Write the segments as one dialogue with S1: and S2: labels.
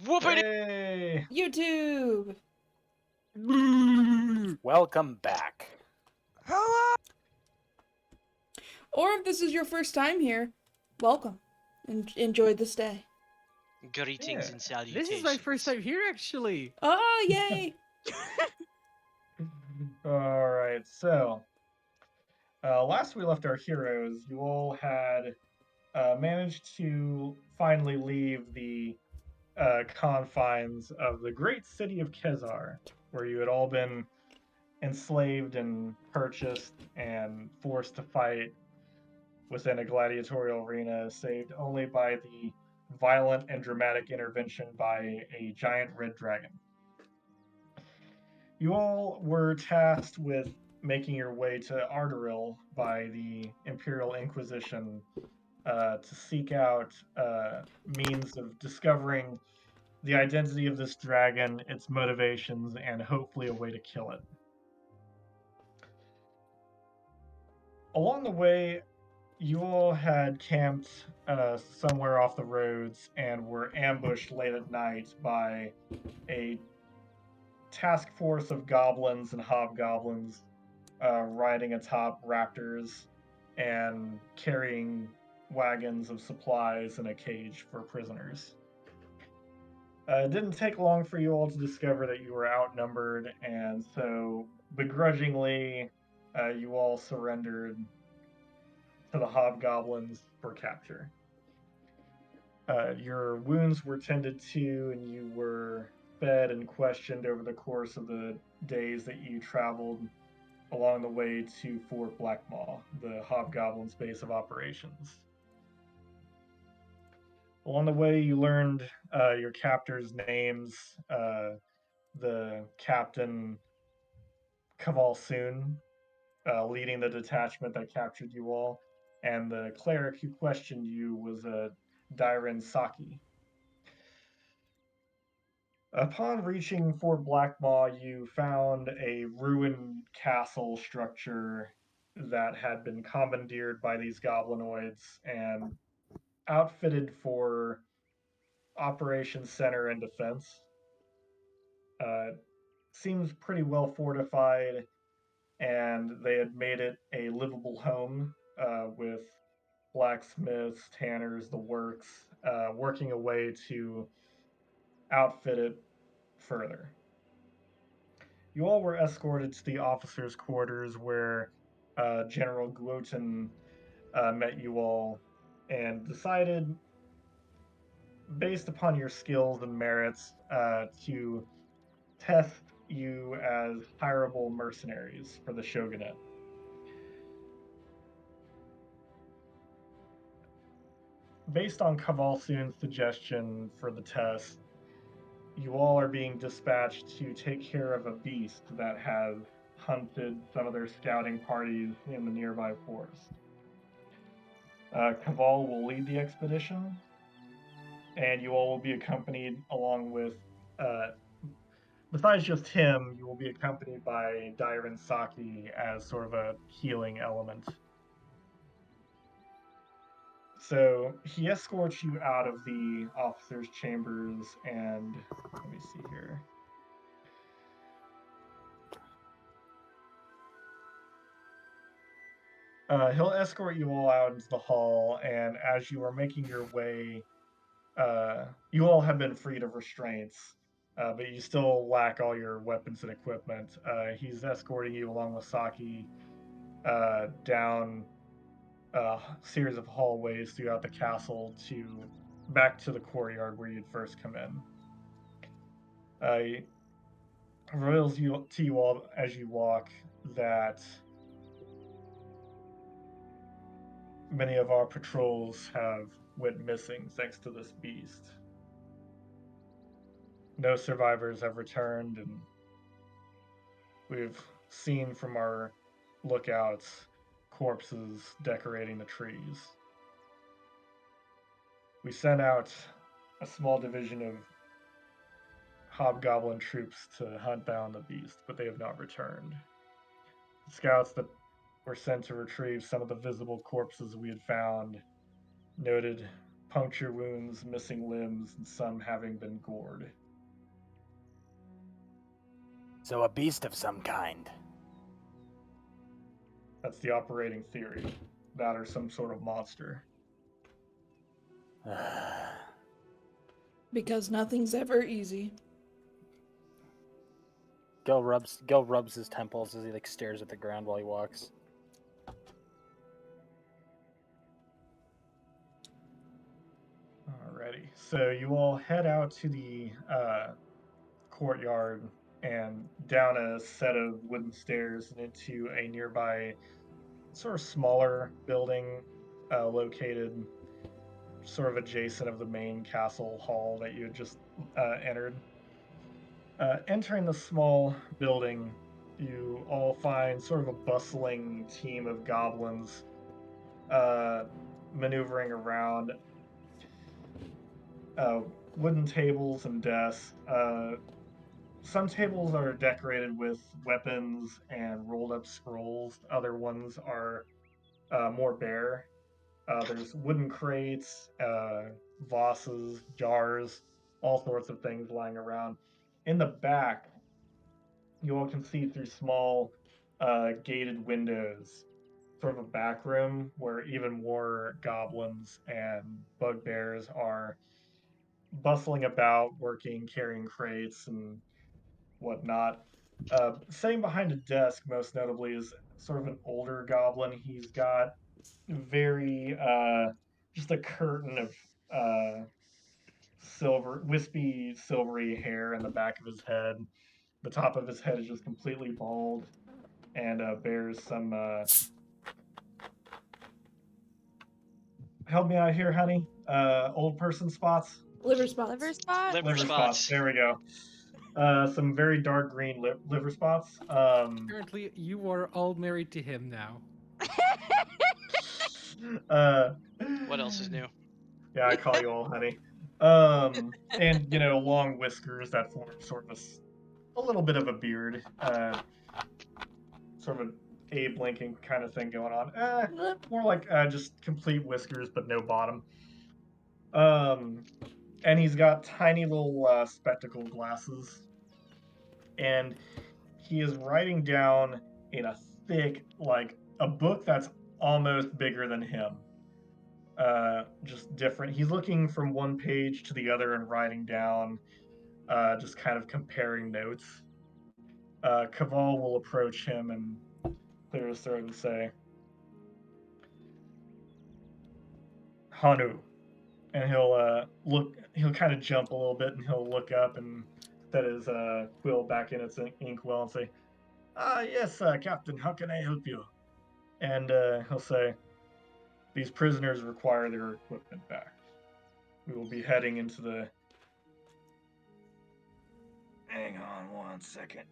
S1: Whoopity!
S2: Hey!
S3: YouTube!
S1: Welcome back.
S4: Hello!
S3: Or if this is your first time here, welcome. Enjoy the stay.
S1: Greetings
S2: Yeah.
S1: and salutations.
S4: This is my first time here, actually.
S3: Oh, yay!
S2: Alright, so last we left our heroes, you all had managed to finally leave the confines of the great city of Kezar, where you had all been enslaved and purchased and forced to fight within a gladiatorial arena, saved only by the violent and dramatic intervention by a giant red dragon. You all were tasked with making your way to Arduril by the Imperial Inquisition to seek out means of discovering the identity of this dragon, its motivations, and hopefully a way to kill it. Along the way, you all had camped somewhere off the roads and were ambushed late at night by a task force of goblins and hobgoblins riding atop raptors and carrying wagons of supplies in a cage for prisoners. It didn't take long for you all to discover that you were outnumbered, and so begrudgingly, you all surrendered to the hobgoblins for capture. Your wounds were tended to, and you were fed and questioned over the course of the days that you traveled along the way to Fort Blackmaw, the hobgoblin's base of operations. Along the way, you learned your captors' names, the captain Kavalsoon, leading the detachment that captured you all, and the cleric who questioned you was Dairin Saki. Upon reaching Fort Blackmaw, you found a ruined castle structure that had been commandeered by these goblinoids and outfitted for operations center and defense. Seems pretty well fortified, and they had made it a livable home with blacksmiths, tanners, the works, working a way to outfit it further. You all were escorted to the officers' quarters where General Guoten met you all and decided, based upon your skills and merits, to test you as hireable mercenaries for the shogunate. Based on Kavalsoon's suggestion for the test, you all are being dispatched to take care of a beast that has hunted some of their scouting parties in the nearby forest. Kaval will lead the expedition, and you all will be accompanied along with, besides just him, you will be accompanied by Dairin Saki as sort of a healing element. So he escorts you out of the officers' chambers, and let me see here. He'll escort you all out into the hall, and as you are making your way, you all have been freed of restraints, but you still lack all your weapons and equipment. He's escorting you along with Saki down a series of hallways throughout the castle to back to the courtyard where you'd first come in. He reveals to you all as you walk that many of our patrols have went missing thanks to this beast. No survivors have returned, and we've seen from our lookouts corpses decorating the trees. We sent out a small division of hobgoblin troops to hunt down the beast, but they have not returned. The scouts that were sent to retrieve some of the visible corpses we had found noted puncture wounds, missing limbs, and some having been gored.
S1: So a beast of some kind.
S2: That's the operating theory. That or some sort of monster.
S3: Because nothing's ever easy.
S1: Gil rubs his temples as he like stares at the ground while he walks.
S2: Alrighty, so you all head out to the courtyard and down a set of wooden stairs and into a nearby sort of smaller building located sort of adjacent of the main castle hall that you had just entered. Entering the small building, you all find sort of a bustling team of goblins maneuvering around wooden tables and desks. Some tables are decorated with weapons and rolled up scrolls. Other ones are more bare. There's wooden crates, vases, jars, all sorts of things lying around. In the back, you all can see through small gated windows, sort of a back room where even more goblins and bugbears are bustling about, working, carrying crates and whatnot. Sitting behind a desk, most notably, is sort of an older goblin. He's got very just a curtain of wispy, silvery hair in the back of his head. The top of his head is just completely bald and bears some. Help me out here, honey. Old person spots.
S3: Liver spots.
S5: Liver spot?
S2: Liver spots. There we go. Some very dark green liver spots.
S4: Apparently, you are all married to him now.
S6: What else is new?
S2: Yeah, I call you all honey. And long whiskers that form sort of a little bit of a beard, sort of an Abe Lincoln kind of thing going on. More like just complete whiskers but no bottom. And he's got tiny little spectacle glasses, and he is writing down in a thick, like a book that's almost bigger than him. Just different. He's looking from one page to the other and writing down, just kind of comparing notes. Kaval will approach him and clear his throat and say, Hanu. And he'll kind of jump a little bit and he'll look up and set his quill back in its inkwell and say, yes, Captain, how can I help you? And he'll say, these prisoners require their equipment back. We will be heading into the... Hang on one second.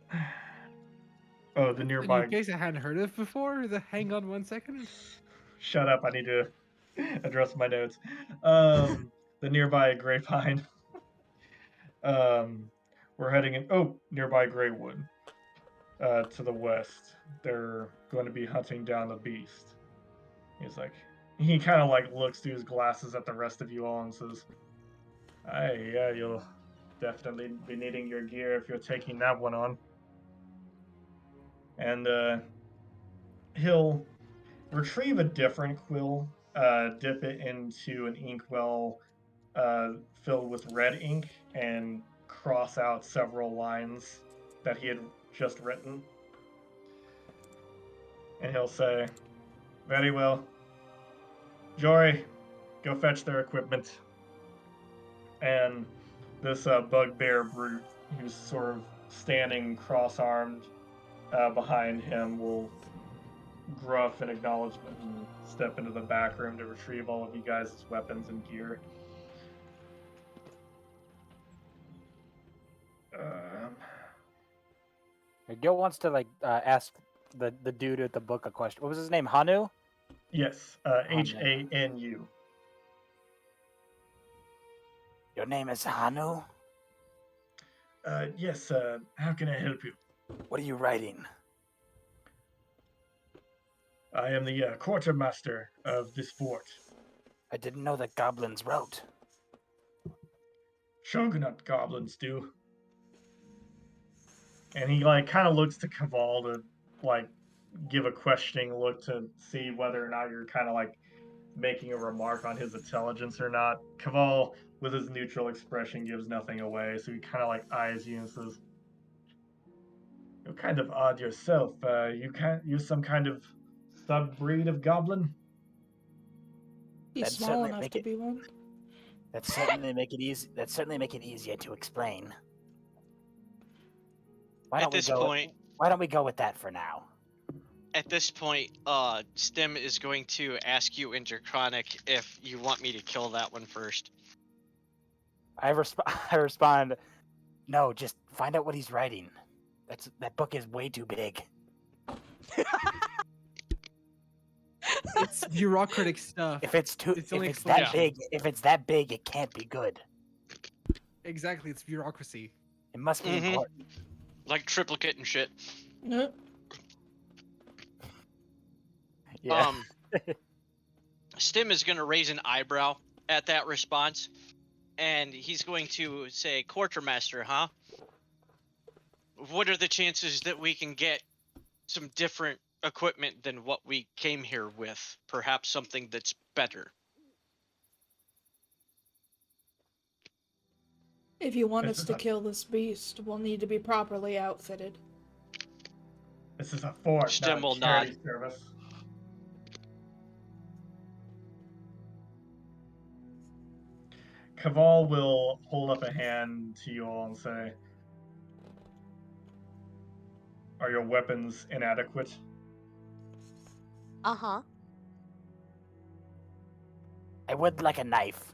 S2: Oh, the
S4: A
S2: nearby...
S4: new case I hadn't heard of before. Hang on 1 second.
S2: Shut up, I need to address my notes. The nearby Grapevine. We're heading in... Oh, nearby Greywood. To the west. They're going to be hunting down the beast. He's like... He kind of like looks through his glasses at the rest of you all and says, yeah, you'll definitely be needing your gear if you're taking that one on. And he'll retrieve a different quill, dip it into an inkwell filled with red ink, and cross out several lines that he had just written. And he'll say, very well. Jory, go fetch their equipment. And this bugbear brute, who's sort of standing cross-armed behind him, will gruff in acknowledgement and step into the back room to retrieve all of you guys' weapons and gear.
S1: Gil wants to ask the dude at the book a question. What was his name? Hanu?
S2: Yes, Hanu.
S1: Your name is Hanu?
S2: Yes, how can I help you?
S1: What are you writing?
S2: I am the quartermaster of this fort.
S1: I didn't know that goblins wrote.
S2: Shogunate goblins do. And he like kind of looks to Kaval to like give a questioning look to see whether or not you're kind of like making a remark on his intelligence or not. Kaval, with his neutral expression, gives nothing away, so he kind of like eyes you and says, "You're kind of odd yourself. You're some kind of sub-breed of goblin."
S3: He's
S1: That'd
S3: small
S1: certainly
S3: enough
S1: make
S3: to
S1: it-
S3: be one.
S1: That certainly make it easy. That certainly make it easier to explain. Why
S6: At
S1: don't we
S6: this
S1: go?
S6: point,
S1: Why don't we go with that for now?
S6: Stim is going to ask you in Draconic if you want me to kill that one first.
S1: I respond, no, just find out what he's writing. That book is way too big.
S4: It's bureaucratic stuff.
S1: If it's
S4: It's only
S1: that big, it can't be good.
S4: Exactly, it's bureaucracy.
S1: It must be
S6: Mhm.
S1: important.
S6: Like triplicate and shit.
S3: Nope.
S1: Yeah.
S6: Stim is going to raise an eyebrow at that response, and he's going to say, Quartermaster, huh? What are the chances that we can get some different equipment than what we came here with? Perhaps something that's better.
S3: If you want
S2: This
S3: us
S2: is
S3: to
S2: a-
S3: kill this beast, we'll need to be properly outfitted.
S2: This is a fort,
S6: Stim
S2: not
S6: will
S2: a charity
S6: nod.
S2: service. Kaval will hold up a hand to you all and say, "Are your weapons inadequate?"
S5: Uh-huh.
S1: I would like a knife.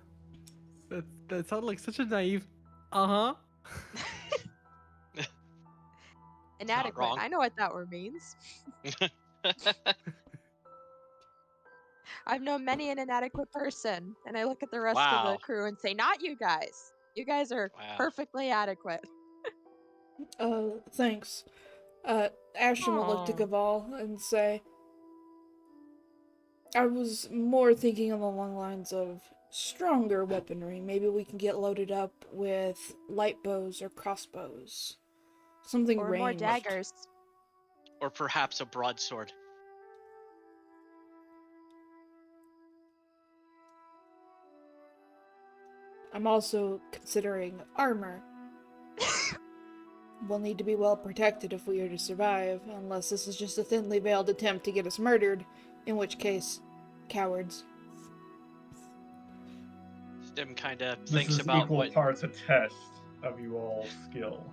S4: That sounded like such a naive. Uh-huh.
S5: Inadequate.
S6: wrong.
S5: I know what that word means. I've known many an inadequate person, and I look at the rest of
S6: Wow.
S5: the crew and say, not you guys. You guys are
S6: Wow.
S5: perfectly adequate.
S3: Thanks. Ashton will look to
S5: Aw.
S3: Gaval and say, I was more thinking along the lines of stronger weaponry. Maybe we can get loaded up with light bows or crossbows. Something
S5: Or
S3: ranged.
S5: more daggers.
S6: Or perhaps a broadsword.
S3: I'm also considering armor. We'll need to be well protected if we are to survive, unless this is just a thinly veiled attempt to get us murdered, in which case, cowards.
S6: Stim kind of
S2: This
S6: thinks
S2: is
S6: about
S2: equal
S6: what.
S2: parts a test of you all's skill.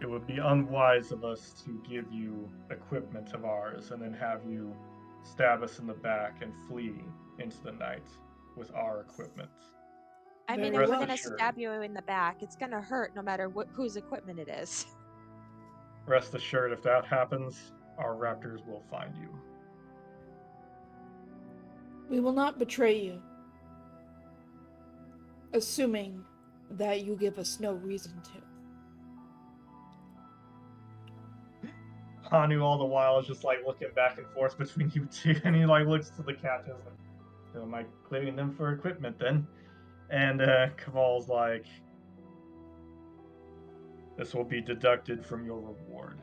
S2: It would be unwise of us to give you equipment of ours and then have you stab us in the back and flee into the night with our equipment.
S5: I mean,
S3: Very
S5: if we're
S2: well.
S5: gonna
S2: Sure.
S5: stab you in the back, it's gonna hurt no matter whose equipment it is.
S2: Rest assured, if that happens, our raptors will find you.
S3: We will not betray you. Assuming that you give us no reason to.
S2: Hanu all the while is just like looking back and forth between you two, and he like looks to the captains like, "So am I clearing them for equipment then?" And Kaval's like, "This will be deducted from your reward."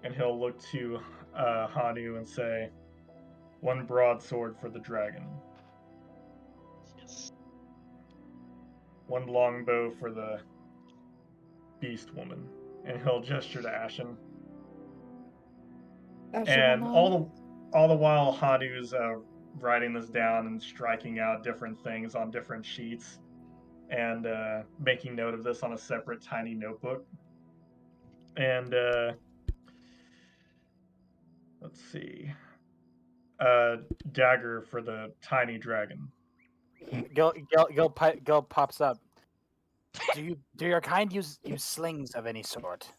S2: And he'll look to Hanu and say, "One broadsword for the dragon,
S6: Yes.
S2: one longbow for the beast woman." And he'll gesture to Ashen. And all the while, Hanu's writing this down and striking out different things on different sheets, and making note of this on a separate tiny notebook. And let's see, dagger for the tiny dragon.
S1: Gil pops up. Do your kind use slings of any sort?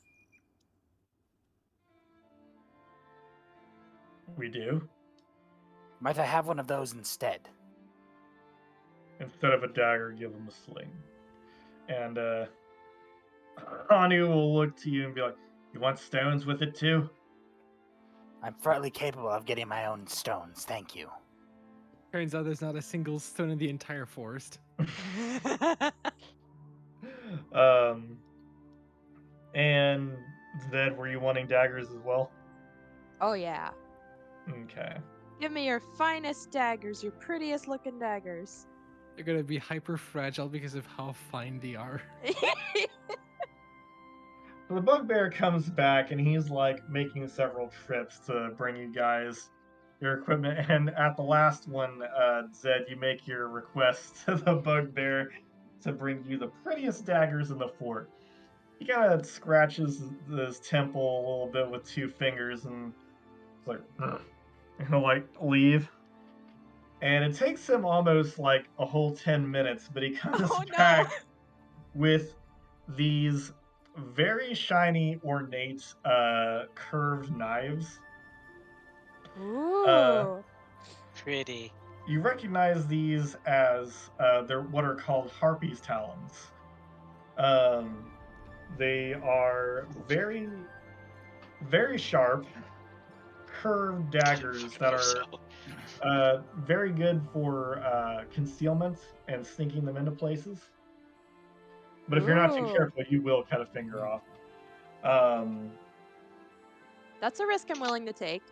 S2: We do.
S1: Might I have one of those instead?
S2: Instead of a dagger, give him a sling. And Hanu will look to you and be like, "You want stones with it too?"
S1: I'm fairly capable of getting my own stones, thank you.
S4: Turns out there's not a single stone in the entire forest.
S2: And Zed, were you wanting daggers as well?
S5: Oh yeah.
S2: Okay.
S5: Give me your finest daggers, your prettiest looking daggers.
S4: They're gonna be hyper fragile because of how fine they are.
S2: So the bugbear comes back and he's like making several trips to bring you guys your equipment. And at the last one, Zed, you make your request to the bugbear to bring you the prettiest daggers in the fort. He kind of scratches his temple a little bit with two fingers and it's like, "Ugh," and he'll like leave. And it takes him almost like a whole 10 minutes, but he comes
S5: Oh no!
S2: back with these very shiny, ornate, curved knives.
S5: Ooh.
S6: Pretty.
S2: You recognize these as they're what are called harpy's talons. They are very, very sharp, curved daggers that are very good for concealment and sinking them into places. But if you're not too
S5: Ooh.
S2: careful, you will cut a finger off. Um,
S5: That's a risk I'm willing to take.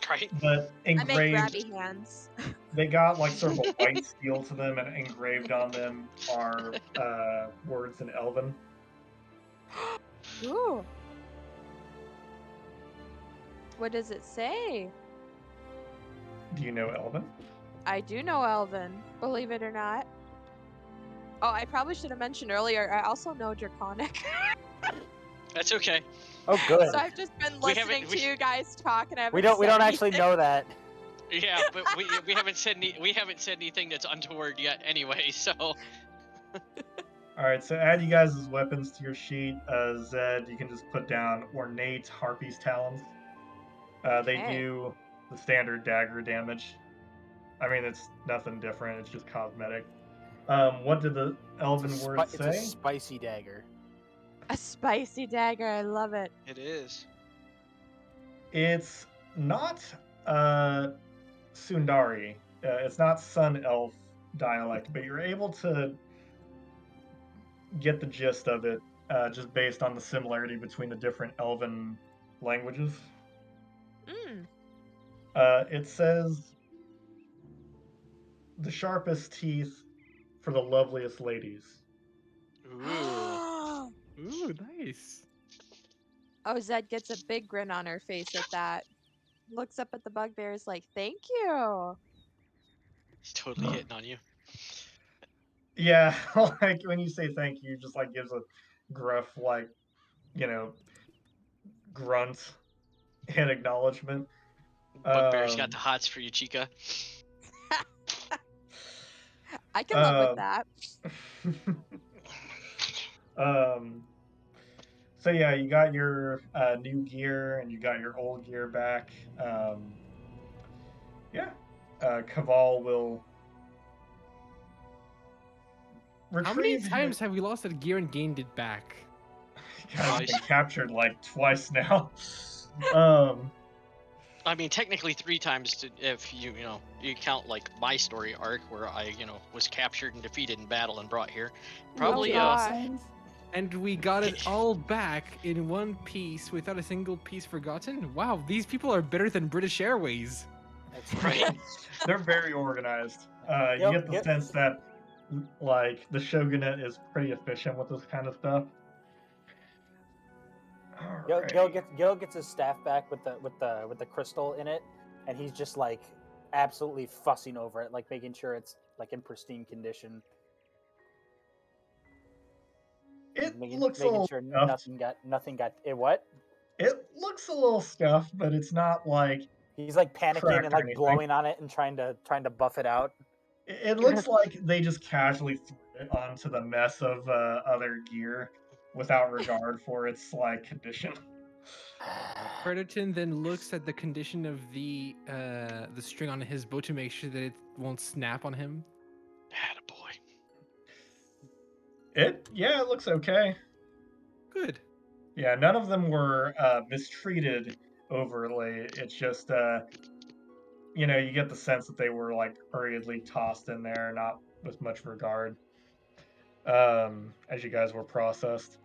S6: Right?
S2: but
S5: I make
S2: engraved,
S5: grabby hands.
S2: they got like sort of a white steel to them, and engraved on them are words in Elven.
S5: Ooh. What does it say?
S2: Do you know Elven?
S5: I do know Elven, believe it or not. Oh, I probably should have mentioned earlier, I also know Draconic.
S6: That's okay.
S1: Oh, good.
S5: So I've just been
S6: We haven't-
S5: listening
S6: we-
S5: to you guys talk, and I haven't
S1: We don't
S5: said
S1: actually
S5: anything.
S1: know that.
S6: Yeah, but we haven't said anything that's untoward yet anyway. So
S2: All right, so add you guys as weapons to your sheet. Zed, you can just put down ornate harpy's talons. They
S5: Okay.
S2: do the standard dagger damage. I mean, it's nothing different. It's just cosmetic. What did the Elven word
S1: It's a
S2: say?
S1: spicy dagger.
S5: A spicy dagger, I love it.
S6: it is.
S2: It's not Sundari. It's not Sun Elf dialect, but you're able to get the gist of it just based on the similarity between the different Elven languages.
S5: Mm.
S2: It says, the sharpest teeth for the loveliest ladies.
S6: Ooh.
S4: Ooh, nice.
S5: Oh, Zed gets a big grin on her face at that. Looks up at the bugbears like, thank you.
S6: He's totally hitting on you.
S2: Yeah, like when you say thank you, just like gives a gruff, like, grunt in acknowledgement.
S6: Bugbear's got the hots for you, Chica.
S5: I can live with
S2: Um,
S5: that.
S2: So yeah, you got your new gear and you got your old gear back. Caval will
S4: How many
S2: retrieve.
S4: times have we lost that gear and gained it back?
S2: Guys been
S6: Twice.
S2: captured like twice now.
S6: I mean, technically 3 times if you count like my story arc where I was captured and defeated in battle and brought here. Probably
S5: God.
S4: And we got it all back in one piece without a single piece forgotten? Wow, these people are better than British Airways.
S1: That's
S6: right.
S2: They're very organized. You get the sense that like the shogunate is pretty efficient with this kind of stuff.
S1: Gil gets his staff back with the crystal in it, and he's just like absolutely fussing over it, like making sure it's like in pristine condition.
S2: It
S1: making
S2: looks a
S1: making
S2: little
S1: sure
S2: scuffed.
S1: nothing got it. What?
S2: It looks a little scuffed, but it's not like
S1: He's like panicking
S2: cracked
S1: and
S2: or
S1: like
S2: anything.
S1: blowing on it and trying to buff it out.
S2: It looks like they just casually threw it onto the mess of other gear without regard for its like condition.
S4: Predaton then looks at the condition of the string on his bow to make sure that it won't snap on him.
S6: Attaboy.
S2: It looks okay.
S4: Good.
S2: Yeah, none of them were mistreated overly. It's just you get the sense that they were like hurriedly tossed in there, not with much regard, as you guys were processed.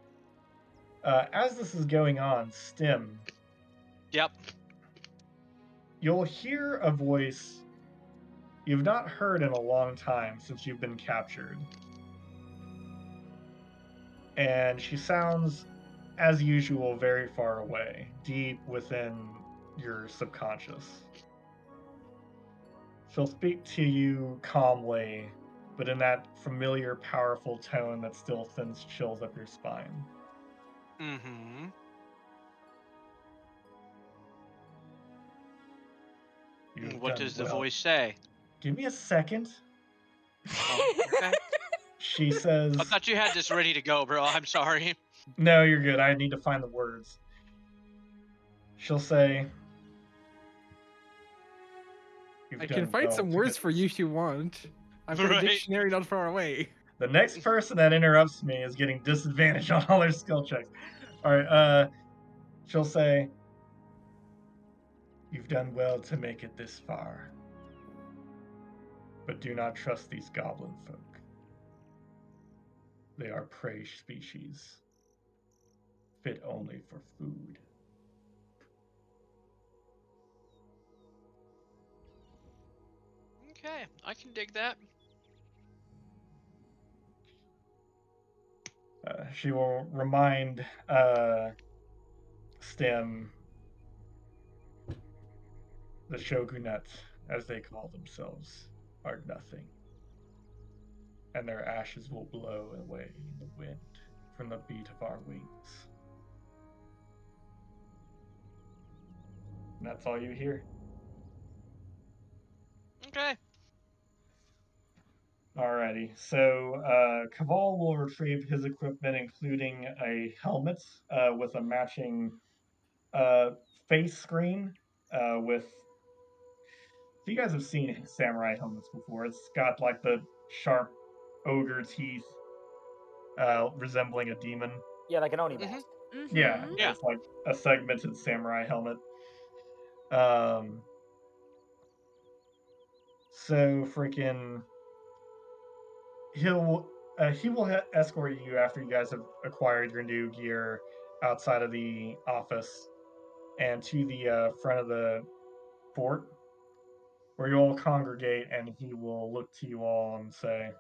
S2: As this is going on, Stim,
S6: Yep.
S2: you'll hear a voice you've not heard in a long time since you've been captured. And she sounds, as usual, very far away, deep within your subconscious. She'll speak to you calmly, but in that familiar, powerful tone that still sends chills up your spine.
S6: Mm-hmm.
S2: You've
S6: What
S2: done
S6: does the
S2: well.
S6: voice say?
S2: Give me a second.
S6: Oh, okay.
S2: She says,
S6: I thought you had this ready to go, bro. I'm sorry.
S2: no, you're good. I need to find the words. She'll say, You've
S4: I
S2: done
S4: can find
S2: well
S4: some
S2: to
S4: words
S2: get
S4: for
S2: this.
S4: you if you want. I've got a
S6: Right.
S4: dictionary not far away.
S2: The next person that interrupts me is getting disadvantaged on all their skill checks. All right, she'll say, You've done well to make it this far. But do not trust these goblin folk. They are prey species, fit only for food.
S6: Okay, I can dig that.
S2: She will remind Stem, the shogunate, as they call themselves, are nothing. And their ashes will blow away in the wind from the beat of our wings. And that's all you hear.
S6: Okay.
S2: Alrighty, so Caval will retrieve his equipment, including a helmet with a matching face screen with. So you guys have seen samurai helmets before. It's got like the sharp ogre teeth resembling a demon.
S1: Yeah, like an Oni
S6: Mhm.
S1: mask.
S2: Yeah,
S6: Yeah.
S2: it's like a segmented samurai helmet. So freaking he will escort you after you guys have acquired your new gear outside of the office and to the front of the fort where you all congregate, and he will look to you all and say,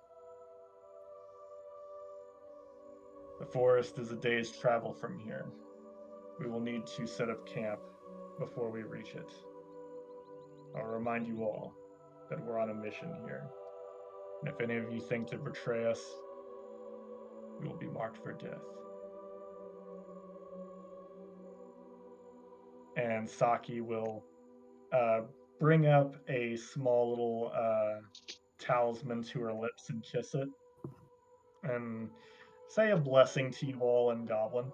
S2: "The forest is a day's travel from here. We will need to set up camp before we reach it. I'll remind you all that we're on a mission here. And if any of you think to betray us, you will be marked for death." And Saki will bring up a small little talisman to her lips and kiss it. And say a blessing to you all in Goblin.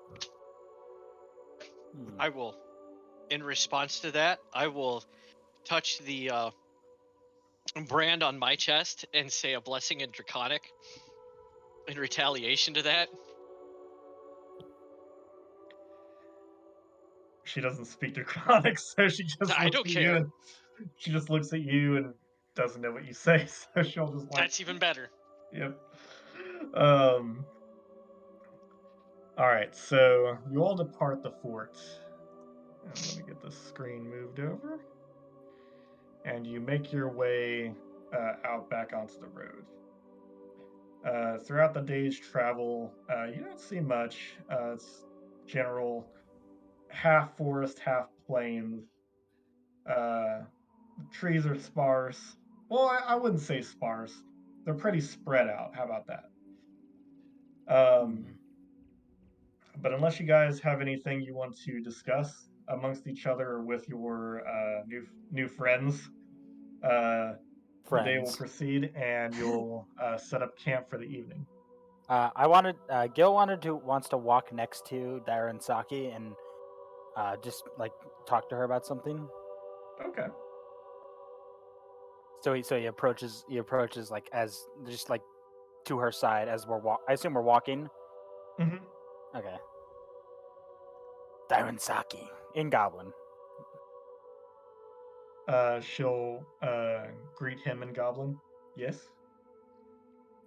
S6: I will, in response to that, I will touch the brand on my chest and say a blessing in Draconic in retaliation to that.
S2: She doesn't speak Draconic, so she just
S6: I
S2: looks
S6: don't
S2: at
S6: care.
S2: you and she just looks at you and doesn't know what you say, so she'll just like,
S6: That's even better.
S2: yep. All right, so you all depart the fort. And let me get the screen moved over. And you make your way out back onto the road. Throughout the day's travel, you don't see much. It's general half forest, half plains. Trees are sparse. Well, I wouldn't say sparse. They're pretty spread out. How about that? But unless you guys have anything you want to discuss amongst each other or with your new friends, the day will
S1: Friends.
S2: proceed, and you'll set up camp for the evening.
S1: Gil wants to walk next to Darren Saki and just like talk to her about something.
S2: Okay.
S1: So he approaches like as just like to her side as I assume we're walking.
S2: Mm-hmm.
S1: Okay. Darren Saki in Goblin.
S2: She'll greet him in Goblin. Yes?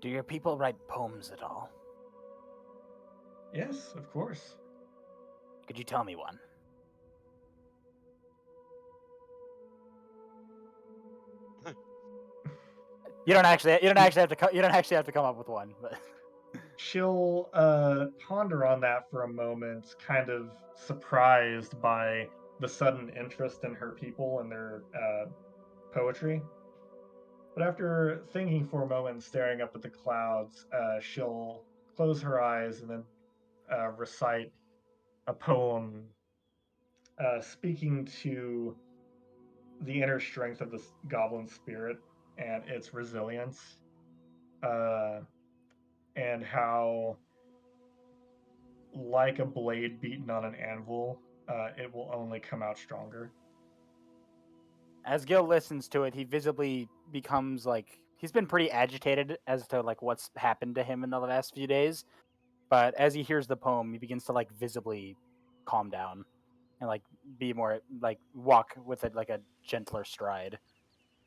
S1: Do your people write poems at all?
S2: Yes, of course.
S1: Could you tell me one? You don't actually have to come up with one, but
S2: She'll ponder on that for a moment, kind of surprised by the sudden interest in her people and their poetry. But after thinking for a moment and staring up at the clouds, she'll close her eyes and then recite a poem speaking to the inner strength of the goblin spirit and its resilience, uh, and how, like a blade beaten on an anvil, it will only come out stronger.
S1: as Gil listens to it, he visibly becomes like he's been pretty agitated as to like what's happened to him in the last few days. But as he hears the poem, he begins to like visibly calm down and like be more like walk with it like a gentler stride,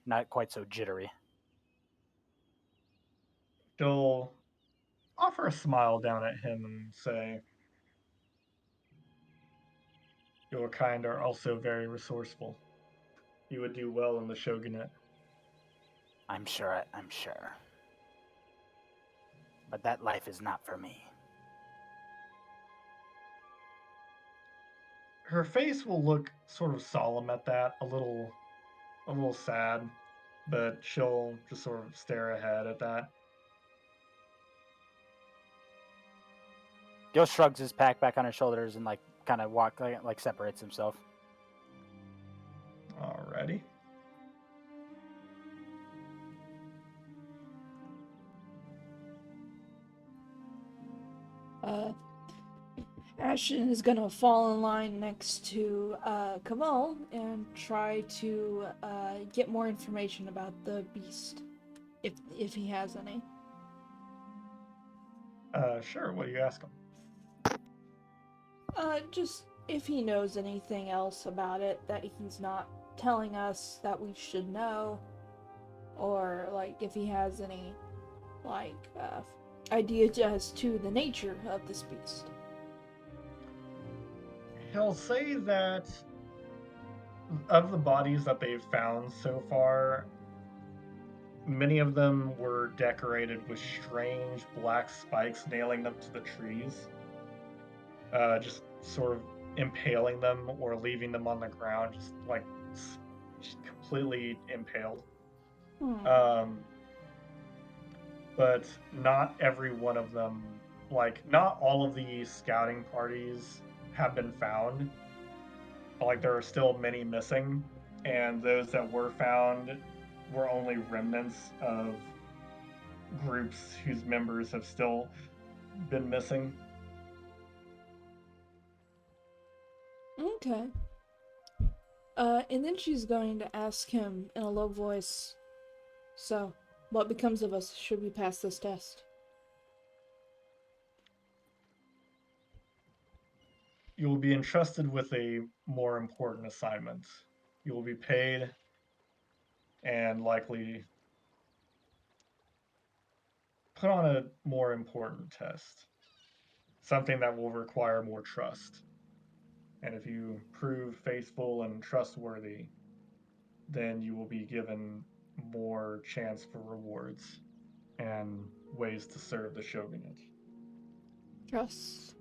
S1: not quite so jittery.
S2: She'll offer a smile down at him and say, "Your kind are also very resourceful. You would do well in the shogunate."
S1: I'm sure. But that life is not for me.
S2: Her face will look sort of solemn at that, a little sad, but she'll just sort of stare ahead at that.
S1: Gil shrugs his pack back on his shoulders and like kind of like separates himself.
S2: Alrighty.
S3: Ashton is gonna fall in line next to Kamal and try to get more information about the beast, if he has any.
S2: Sure, what do you ask him?
S3: Just if he knows anything else about it that he's not telling us that we should know, or like if he has any like idea as to the nature of this beast.
S2: He'll say that of the bodies that they've found so far, many of them were decorated with strange black spikes nailing them to the trees, just sort of impaling them or leaving them on the ground, just completely impaled. But not every one of them, like, not all of the scouting parties have been found. Like, there are still many missing, and those that were found were only remnants of groups whose members have still been missing.
S3: Okay. And then she's going to ask him in a low voice, "So, what becomes of us should we pass this test?"
S2: You will be entrusted with a more important assignment. You will be paid and likely put on a more important test. Something that will require more trust. And if you prove faithful and trustworthy, then you will be given more chance for rewards and ways to serve the shogunate.
S3: Trust.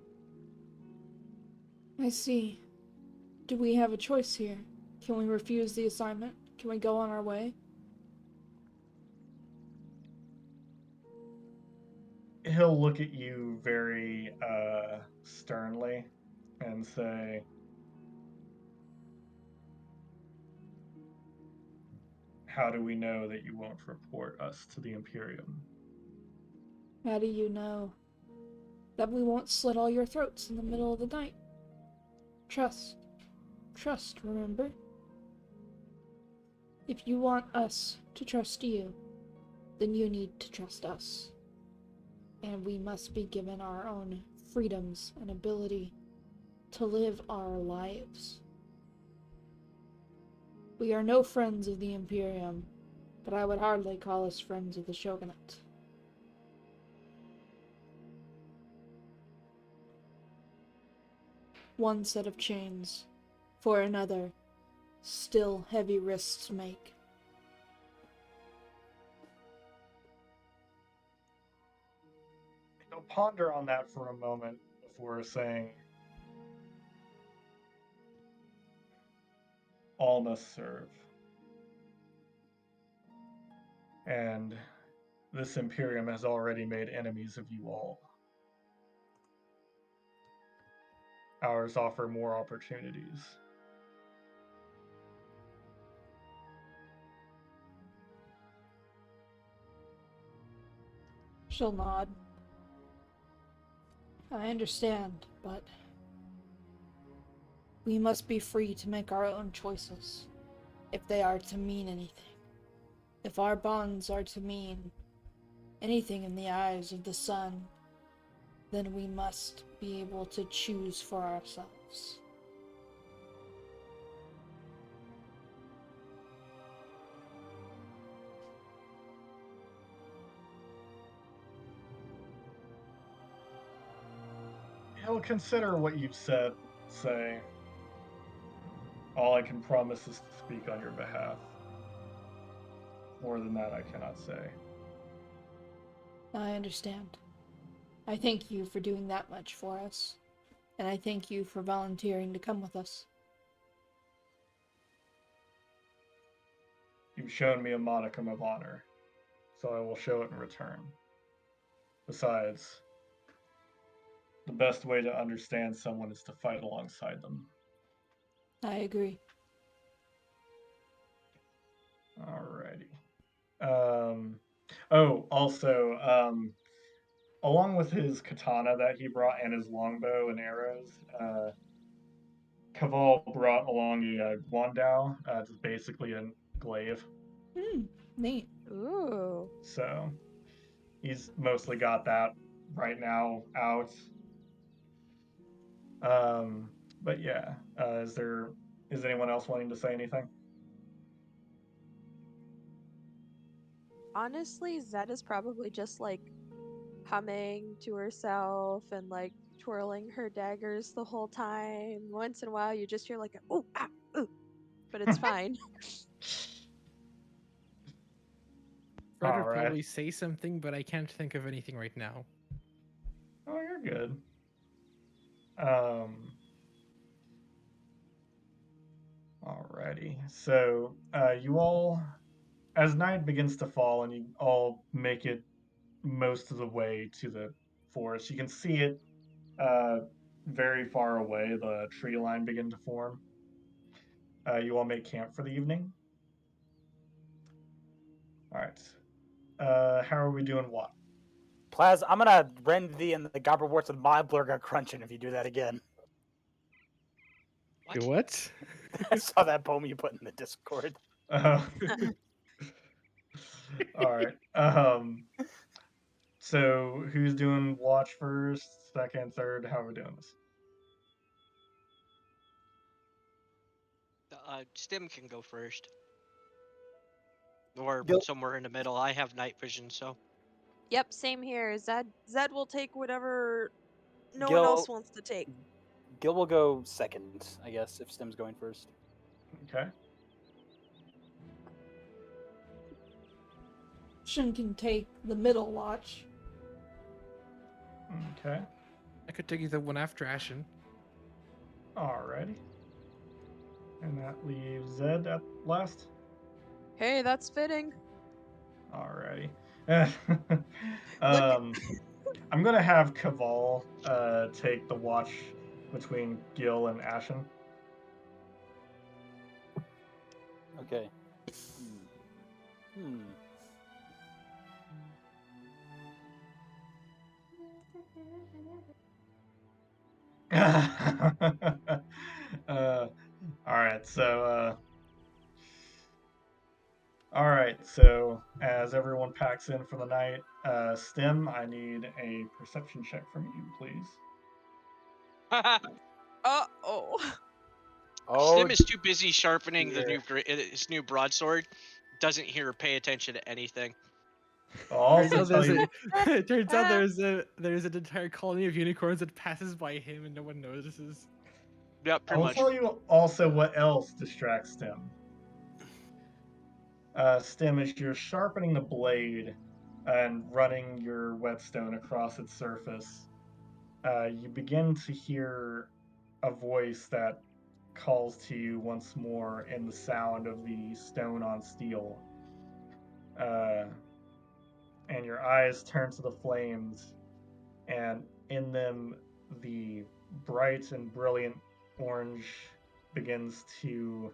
S3: I see. Do we have a choice here? Can we refuse the assignment? Can we go on our way?
S2: He'll look at you very sternly and say, "How do we know that you won't report us to the Imperium?"
S3: How do you know that we won't slit all your throats in the middle of the night? Trust. Trust, remember? If you want us to trust you, then you need to trust us. And we must be given our own freedoms and ability to live our lives. We are no friends of the Imperium, but I would hardly call us friends of the Shogunate. One set of chains, for another, still heavy wrists make.
S2: Ponder on that for a moment before saying, all must serve. And this Imperium has already made enemies of you all. Ours offer more opportunities.
S3: She'll nod. I understand, but we must be free to make our own choices, if they are to mean anything. If our bonds are to mean anything in the eyes of the sun, then we must be able to choose for ourselves.
S2: He'll consider what you've said, say, all I can promise is to speak on your behalf. More than that, I cannot say.
S3: I understand. I thank you for doing that much for us, and I thank you for volunteering to come with us.
S2: You've shown me a modicum of honor, so I will show it in return. Besides, the best way to understand someone is to fight alongside them.
S3: I agree.
S2: Alrighty. Along with his katana that he brought and his longbow and arrows, Caval brought along a guandao, just basically a glaive.
S3: Neat.
S5: Ooh.
S2: So he's mostly got that right now out. But yeah, is anyone else wanting to say anything?
S5: Honestly, Zed is probably just like humming to herself and like twirling her daggers the whole time. Once in a while, you just hear like a ooh, ah, ooh, but it's fine.
S4: Fred
S2: All
S4: would
S2: right.
S4: probably say something, but I can't think of anything right now.
S2: Oh, you're good. Alrighty. So, you all, as night begins to fall and you all make it most of the way to the forest, you can see it very far away, the tree line begin to form. You all make camp for the evening. All right. How are we doing what?
S1: Plaz, I'm gonna rend thee in the gobberwarts with my blurga crunching if you do that again.
S6: What?
S4: What?
S1: I saw that poem you put in the Discord.
S2: All right. So who's doing watch first, second, third? How are we doing this?
S6: Stim can go first. Or
S1: Gil-
S6: somewhere in the middle. I have night vision, so.
S5: Yep, same here. Zed will take whatever no one
S1: Gil,
S5: else wants to take.
S1: Gil will go second, I guess, if Stim's going first.
S2: Okay.
S3: Shin can take the middle watch.
S2: Okay.
S4: I could take you the one after Ashen.
S2: Alrighty. And that leaves Zed at last.
S5: Hey, that's fitting.
S2: Alrighty. I'm gonna have Caval take the watch between Gil and Ashen.
S1: Okay. Hmm.
S2: All right, so as everyone packs in for the night, Stim, I need a perception check from you, please.
S5: Uh-oh.
S1: Oh,
S6: Stim is too busy sharpening the
S1: dear.
S6: his new broadsword. Doesn't hear or pay attention to anything.
S2: I'll
S4: Turns
S2: also
S4: out
S2: tell
S4: there's
S2: you.
S4: it turns out there's an entire colony of unicorns that passes by him and no one notices.
S6: Yep,
S2: I
S6: pretty
S2: will
S6: much.
S2: tell you also what else distracts Stim. Stim, as you're sharpening the blade and running your whetstone across its surface, you begin to hear a voice that calls to you once more in the sound of the stone on steel. And your eyes turn to the flames, and in them, the bright and brilliant orange begins to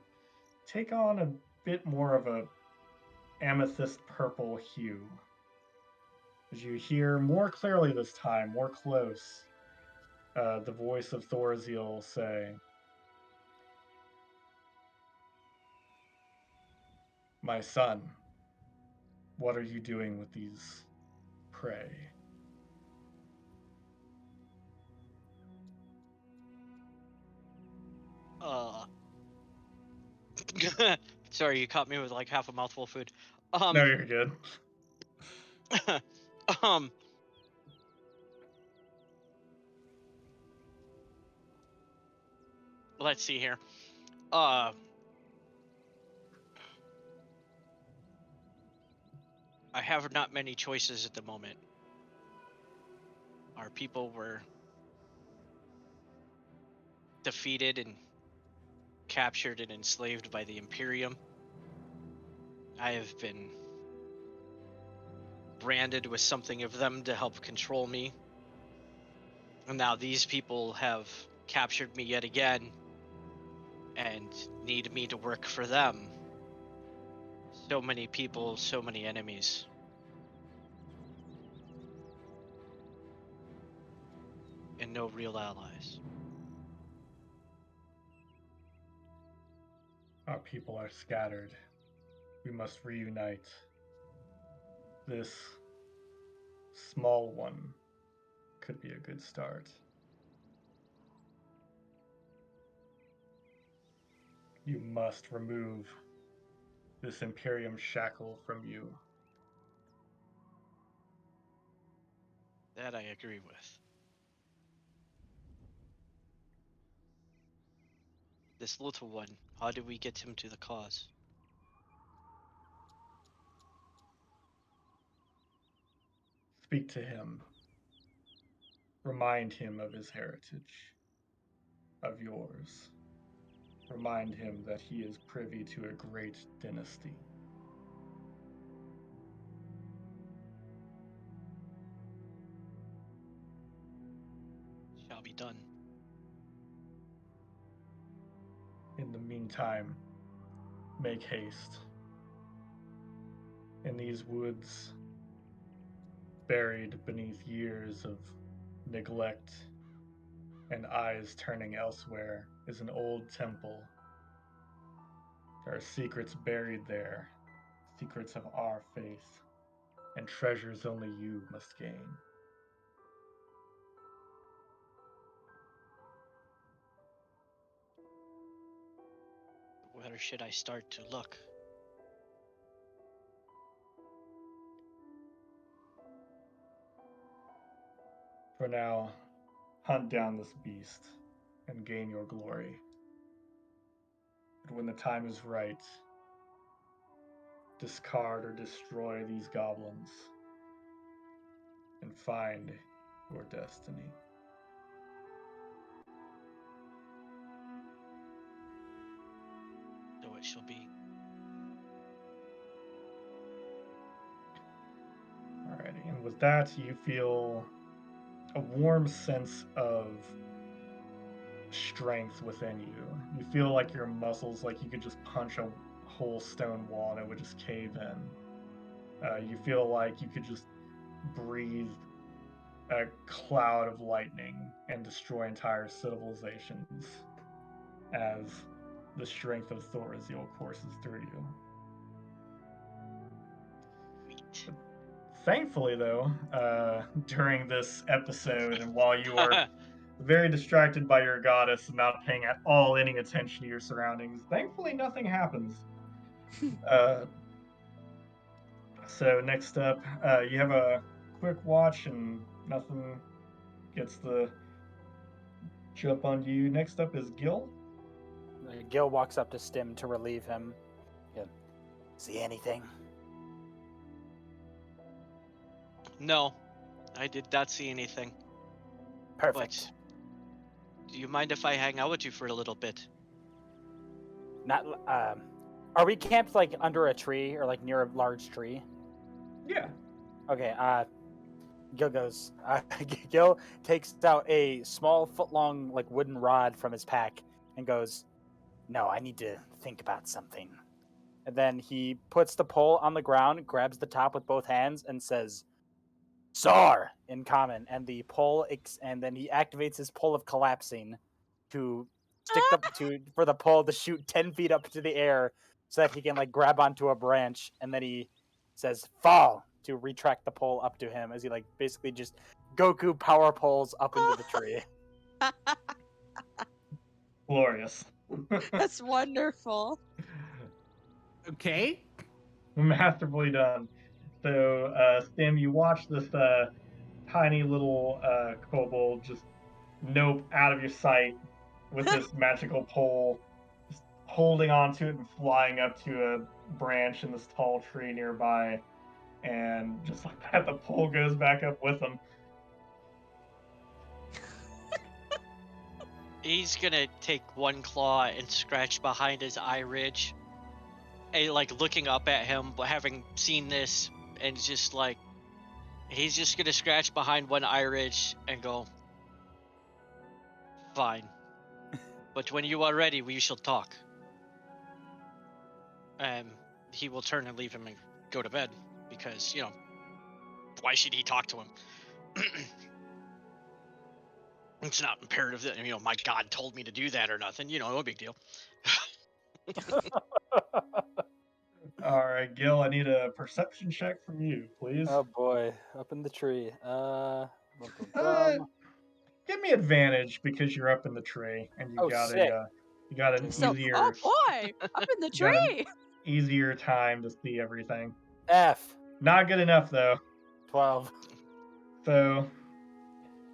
S2: take on a bit more of a amethyst purple hue. As you hear more clearly this time, more close, the voice of Thorziel say, "My son, what are you doing with these prey?"
S6: Uh. Sorry, you caught me with like half a mouthful of food.
S2: No, you're good.
S6: um. Let's see here. I have not many choices at the moment. Our people were defeated and captured and enslaved by the Imperium. I have been branded with something of them to help control me. And now these people have captured me yet again and need me to work for them. So many people, so many enemies. And no real allies.
S2: Our people are scattered. We must reunite. This small one could be a good start. You must remove this Imperium shackle from you.
S6: That I agree with. This little one, how do we get him to the cause?
S2: Speak to him. Remind him of his heritage, of yours. Remind him that he is privy to a great dynasty.
S6: Shall be done.
S2: In the meantime, make haste. In these woods, buried beneath years of neglect and eyes turning elsewhere, is an old temple. There are secrets buried there, secrets of our faith, and treasures only you must gain.
S6: Where should I start to look?
S2: For now, hunt down this beast and gain your glory. But when the time is right, discard or destroy these goblins and find your destiny.
S6: So it shall be.
S2: Alrighty, and with that, you feel a warm sense of strength within you. You feel like your muscles, like you could just punch a whole stone wall and it would just cave in. You feel like you could just breathe a cloud of lightning and destroy entire civilizations as the strength of Thorziel courses through you.
S6: Sweet.
S2: Thankfully, though, during this episode and while you are very distracted by your goddess and not paying at all any attention to your surroundings. Thankfully, nothing happens. So next up, you have a quick watch and nothing gets the jump on you. Next up is Gil.
S1: Gil walks up to Stim to relieve him. Yeah. See anything?
S6: No, I did not see anything.
S1: Perfect.
S6: But do you mind if I hang out with you for a little bit?
S1: Not. Are we camped like under a tree or like near a large tree?
S2: Yeah.
S1: Okay. Gil goes. Gil takes out a small foot-long like wooden rod from his pack and goes, "No, I need to think about something." And then he puts the pole on the ground, grabs the top with both hands, and says, "Sar!" in common. And the pole, and then he activates his pole of collapsing to stick for the pole to shoot 10 feet up into the air so that he can like grab onto a branch. And then he says, "Fall!" to retract the pole up to him as he like basically just Goku power poles up into the tree.
S2: Glorious.
S5: That's wonderful.
S4: Okay.
S2: Masterfully done. So, Stim, you watch this tiny little kobold just nope out of your sight with this magical pole, just holding onto it and flying up to a branch in this tall tree nearby. And just like that, the pole goes back up with him.
S6: He's gonna take one claw and scratch behind his eye ridge, and like looking up at him, but having seen this, and just like he's just gonna scratch behind one eye ridge and go, "Fine, but when you are ready, we shall talk." And he will turn and leave him and go to bed because why should he talk to him? It's not imperative that my God told me to do that or nothing. No big deal.
S2: All right, Gil, I need a perception check from you, please.
S1: Oh boy, up in the tree.
S2: Give me advantage because you're up in the tree and you
S1: Oh,
S2: got
S1: sick.
S2: you got an
S5: So,
S2: easier
S5: oh boy, up in the
S2: you got an
S5: tree.
S2: easier time to see everything.
S1: F.
S2: Not good enough though.
S1: 12.
S2: So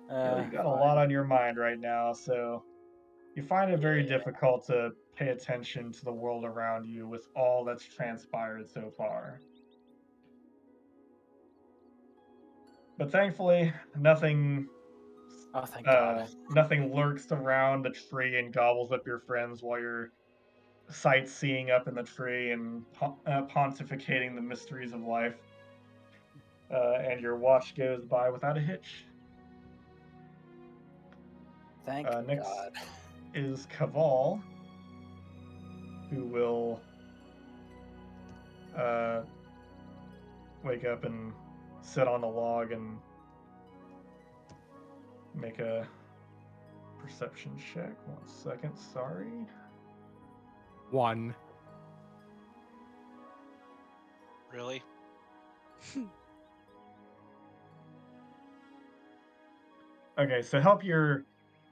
S2: you got a
S1: fine.
S2: lot on your mind right now, so you find it very
S1: Yeah.
S2: difficult to pay attention to the world around you with all that's transpired so far. But thankfully, nothing
S1: Oh, thank God.
S2: nothing lurks around the tree and gobbles up your friends while you're sightseeing up in the tree and pontificating the mysteries of life. And your watch goes by without a hitch.
S1: Thank
S2: Next
S1: God.
S2: is Kaval, who will wake up and sit on the log and make a perception check. 1 second, sorry.
S4: 1.
S6: Really?
S2: Okay, so help your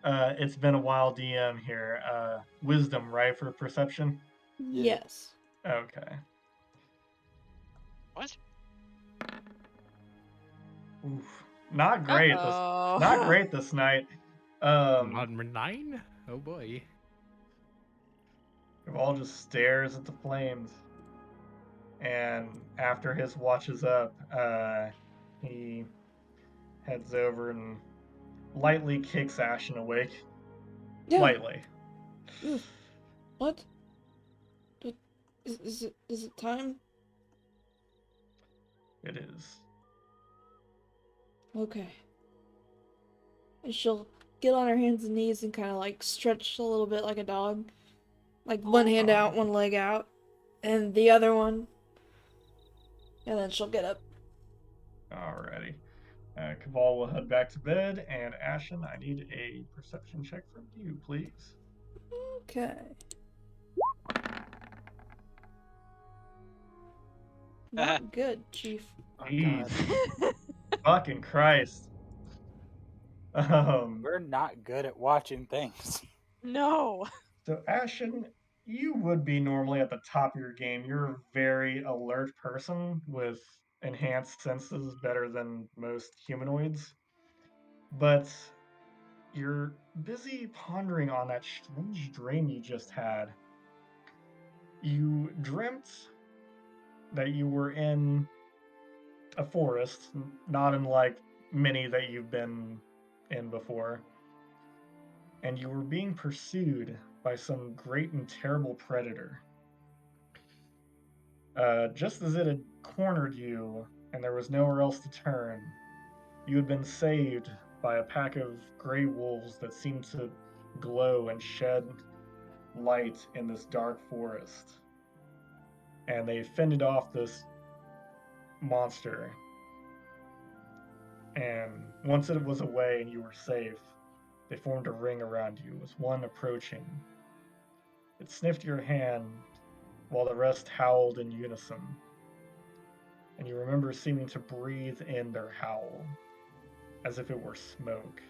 S2: it's been a while DM here. Wisdom, right, for perception?
S3: Yes.
S2: Okay.
S6: What?
S2: Oof. Not great.
S5: Uh-oh.
S2: Not great this night.
S4: Number 9? Oh boy.
S2: All just stares at the flames. And after his watch is up, he heads over and lightly kicks Ashen awake.
S3: Yeah.
S2: Lightly.
S3: What? Is it time?
S2: It is.
S3: Okay. And she'll get on her hands and knees and kind of like stretch a little bit like a dog. Like one hand out, one leg out, and the other one. And then she'll get up.
S2: Alrighty. Kaval will head back to bed, and Ashen, I need a perception check from you, please.
S3: Okay. Not good, Chief.
S1: Oh,
S2: Jeez.
S1: God.
S2: Fucking Christ.
S1: We're not good at watching things.
S5: No.
S2: So Ashen, you would be normally at the top of your game. You're a very alert person with enhanced senses better than most humanoids. But you're busy pondering on that strange dream you just had. You dreamt that you were in a forest, not unlike many that you've been in before, and you were being pursued by some great and terrible predator. Just as it had cornered you and there was nowhere else to turn, you had been saved by a pack of gray wolves that seemed to glow and shed light in this dark forest. And they fended off this monster. And once it was away and you were safe, they formed a ring around you, with one approaching. It sniffed your hand while the rest howled in unison. And you remember seeming to breathe in their howl, as if it were smoke.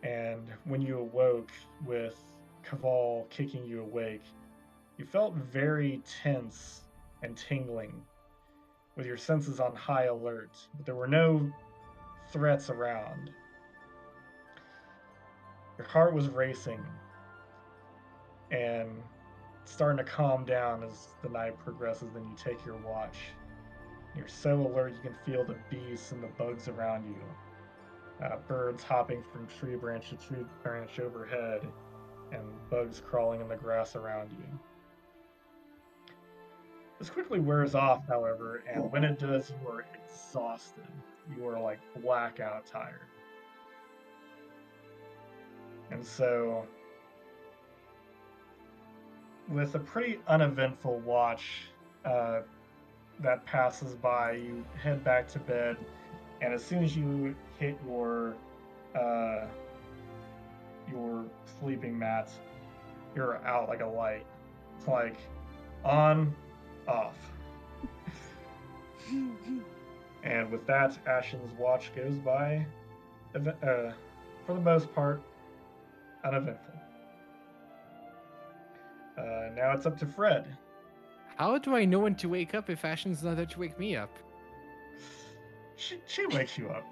S2: And when you awoke with Caval kicking you awake, you felt very tense and tingling, with your senses on high alert, but there were no threats around. Your heart was racing and starting to calm down as the night progresses. Then you take your watch. You're so alert you can feel the beasts and the bugs around you. Birds hopping from tree branch to tree branch overhead, and bugs crawling in the grass around you. This quickly wears off, however, and when it does, you are exhausted. You are like blackout tired. And so, with a pretty uneventful watch that passes by, you head back to bed, and as soon as you hit your sleeping mat, you're out like a light. It's like on, off. And with that, Ashen's watch goes by, for the most part, uneventful. Now it's up to Fred.
S4: How do I know when to wake up if Ashen's not there to wake me up?
S2: She wakes you up.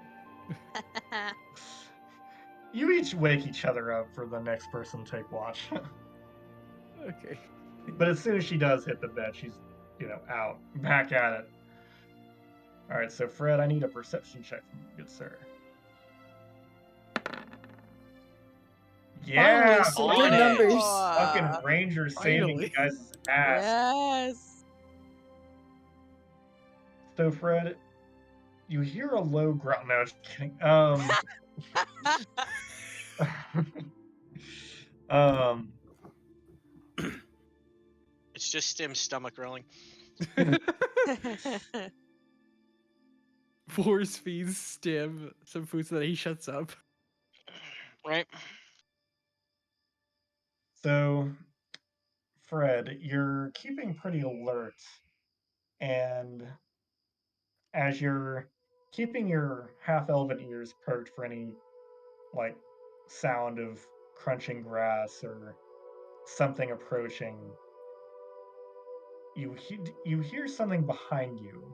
S2: You each wake each other up for the next person to take watch.
S4: Okay.
S2: But as soon as she does hit the bed, she's, out, back at it. All right, so Fred, I need a perception check from you, good sir. Yeah,
S3: Finally, some
S6: on
S3: good
S6: it.
S3: numbers.
S2: fucking Ranger saving you
S4: Finally.
S2: guys' ass.
S5: Yes.
S2: So Fred, you hear a low growl. No, just kidding. Um,
S6: It's just Stim's stomach growling.
S4: Force feeds Stim some food so that he shuts up.
S6: Right?
S2: so Fred, you're keeping pretty alert, and as you're keeping your half-elven ears perked for any like sound of crunching grass or something approaching, you hear something behind you,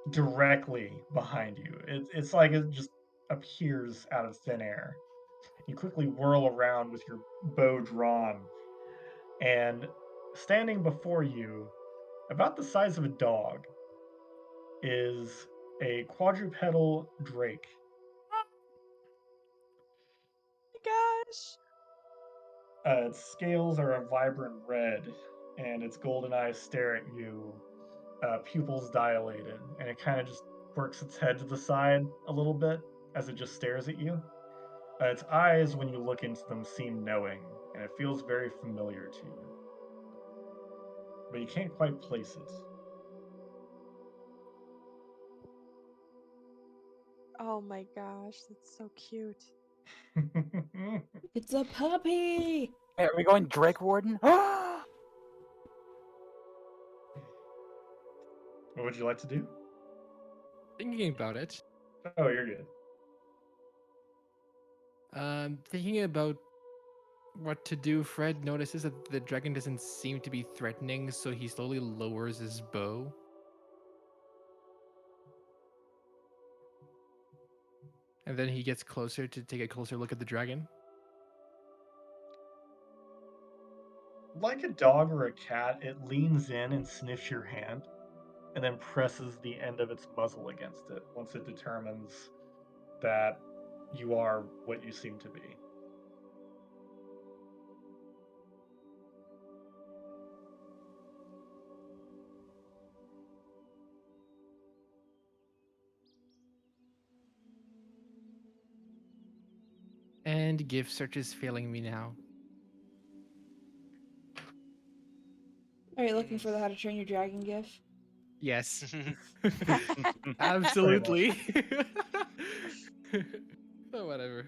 S2: directly behind you. It's like it just appears out of thin air. You quickly whirl around with your bow drawn, and standing before you, about the size of a dog, is a quadrupedal drake.
S5: Gosh.
S2: Its scales are a vibrant red, and its golden eyes stare at you, pupils dilated, and it kind of just quirks its head to the side a little bit as it just stares at you. Its eyes, when you look into them, seem knowing, and it feels very familiar to you. But you can't quite place it.
S5: Oh my gosh, that's so cute.
S3: It's a puppy.
S1: Hey, are we going Drake Warden?
S2: What would you like to do?
S4: Thinking about it.
S2: Oh, you're good.
S4: Thinking about what to do, Fred notices that the dragon doesn't seem to be threatening, so he slowly lowers his bow. And then he gets closer to take a closer look at the dragon.
S2: Like a dog or a cat, it leans in and sniffs your hand, and then presses the end of its muzzle against it once it determines that you are what you seem to be.
S4: And gift search is failing me now.
S3: Are you looking for the How to Train Your Dragon gif?
S4: Yes,
S2: Pretty
S4: absolutely. Oh, whatever.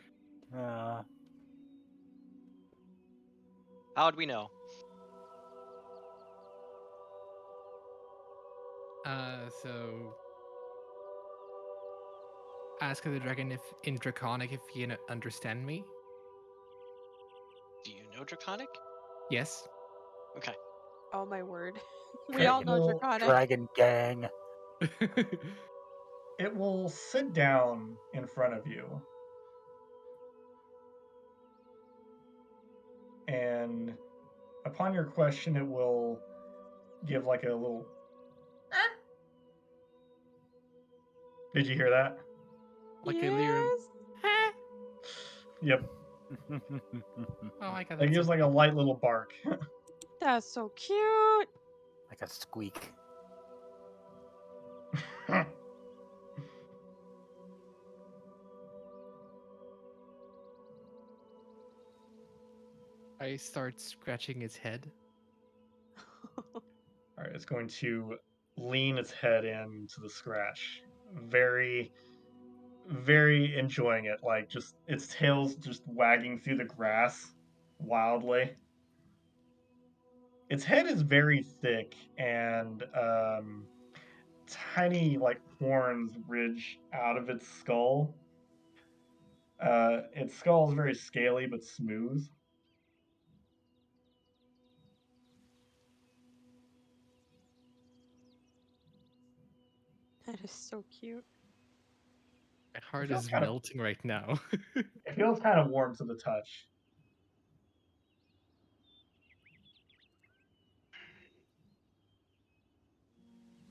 S6: How'd we know?
S4: So ask the dragon if in Draconic if he can understand me.
S6: Do you know Draconic?
S4: Yes.
S6: Okay.
S5: Oh my word. We all know
S2: Well,
S5: Draconic.
S1: Dragon gang.
S2: It will sit down in front of you, and upon your question, it will give like a little. Did you hear that?
S4: Like a little.
S5: Yes.
S2: Yep.
S4: Oh my god,
S2: It
S4: that's
S2: gives
S4: so
S2: like a
S4: cute.
S2: light little bark.
S5: That's so cute.
S1: Like a squeak.
S4: I start scratching its head.
S2: All right, it's going to lean its head into the scratch. Very, very enjoying it. Like just its tail's just wagging through the grass wildly. Its head is very thick and tiny like horns ridge out of its skull. Its skull is very scaly but smooth.
S5: That is so cute.
S4: My heart
S2: feels
S4: is
S2: kind of-
S4: melting right now.
S2: It feels kind of warm to the touch.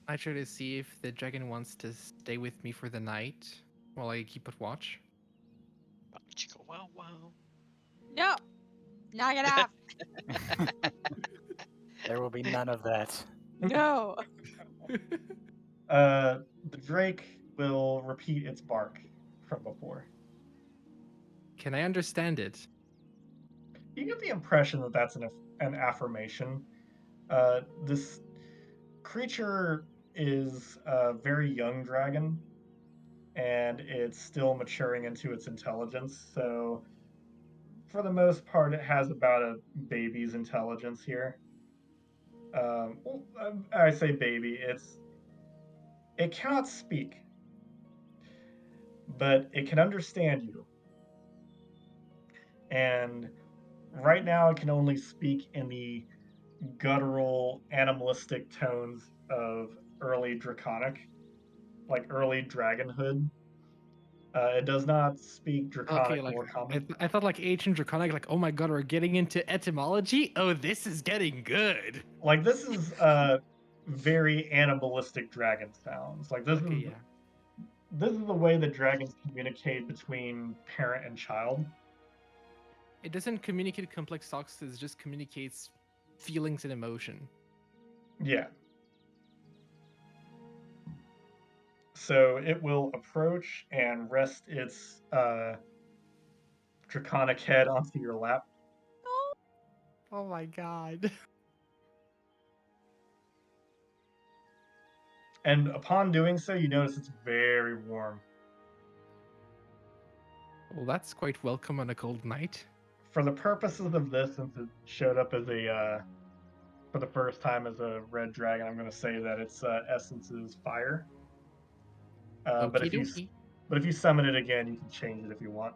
S4: I try to see if the dragon wants to stay with me for the night while I keep it watch.
S6: Chicka wow wow.
S5: No. Knock it off.
S1: There will be none of that.
S5: No.
S2: The drake will repeat its bark from before.
S4: Can I understand it?
S2: You get the impression that that's an affirmation. This creature is a very young dragon, and it's still maturing into its intelligence. So, for the most part, it has about a baby's intelligence here. I say baby. It cannot speak, but it can understand you. And right now, it can only speak in the guttural, animalistic tones of early Draconic, like early Dragonhood. It does not speak
S4: Okay,
S2: Draconic
S4: like
S2: or Common.
S4: I thought like ancient draconic, like oh my god, we're getting into etymology. Oh, this is getting good.
S2: Like this is very animalistic dragon sounds. Like
S4: Okay, yeah.
S2: this is the way that dragons communicate between parent and child.
S4: It doesn't communicate complex talks. It just communicates feelings and emotion.
S2: Yeah. So it will approach and rest its draconic head onto your lap.
S4: Oh my god.
S2: And upon doing so, you notice it's very warm.
S4: Well, that's quite welcome on a cold night.
S2: For the purposes of this, since it showed up as a for the first time as a red dragon, I'm going to say that its essence is fire. But
S4: Okie dokie.
S2: if you summon it again, you can change it if you want.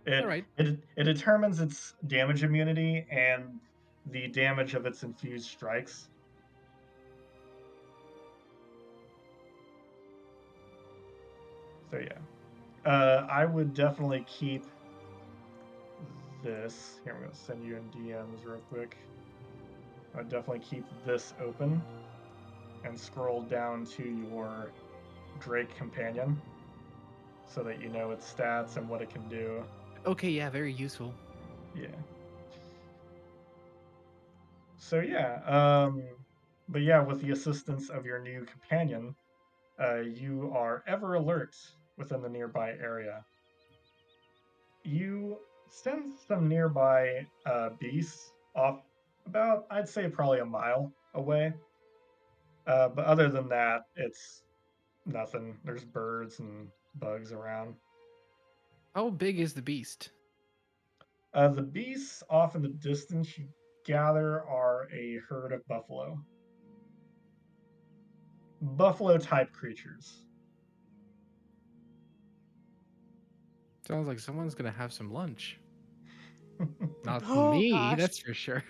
S2: It,
S4: All right.
S2: it determines its damage immunity and the damage of its infused strikes. So yeah, I would definitely keep this. Here, I'm going to send you in DMs real quick. I'd definitely keep this open and scroll down to your Drake companion so that you know its stats and what it can do.
S4: Okay, yeah, very useful.
S2: Yeah. So yeah, but yeah, with the assistance of your new companion, you are ever alert within the nearby area. You sense some nearby beasts off about, I'd say, probably a mile away. But other than that, it's nothing. There's birds and bugs around.
S4: How big is the beast?
S2: The beasts off in the distance you gather are a herd of buffalo. Buffalo type creatures.
S4: Sounds like someone's gonna have some lunch. Not
S5: Oh
S4: me,
S5: gosh.
S4: that's for sure.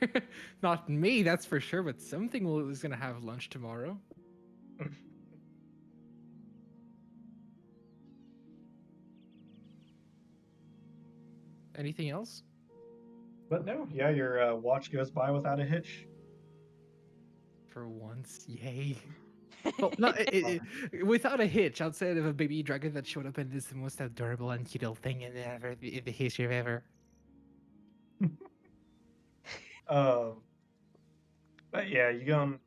S4: Not me, that's for sure. But something is gonna have lunch tomorrow. Anything else?
S2: But no, yeah, your watch goes by without a hitch.
S4: For once, yay. Well, not without a hitch, outside of a baby dragon that showed up and is the most adorable and cute little thing in the history of ever.
S2: Um, but yeah, you go and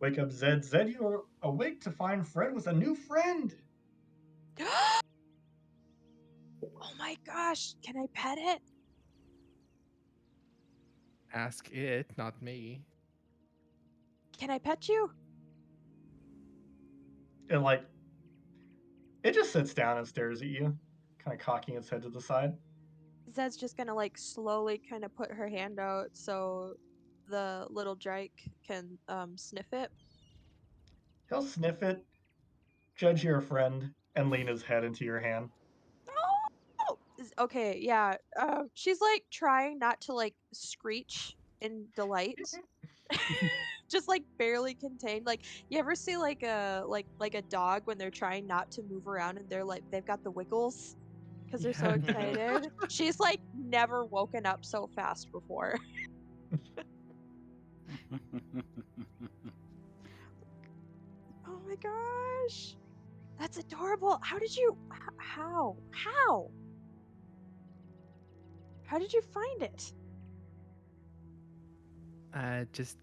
S2: wake up Zed. Zed, you are awake to find Fred with a new friend.
S5: Oh my gosh, can I pet it?
S4: Ask it, not me.
S5: Can I pet you?
S2: And like, it just sits down and stares at you, kind of cocking its head to the side.
S5: Zed's just gonna like slowly kind of put her hand out so the little Drake can sniff it.
S2: He'll sniff it, judge you're a friend, and lean his head into your hand.
S5: Oh, okay, yeah. She's like trying not to like screech in delight. Just like barely contained. Like you ever see like a dog when they're trying not to move around and they're like they've got the wiggles because they're so
S4: Yeah.
S5: excited. She's like never woken up so fast before. Oh my gosh. That's adorable. How did you how? How? How did you find it?
S4: Just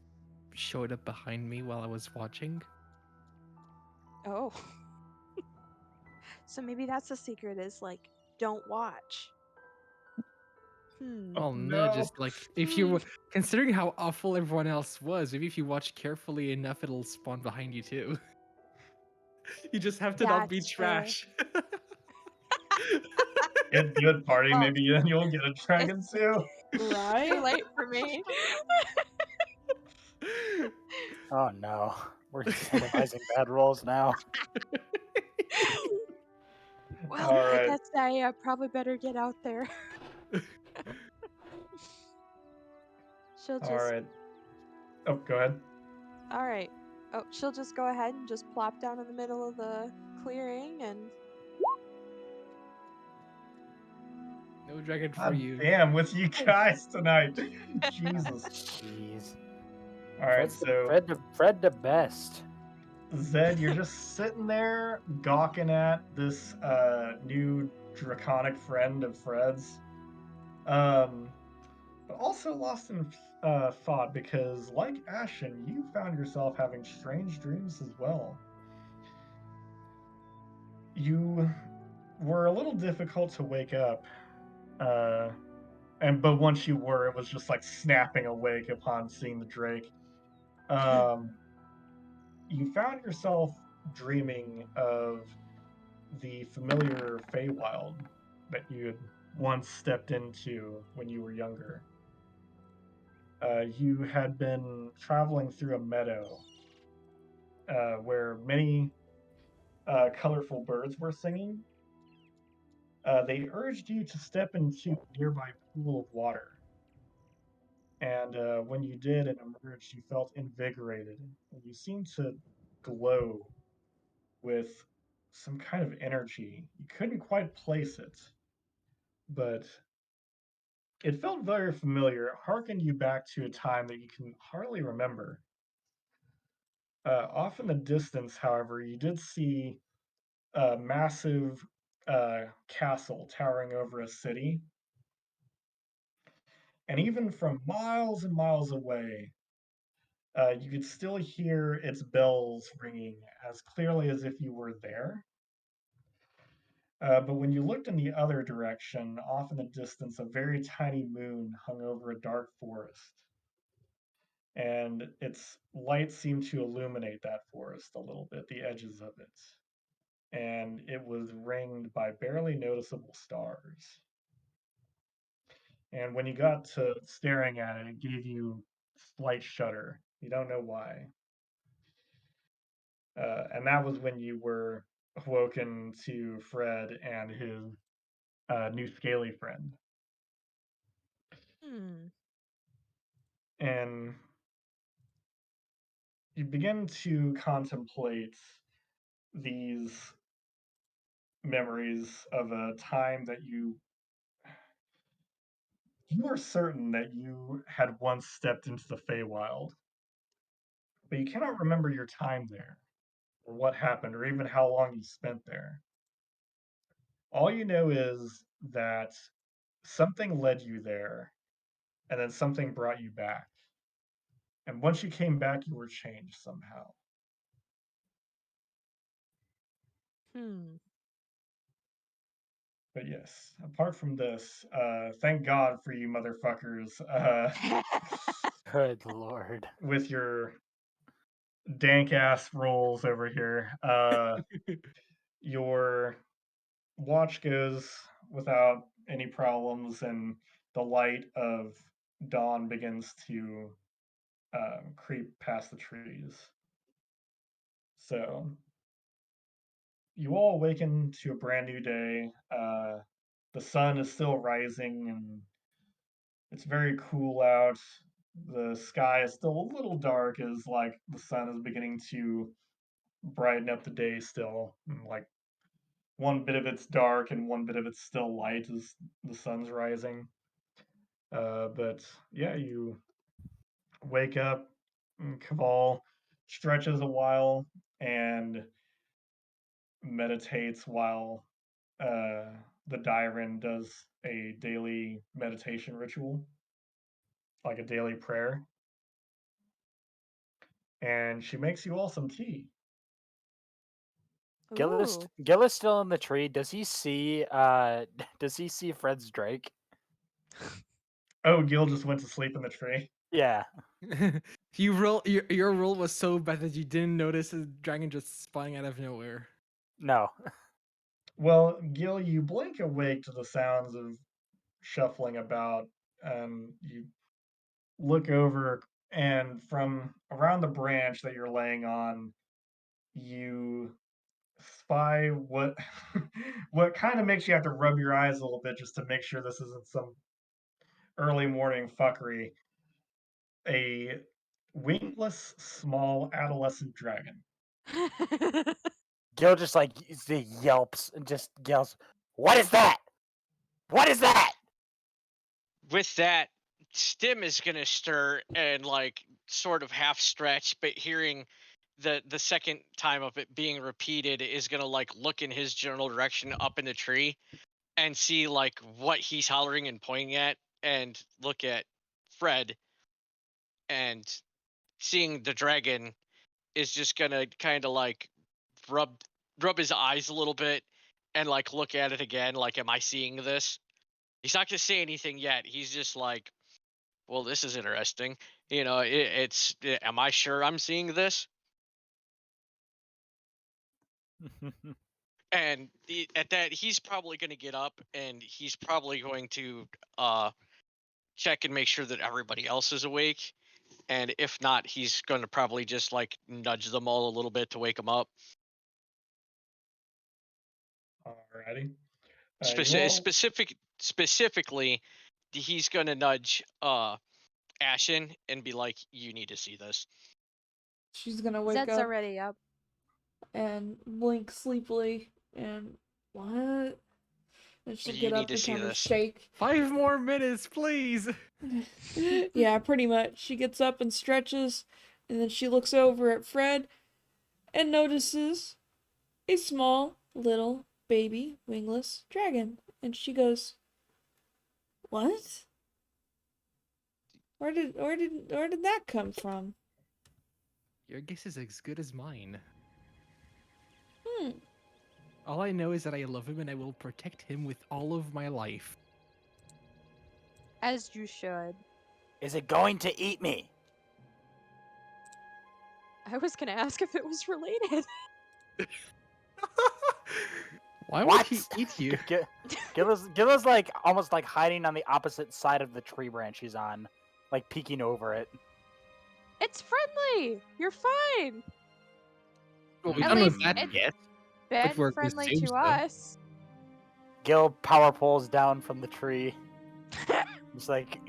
S4: showed up behind me while I was watching.
S5: Oh. So maybe that's the secret is like don't watch. Hmm.
S4: Oh no,
S2: No.
S4: just like if you considering how awful everyone else was, maybe if you watch carefully enough, it'll spawn behind you too. You just have to not be
S5: That's fair.
S4: trash.
S2: Good party.
S5: Well,
S2: Maybe then you'll get a dragon
S5: it's
S2: too.
S5: too
S3: Right?
S5: late for me.
S1: Oh no, we're incentivizing bad rolls now.
S5: Well,
S2: All
S5: I
S2: right.
S5: guess I probably better get out there. She'll
S2: All
S5: just
S2: right. Oh, go ahead.
S5: all right. Oh, she'll just go ahead and just plop down in the middle of the clearing and
S4: No dragon for
S2: God
S4: you.
S2: damn, with you guys tonight. Jesus.
S1: Jeez.
S2: All right, so
S1: Fred the best.
S2: Zed, you're just sitting there gawking at this new draconic friend of Fred's. But also lost in thought because, like Ashen, you found yourself having strange dreams as well. You were a little difficult to wake up, uh, but once you were, it was just like snapping awake upon seeing the Drake. Um, you found yourself dreaming of the familiar Feywild that you had once stepped into when you were younger. You had been traveling through a meadow where many colorful birds were singing, they urged you to step into a nearby pool of water. And when you did and emerged, you felt invigorated, and you seemed to glow with some kind of energy. You couldn't quite place it, but it felt very familiar. It harkened you back to a time that you can hardly remember. Off in the distance, however, you did see a massive castle towering over a city. And even from miles and miles away, you could still hear its bells ringing as clearly as if you were there. But when you looked in the other direction, off in the distance, a very tiny moon hung over a dark forest. And its light seemed to illuminate that forest a little bit, the edges of it. And it was ringed by barely noticeable stars. And when you got to staring at it, it gave you slight shudder. You don't know why. And that was when you were awoken to Fred and his new scaly friend.
S5: Hmm.
S2: And you begin to contemplate these memories of a time that you are certain that you had once stepped into the Feywild, but you cannot remember your time there, or what happened, or even how long you spent there. All you know is that something led you there, and then something brought you back. And once you came back, you were changed somehow.
S5: Hmm.
S2: But yes, apart from this, thank God for you motherfuckers
S1: Good lord.
S2: with your dank ass rolls over here. Your watch goes without any problems, and the light of dawn begins to creep past the trees. So you all awaken to a brand new day. The sun is still rising, and it's very cool out. The sky is still a little dark as like the sun is beginning to brighten up the day still. And, like one bit of it's dark and one bit of it's still light as the sun's rising. But yeah, you wake up, and Caval stretches a while and meditates while uh, the Dyren does a daily meditation ritual, like a daily prayer. And she makes you all some tea.
S5: Ooh.
S1: Gillis still in the tree. Does he see does he see Fred's Drake?
S2: Oh, Gil just went to sleep in the tree.
S1: Yeah.
S4: Your roll was so bad that you didn't notice a dragon just spawning out of nowhere.
S1: No.
S2: Well, Gil, you blink awake to the sounds of shuffling about, and you look over, and from around the branch that you're laying on, you spy what what kind of makes you have to rub your eyes a little bit just to make sure this isn't some early morning fuckery. A wingless, small adolescent dragon.
S1: Gil just like he yelps and just yells, "What is that? What is that?"
S6: With that, Stim is gonna stir and like sort of half stretch, but hearing the second time of it being repeated is gonna like look in his general direction up in the tree and see like what he's hollering and pointing at, and look at Fred, and seeing the dragon is just gonna kind of like rub rub his eyes a little bit and like look at it again, like, am I seeing this? He's not gonna say anything yet. He's just like, well, this is interesting. Am I sure I'm seeing this? And at that, he's probably going to get up and he's probably going to uh, check and make sure that everybody else is awake. And if not, he's going to probably just like nudge them all a little bit to wake them up.
S2: Alrighty. You all,
S6: Specifically, he's gonna nudge Ashen and be like, "You need to see this."
S3: She's gonna wake
S5: Zed's
S3: up
S5: already up.
S3: and blink sleepily and what? And she'll
S6: You
S3: get
S6: need
S3: up
S6: to
S3: and
S6: see
S3: kind of
S6: this.
S3: shake.
S4: 5 more minutes, please.
S3: Yeah, pretty much. She gets up and stretches, and then she looks over at Fred and notices a small, little, baby, wingless dragon. And she goes, "What? Where did that come from?"
S4: Your guess is as good as mine.
S3: Hmm.
S4: All I know is that I love him and I will protect him with all of my life.
S5: As you should.
S1: Is it going to eat me?
S5: I was gonna ask if it was related.
S4: Why would
S1: What?
S4: he eat you?
S1: Gilla's like almost like hiding on the opposite side of the tree branch he's on, like peeking over it.
S5: It's friendly. You're fine.
S4: Well, we
S5: At
S4: don't know
S5: least
S4: that
S5: it's
S4: yet.
S5: been
S4: we're
S5: friendly
S4: assumed
S5: to
S4: so.
S5: us.
S1: Gil power pulls down from the tree. Just like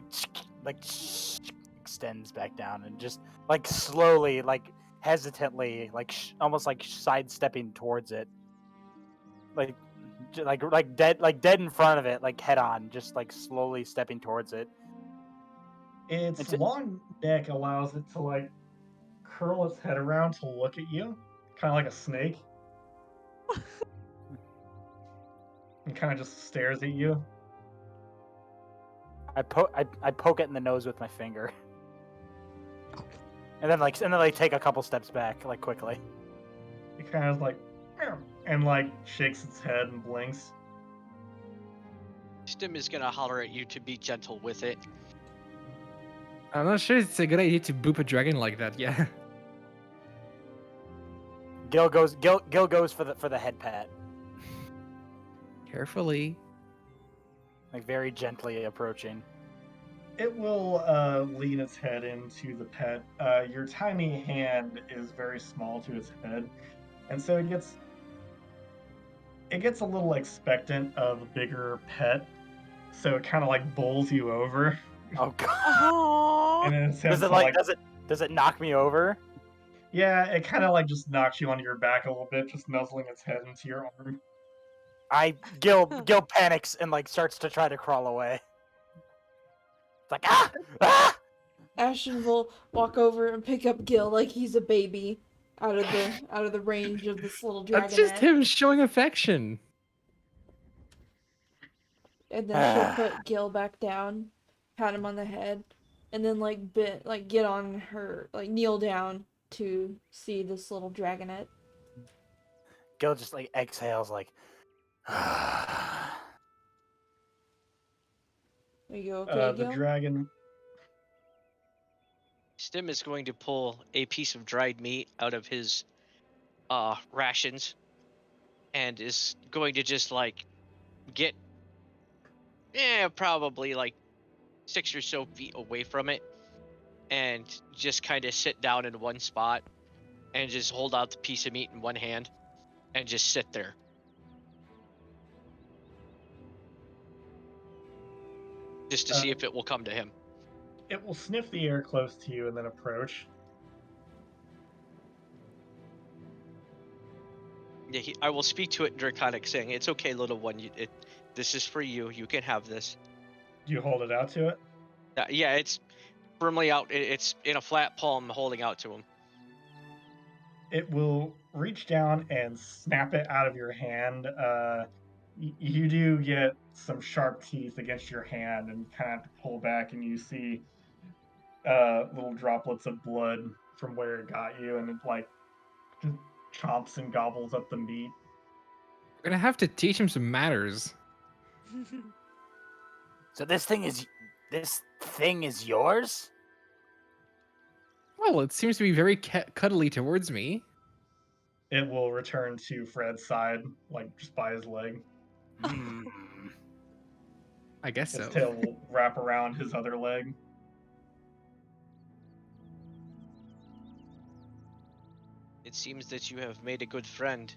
S1: extends back down and just like slowly, like hesitantly, like almost like sidestepping towards it, like dead in front of it, like head on, just like slowly stepping towards it.
S2: its long neck allows it to like curl its head around to look at you, kind of like a snake, and kind of just stares at you.
S1: I poke it in the nose with my finger, and then take a couple steps back, like quickly.
S2: It kind of like, "Meow," and like shakes its head and blinks.
S6: Stim is gonna holler at you to be gentle with it.
S4: I'm not sure it's a good idea to boop a dragon like that, yeah.
S1: Gil goes for the head pat,
S4: Carefully.
S1: like very gently approaching.
S2: It will lean its head into the pet. Your tiny hand is very small to its head, and so it gets a little expectant of a bigger pet. So it kind of like bowls you over,
S1: Oh god!
S5: Oh.
S2: and in a
S1: Does
S2: sense,
S1: it like does it knock me over?
S2: yeah, it kind of like just knocks you onto your back a little bit, just nuzzling its head into your arm.
S1: Gil panics and like starts to try to crawl away. It's like ah!
S3: Ashton will walk over and pick up Gil like he's a baby out of the range of this little
S4: That's just
S3: dragonette.
S4: him showing affection.
S3: And then she'll put Gil back down, pat him on the head, and then get on her, like kneel down to see this little dragonette.
S1: Gil just like exhales like.
S3: Are you okay,
S2: The
S3: Gil?
S2: dragon.
S6: Stim is going to pull a piece of dried meat out of his rations and is going to just like get probably like 6 or so feet away from it and just kind of sit down in one spot and just hold out the piece of meat in one hand and just sit there. Just to see if it will come to him.
S2: It will sniff the air close to you and then approach.
S6: Yeah, I will speak to it in Draconic, saying, "It's okay, little one. This is for you. You can have this."
S2: Do you hold it out to it?
S6: Yeah, it's firmly out. It's in a flat palm, holding out to him.
S2: It will reach down and snap it out of your hand. You do get some sharp teeth against your hand and kind of have to pull back, and you see little droplets of blood from where it got you, and it like just chomps and gobbles up the meat.
S4: We're gonna have to teach him some manners.
S1: So this thing is yours?
S4: Well, it seems to be very cuddly towards me.
S2: It will return to Fred's side, like just by his leg.
S1: Hmm.
S4: I guess
S2: Its
S4: so.
S2: tail will wrap around his other leg.
S6: It seems that you have made a good friend.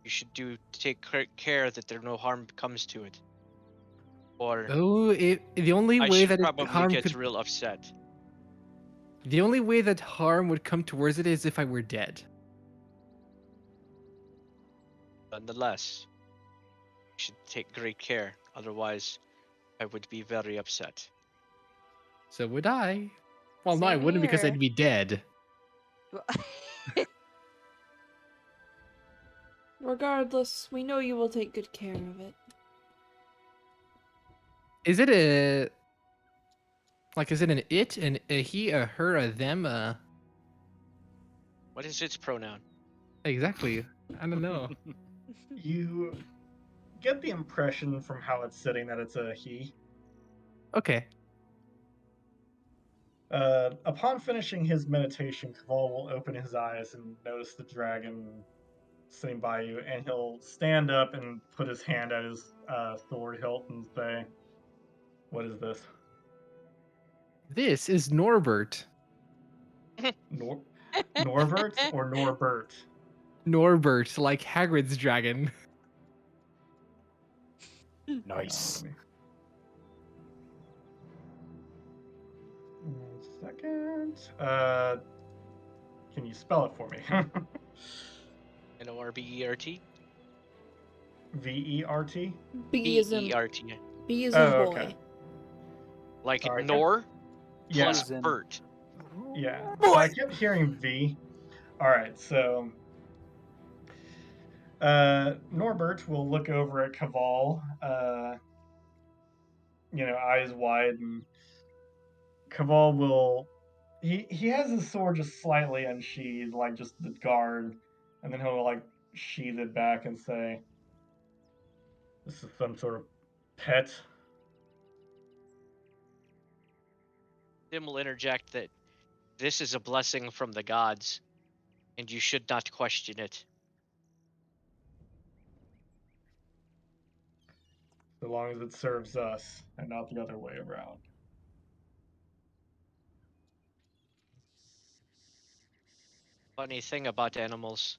S6: You should take care that there no harm comes to it. Or
S4: Oh, the only
S6: I
S4: way
S6: should
S4: that
S6: probably
S4: harm
S6: get
S4: could,
S6: real upset.
S4: the only way that harm would come towards it is if I were dead.
S6: Nonetheless, you should take great care. Otherwise, I would be very upset.
S4: So would I. Well, no, I
S5: Same
S4: wouldn't because
S5: here.
S4: I'd be dead.
S3: Regardless, we know you will take good care of it.
S4: Is it a like? Is it an it, a he, a her, a them?
S6: What is its pronoun?
S4: Exactly. I don't know.
S2: You get the impression from how it's sitting that it's a he.
S4: Okay.
S2: Upon finishing his meditation, Kaval will open his eyes and notice the dragon sitting by you, and he'll stand up and put his hand at his sword hilt and say, "What is this?"
S4: This is Norbert.
S2: Norvert or Norbert?
S4: Norbert, like Hagrid's dragon.
S2: Hang on,
S1: Nice.
S2: let me- 1 second. Can you spell it for me?
S6: N-O-R-B-E-R-T?
S2: Vert.
S3: B is in
S6: B-E-R-T.
S3: B is
S2: Oh,
S3: in boy.
S2: okay.
S6: Like
S2: Sorry.
S6: Nor
S2: Yeah,
S6: plus
S1: As in-
S6: Bert.
S2: yeah. So I kept hearing V. All right, so Norbert will look over at Kaval, eyes wide, and Kaval will. He has his sword just slightly unsheathed, like just the guard, and then he'll like sheath it back and say, "This is some sort of pet."
S6: Tim will interject that this is a blessing from the gods, and you should not question it.
S2: So long as it serves us and not the other way around.
S6: Funny thing about animals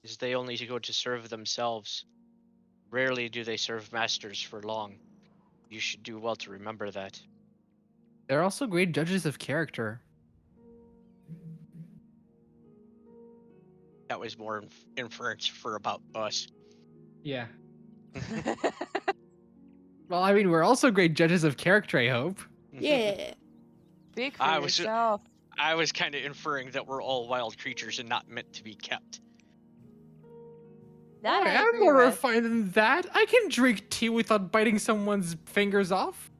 S6: is they only go to serve themselves. Rarely do they serve masters for long. You should do well to remember that.
S4: They're also great judges of character.
S6: That was more inference for about us.
S4: Yeah. Well, I mean, we're also great judges of character, I hope.
S3: Yeah.
S5: Speak for
S6: I was-
S5: yourself.
S6: I was kind of inferring that we're all wild creatures and not meant to be kept.
S5: That I
S4: I'm
S5: agree
S4: more
S5: with.
S4: refined than that. I can drink tea without biting someone's fingers off.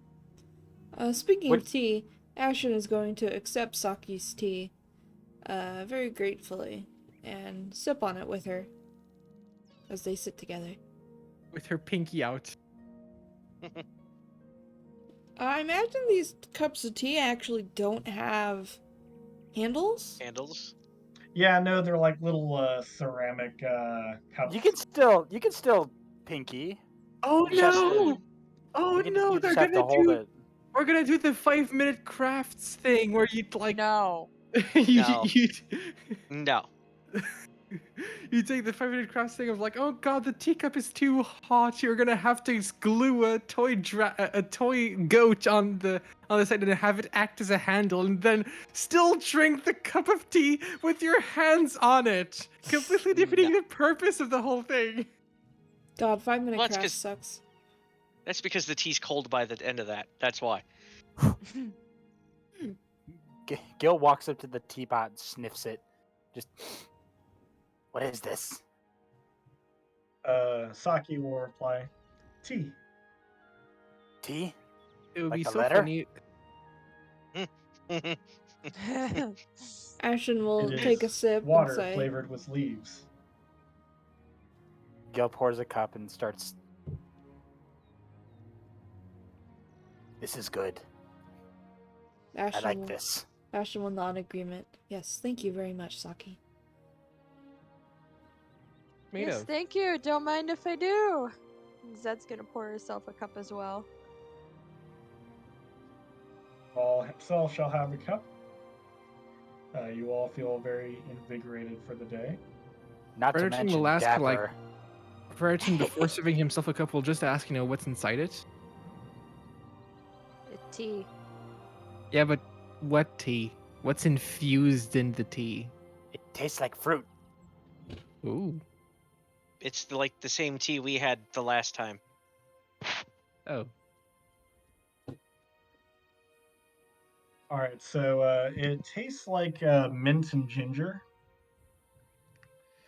S3: Speaking
S1: What-
S3: of tea, Ashen is going to accept Saki's tea, very gratefully, and sip on it with her as they sit together.
S4: With her pinky out.
S3: I imagine these cups of tea actually don't have handles.
S6: Handles?
S2: Yeah, no, they're like little ceramic cups.
S1: You can still pinky.
S4: Oh
S1: You just have to-
S4: no! Oh
S1: you can,
S4: no!
S1: you
S4: They're
S1: just have to
S4: gonna
S1: hold
S4: do.
S1: it.
S4: We're gonna do the 5-minute crafts thing where you like
S5: No.
S4: you,
S6: No.
S4: you,
S6: No.
S4: you take the 5-minute crafts thing of like, oh god, the teacup is too hot. You're gonna have to glue a toy goat on the side and have it act as a handle, and then still drink the cup of tea with your hands on it, completely defeating the purpose of the whole thing.
S3: God, 5-minute
S6: Well, that's
S3: craft
S6: 'cause-
S3: sucks.
S6: That's because the tea's cold by the end of that. That's why.
S1: Gil walks up to the teapot and sniffs it. Just, what is this?
S2: Saki will reply, "Tea."
S1: Tea?
S4: It would
S1: Like
S4: be
S1: the
S4: so
S1: letter?
S4: funny.
S3: Ashen will
S2: It
S3: take a
S2: is
S3: sip
S2: water
S3: and say,
S2: flavored with leaves.
S1: Gil pours a cup and starts. This is good. I
S3: Ashen,
S1: like this.
S3: Ashen will nod agreement. Yes, thank you very much, Saki.
S4: Made
S5: Yes,
S4: of.
S5: thank you. Don't mind if I do. Zed's gonna pour herself a cup as well.
S2: All himself shall have a cup. You all feel very invigorated for the day.
S1: Not to
S4: Breton will
S1: mention
S4: ask for, like,
S1: dapper.
S4: Ferritin, before serving himself a cup, will just ask, what's inside it.
S5: Tea.
S4: Yeah, but what tea? What's infused in the tea?
S1: It tastes like fruit.
S4: Ooh.
S6: It's like the same tea we had the last time.
S4: Oh.
S2: All right, so it tastes like mint and ginger.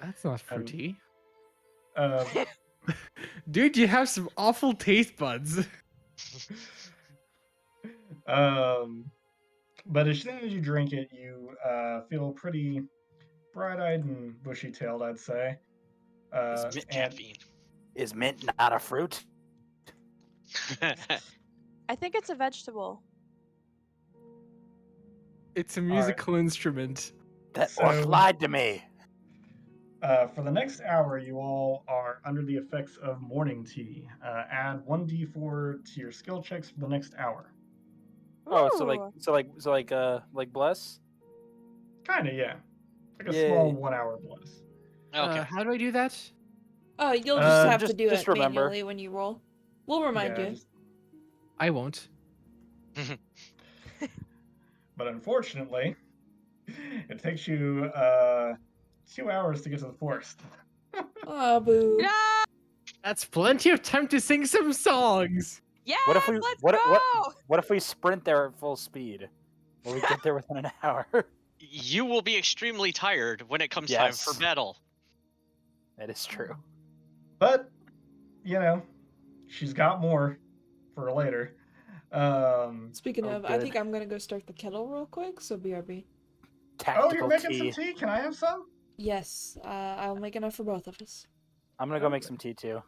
S4: That's not fruity.
S2: Uh,
S4: Dude, you have some awful taste buds.
S2: but as soon as you drink it, you feel pretty bright-eyed and bushy-tailed, I'd say.
S6: It's mint
S2: And
S6: caffeine.
S1: Is mint not a fruit?
S5: I think it's a vegetable.
S4: It's a
S2: right.
S4: musical instrument.
S1: That orc
S2: So-
S1: lied to me.
S2: for the next hour, you all are under the effects of morning tea. Add 1d4 to your skill checks for the next hour.
S1: Oh,
S5: Ooh.
S1: like bless.
S2: Kind of, yeah. Like a
S1: Yay.
S2: small 1 hour bless.
S6: Okay.
S4: How do I do that?
S3: You'll just have to
S1: just-
S3: do
S1: just
S3: it
S1: remember.
S3: manually when you roll. We'll remind
S2: Yeah,
S3: you.
S2: just-
S4: I won't.
S2: but unfortunately, it takes you 2 hours to get to the forest.
S3: Oh, boo.
S5: No!
S4: That's plenty of time to sing some songs.
S5: Yes,
S1: What if we-
S5: let's
S1: what-
S5: go!
S1: What if we sprint there at full speed? Will we get there within an hour?
S6: You will be extremely tired when it comes time for
S1: Yes.
S6: battle.
S1: That is true.
S2: But, she's got more for later.
S3: Speaking
S1: Oh,
S3: of, I
S1: good.
S3: think I'm gonna go start the kettle real quick, so BRB.
S1: Tactical
S2: oh, you're making
S1: tea.
S2: some tea? Can I have some?
S3: Yes, I'll make enough for both of us.
S1: I'm gonna go make some tea too.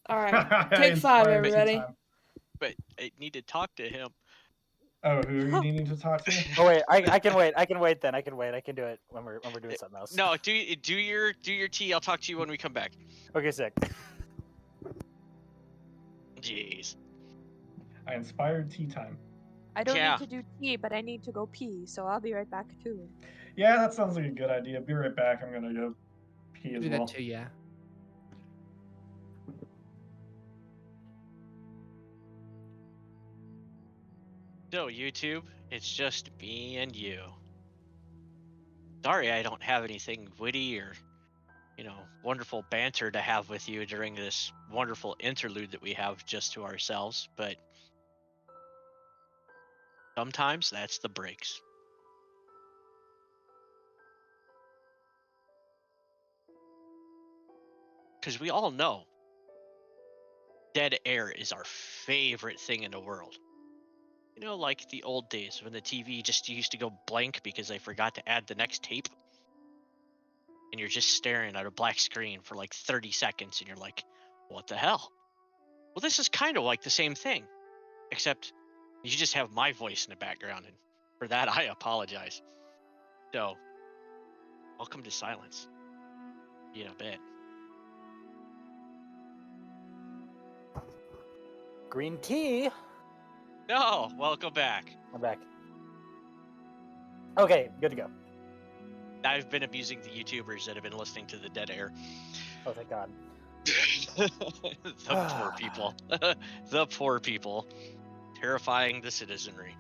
S3: Alright, take 5,
S2: Inspired tea
S3: everybody.
S2: time.
S6: But I need to talk to him.
S2: Oh, who are you needing to talk to?
S1: Oh wait, I can wait. I can wait then. I can wait. I can do it when we're doing something else.
S6: No, do your tea. I'll talk to you when we come back.
S1: Okay, sick.
S6: Jeez.
S2: I inspired tea time.
S5: I don't
S6: Yeah.
S5: need to do tea, but I need to go pee, so I'll be right back too.
S2: Yeah, that sounds like a good idea. Be right back. I'm gonna go pee as
S4: Do
S2: well.
S4: that too, yeah.
S6: So YouTube, it's just me and you. Sorry I don't have anything witty or, wonderful banter to have with you during this wonderful interlude that we have just to ourselves, but sometimes that's the breaks. Because we all know dead air is our favorite thing in the world. Like the old days when the TV just used to go blank because they forgot to add the next tape. And you're just staring at a black screen for like 30 seconds and you're like, what the hell? Well, this is kind of like the same thing, except you just have my voice in the background. And for that, I apologize. So, welcome to silence. See you in a bit.
S1: Green tea.
S6: No, welcome back.
S1: I'm back. Okay, good to go.
S6: I've been abusing the YouTubers that have been listening to the dead air.
S1: Oh, thank God.
S6: The poor people. The poor people. Terrifying the citizenry.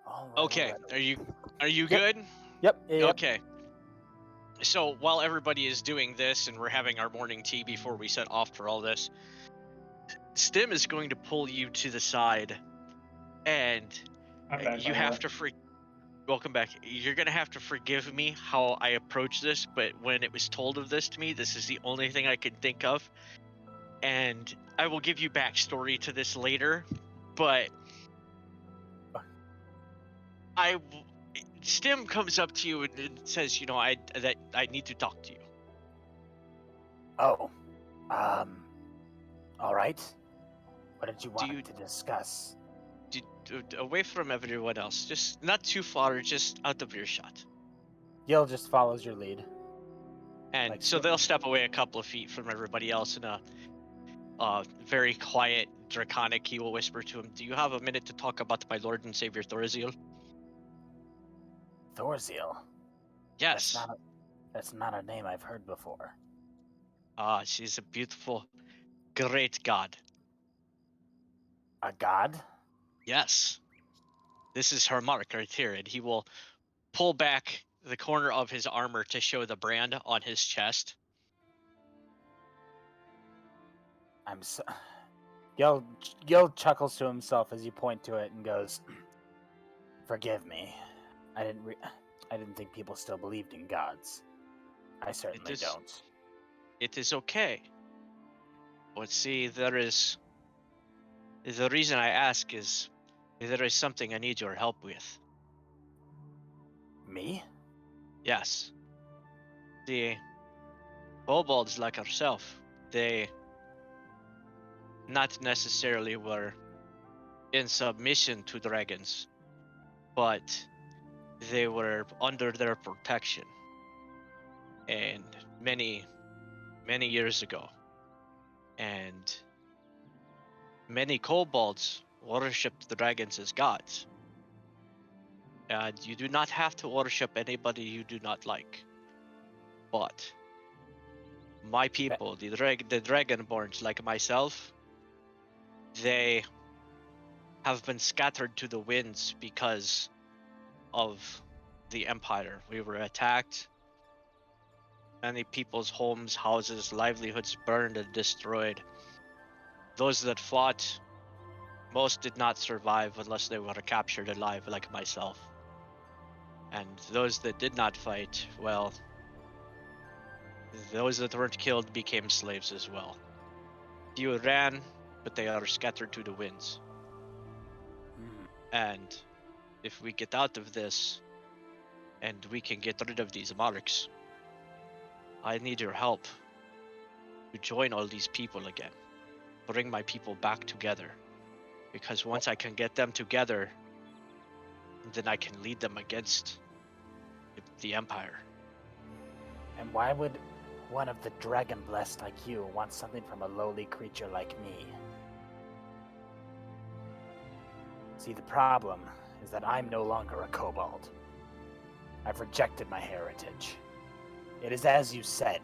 S1: All right,
S6: Okay,
S1: all right.
S6: are you
S1: Yep.
S6: good?
S1: Yep. Yep.
S6: Okay. So while everybody is doing this and we're having our morning tea before we set off for all this, Stim is going to pull you to the side, and
S2: I'm back,
S6: you
S2: by the
S6: have
S2: way.
S6: to welcome back. You're gonna have to forgive me how I approach this, but when it was told of this to me, this is the only thing I could think of, and I will give you backstory to this later. But Stim comes up to you and says, that I need to talk to you.
S1: Oh. All right. What did you want
S6: you-
S1: to discuss?
S6: Away from everyone else, just not too far, just out of earshot.
S1: Gil just follows your lead.
S6: And
S1: Like
S6: so
S1: so-
S6: they'll step away a couple of feet from everybody else, and very quiet, draconic, he will whisper to him, "Do you have a minute to talk about my Lord and Savior Thorazil?"
S1: Thorazil.
S6: Yes.
S1: That's not a name I've heard before.
S6: Ah, she's a beautiful, great god.
S1: A god?
S6: Yes. This is her mark right here, and he will pull back the corner of his armor to show the brand on his chest.
S1: I'm so... Gil chuckles to himself as you point to it and goes, "Forgive me. I didn't think people still believed in gods. I certainly don't."
S6: It is okay. But see, the reason I ask is there is something I need your help with.
S1: Me?
S6: Yes. The kobolds like ourselves, they not necessarily were in submission to dragons, but they were under their protection. And many years ago. And many kobolds worshipped the dragons as gods. And you do not have to worship anybody you do not like. But my people, the dragonborns like myself, they have been scattered to the winds because of the Empire. We were attacked. Many people's homes, houses, livelihoods burned and destroyed. Those that fought, most did not survive unless they were captured alive, like myself. And those that did not fight, well, those that weren't killed became slaves as well. Few ran, but they are scattered to the winds. And if we get out of this, and we can get rid of these marks, I need your help to join all these people again. Bring my people back together. Because once I can get them together, then I can lead them against the Empire.
S1: And why would one of the dragon blessed like you want something from a lowly creature like me? See, the problem is that I'm no longer a kobold. I've rejected my heritage. It is as you said.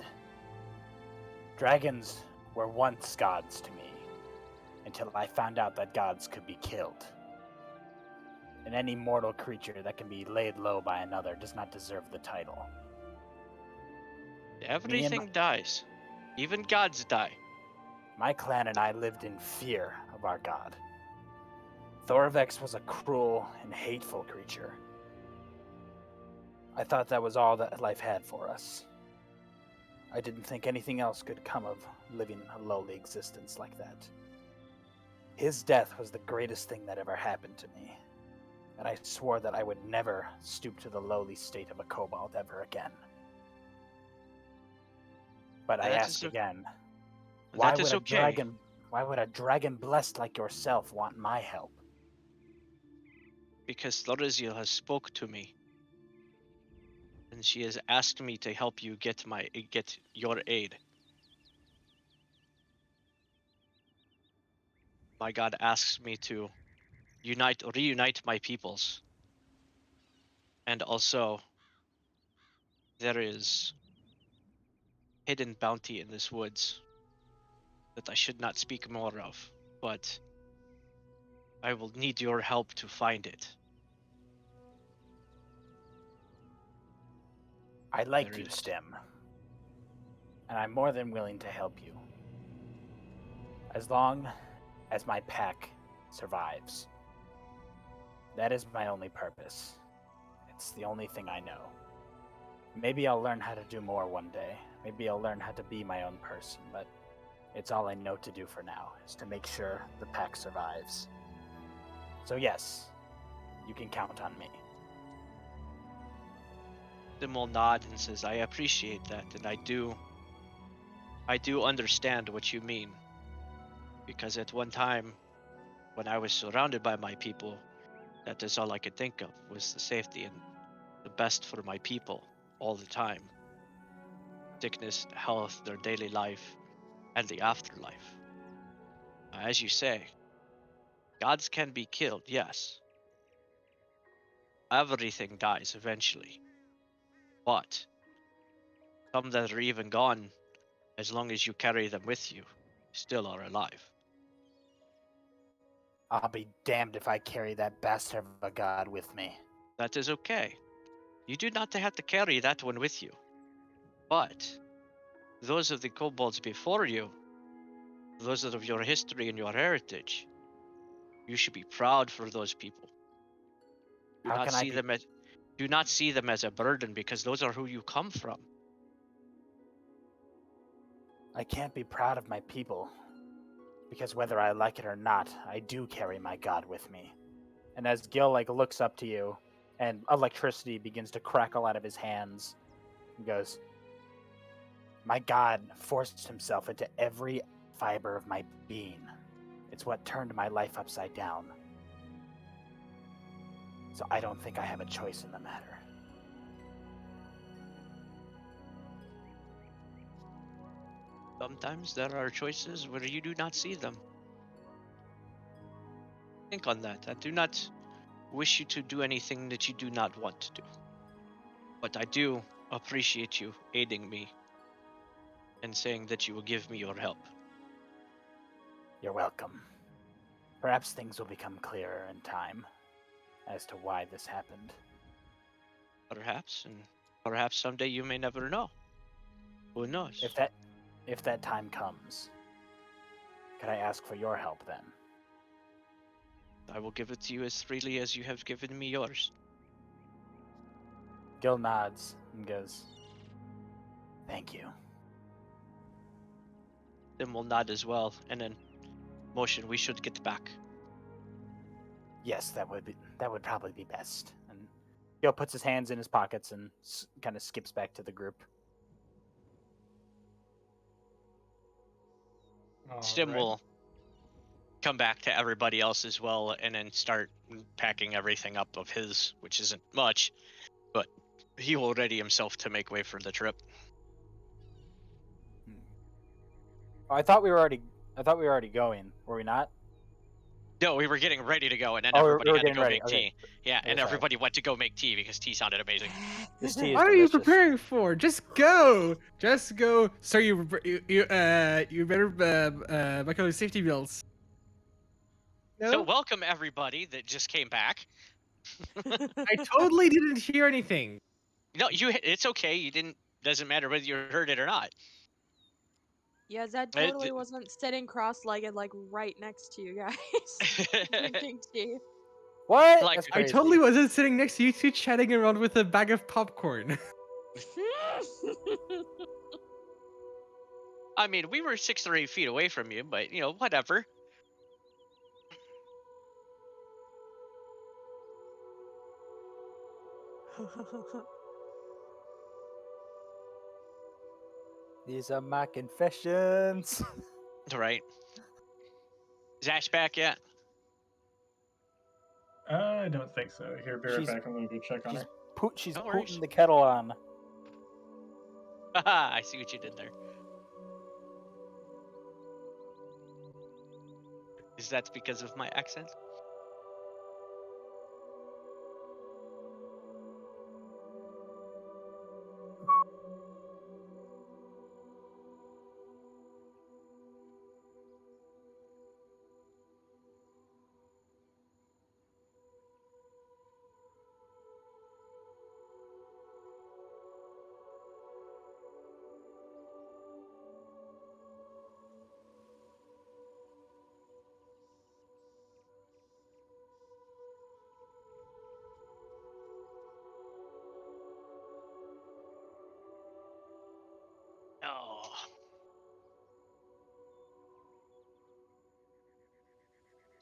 S1: Dragons were once gods to me, until I found out that gods could be killed. And any mortal creature that can be laid low by another does not deserve the title.
S6: Everything dies. Even gods die.
S1: My clan and I lived in fear of our god. Thorvex was a cruel and hateful creature. I thought that was all that life had for us. I didn't think anything else could come of living a lowly existence like that. His death was the greatest thing that ever happened to me, and I swore that I would never stoop to the lowly state of a kobold ever again. But I ask again, why would a dragon blessed like yourself want my help?
S6: Because Thorisiel has spoke to me. And she has asked me to help you get your aid. My god asks me to reunite my peoples. And also, there is hidden bounty in this woods that I should not speak more of, but I will need your help to find it.
S1: I like you, Stim, and I'm more than willing to help you. As long as my pack survives. That is my only purpose. It's the only thing I know. Maybe I'll learn how to do more one day. Maybe I'll learn how to be my own person, but it's all I know to do for now, is to make sure the pack survives. So yes, you can count on me.
S6: Tim will nod and says, I appreciate that, and I do understand what you mean. Because at one time, when I was surrounded by my people, that is all I could think of, was the safety and the best for my people all the time. Sickness, health, their daily life, and the afterlife. As you say, gods can be killed, yes. Everything dies eventually. But Some that are even gone, as long as you carry them with you, still are alive.
S1: I'll be damned if I carry that bastard of a god with me.
S6: That is okay. You do not have to carry that one with you. But those of the kobolds before you, those of your history and your heritage, you should be proud for those people. Do
S1: How
S6: not
S1: can I
S6: see
S1: be?
S6: them as do not see them as a burden, because those are who you come from.
S1: I can't be proud of my people, because whether I like it or not, I do carry my god with me. And as Gil looks up to you, and electricity begins to crackle out of his hands, he goes, "My god forced himself into every fiber of my being. It's what turned my life upside down. So I don't think I have a choice in the matter."
S6: Sometimes there are choices where you do not see them. Think on that. I do not wish you to do anything that you do not want to do. But I do appreciate you aiding me and saying that you will give me your help.
S1: You're welcome. Perhaps things will become clearer in time as to why this happened.
S6: Perhaps, and perhaps someday you may never know. Who knows?
S1: If that time comes, could I ask for your help then?
S6: I will give it to you as freely as you have given me yours.
S1: Gil nods and goes, "Thank you."
S6: Then we'll nod as well, and then motion. We should get back.
S1: Yes, that would probably be best. And Gil puts his hands in his pockets and kind of skips back to the group.
S6: Stim
S2: Alright.
S6: will come back to everybody else as well, and then start packing everything up of his, which isn't much, but he will ready himself to make way for the trip.
S1: Oh, I thought we were already going. Were we not?
S6: No, we were getting ready to go, and then
S1: Oh, we
S6: everybody
S1: were
S6: had to
S1: getting
S6: go
S1: ready.
S6: make
S1: Okay.
S6: tea. Yeah,
S1: Okay,
S6: and
S1: sorry.
S6: everybody went to go make tea because tea sounded amazing.
S1: This tea is
S4: What are you
S1: delicious.
S4: preparing for? Just go. Just go. So you better buckle your safety belts. No?
S6: So welcome everybody that just came back.
S4: I totally didn't hear anything.
S6: No, it's okay. You didn't. Doesn't matter whether you heard it or not.
S5: Yeah, Zed
S6: It-
S5: totally wasn't sitting cross-legged like right next to you guys, drinking tea.
S1: What?
S6: Like-
S1: That's
S4: I
S1: crazy.
S4: totally wasn't sitting next to you two chatting around with a bag of popcorn.
S6: I mean, we were 6 or 8 feet away from you, but whatever.
S1: These are my confessions.
S6: Right? Is Ash back yet?
S2: I don't think so. Here, be right
S1: She's-
S2: back. I'm gonna go check on
S1: she's
S2: her.
S1: She's
S6: No worries.
S1: putting the kettle on.
S6: Haha, I see what you did there. Is that because of my accent? Oh.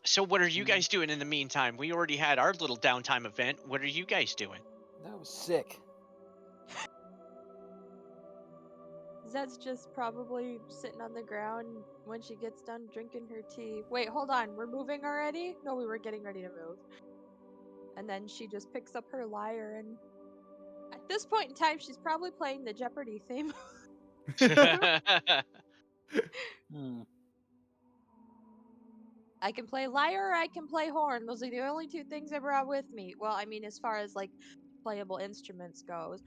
S6: So what are you guys doing in the meantime? We already had our little downtime event. What are you guys doing?
S1: That was sick.
S5: Zed's just probably sitting on the ground when she gets done drinking her tea. Wait, hold on. We're moving already? No, we were getting ready to move. And then she just picks up her lyre, and at this point in time, she's probably playing the Jeopardy theme.
S1: Hmm.
S5: I can play lyre or I can play horn. Those are the only two things I brought with me. Well, I mean, as far as like playable instruments goes,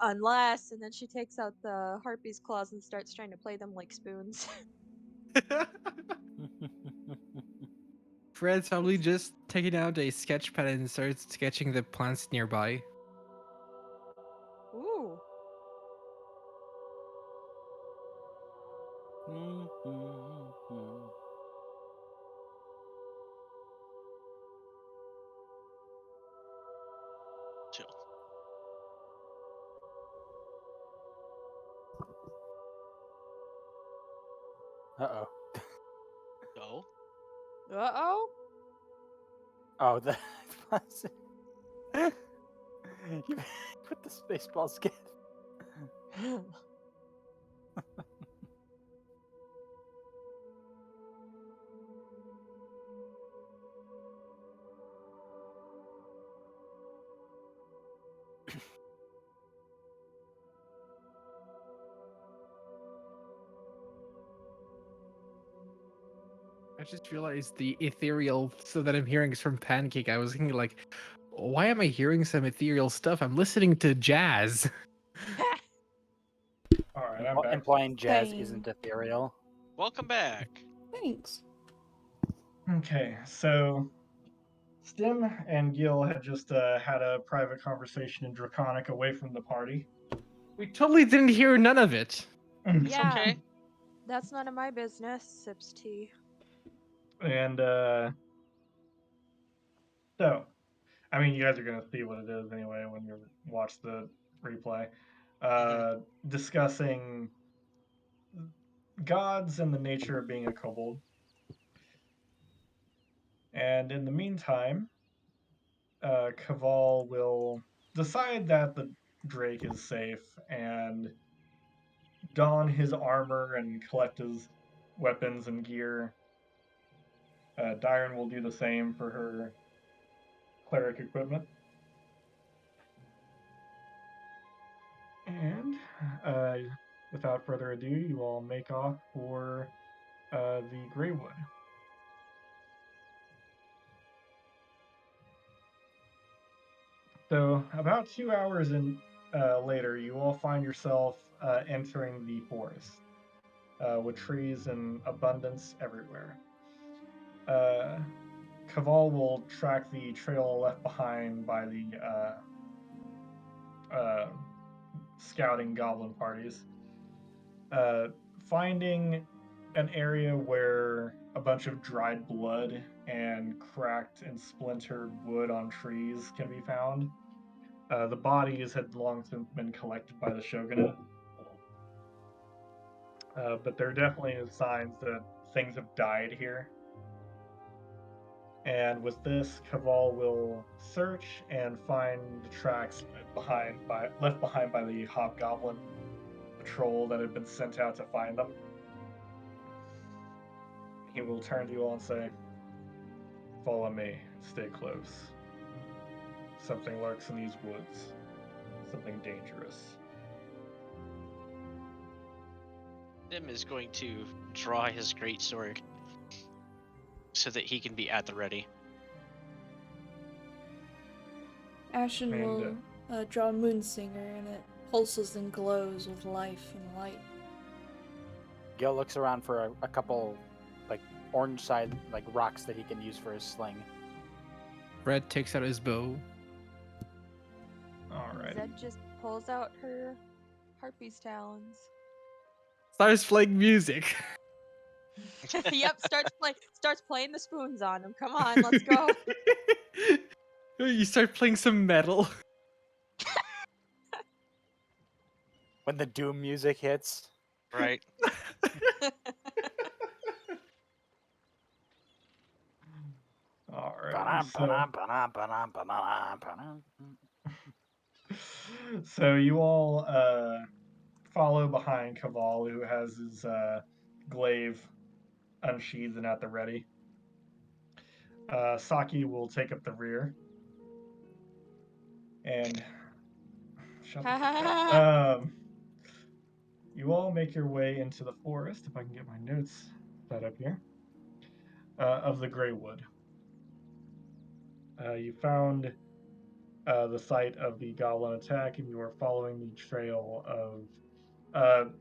S5: unless, and then she takes out the harpy's claws and starts trying to play them like spoons.
S4: Fred's probably just taking out a sketch pad and starts sketching the plants nearby.
S5: Ooh.
S6: Chill.
S1: Uh-oh.
S6: So,
S5: Uh-oh.
S1: Oh, the you put the Spaceball skit.
S4: I just realized the ethereal stuff that I'm hearing is from Pancake. I was thinking like, why am I hearing some ethereal stuff? I'm listening to jazz.
S2: All right, I'm back.
S1: Implying jazz
S3: Same.
S1: isn't ethereal.
S6: welcome back.
S3: Thanks.
S2: Okay, so Stim and Gil had just had a private conversation in Draconic away from the party.
S4: We totally didn't hear none of it.
S6: It's
S5: Yeah.
S6: okay.
S5: That's none of my business. Sips tea.
S2: And so, I mean, you guys are gonna see what it is anyway when you watch the replay. Discussing gods and the nature of being a kobold. And in the meantime, Kaval will decide that the Drake is safe and don his armor and collect his weapons and gear. Dyron will do the same for her cleric equipment. And without further ado, you all make off for the Greywood. So about 2 hours later, you all find yourself entering the forest with trees in abundance everywhere. Kaval will track the trail left behind by the scouting goblin parties, finding an area where a bunch of dried blood and cracked and splintered wood on trees can be found. The bodies had long since been collected by the shogunate, but there definitely is signs that things have died here. And with this, Kaval will search and find the tracks left behind by the hobgoblin patrol that had been sent out to find them. He will turn to you all and say, "Follow me. Stay close. Something lurks in these woods. Something dangerous."
S6: Tim is going to draw his greatsword so that he can be at the ready.
S3: Ashen
S2: And,
S3: will draw Moonsinger, and it pulses and glows with life and light.
S1: Gil looks around for a couple, like, orange side, like, rocks that he can use for his sling.
S4: Fred takes out his bow.
S2: All right.
S5: Zed just pulls out her harpy's talons.
S4: Starts playing music.
S5: Yep, starts playing the spoons on him. Come on, let's go.
S4: You start playing some metal.
S1: When the doom music hits.
S6: Right.
S2: All right. So you all follow behind Kaval, who has his glaive unsheathed and at the ready. Saki will take up the rear. And shut the fuck up. You all make your way into the forest, if I can get my notes set up here, of the Greywood. You found the site of the goblin attack, and you are following the trail of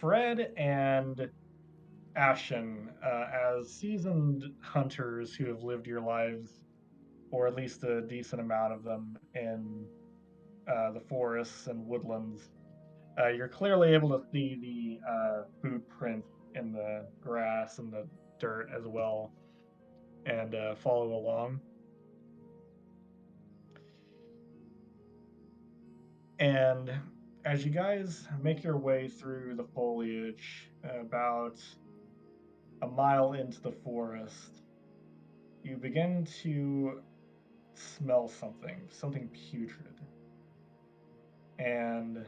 S2: Fred and Ashen as seasoned hunters who have lived your lives, or at least a decent amount of them, in the forests and woodlands. You're clearly able to see the boot print in the grass and the dirt as well, and follow along. And as you guys make your way through the foliage, about a mile into the forest, you begin to smell something putrid. And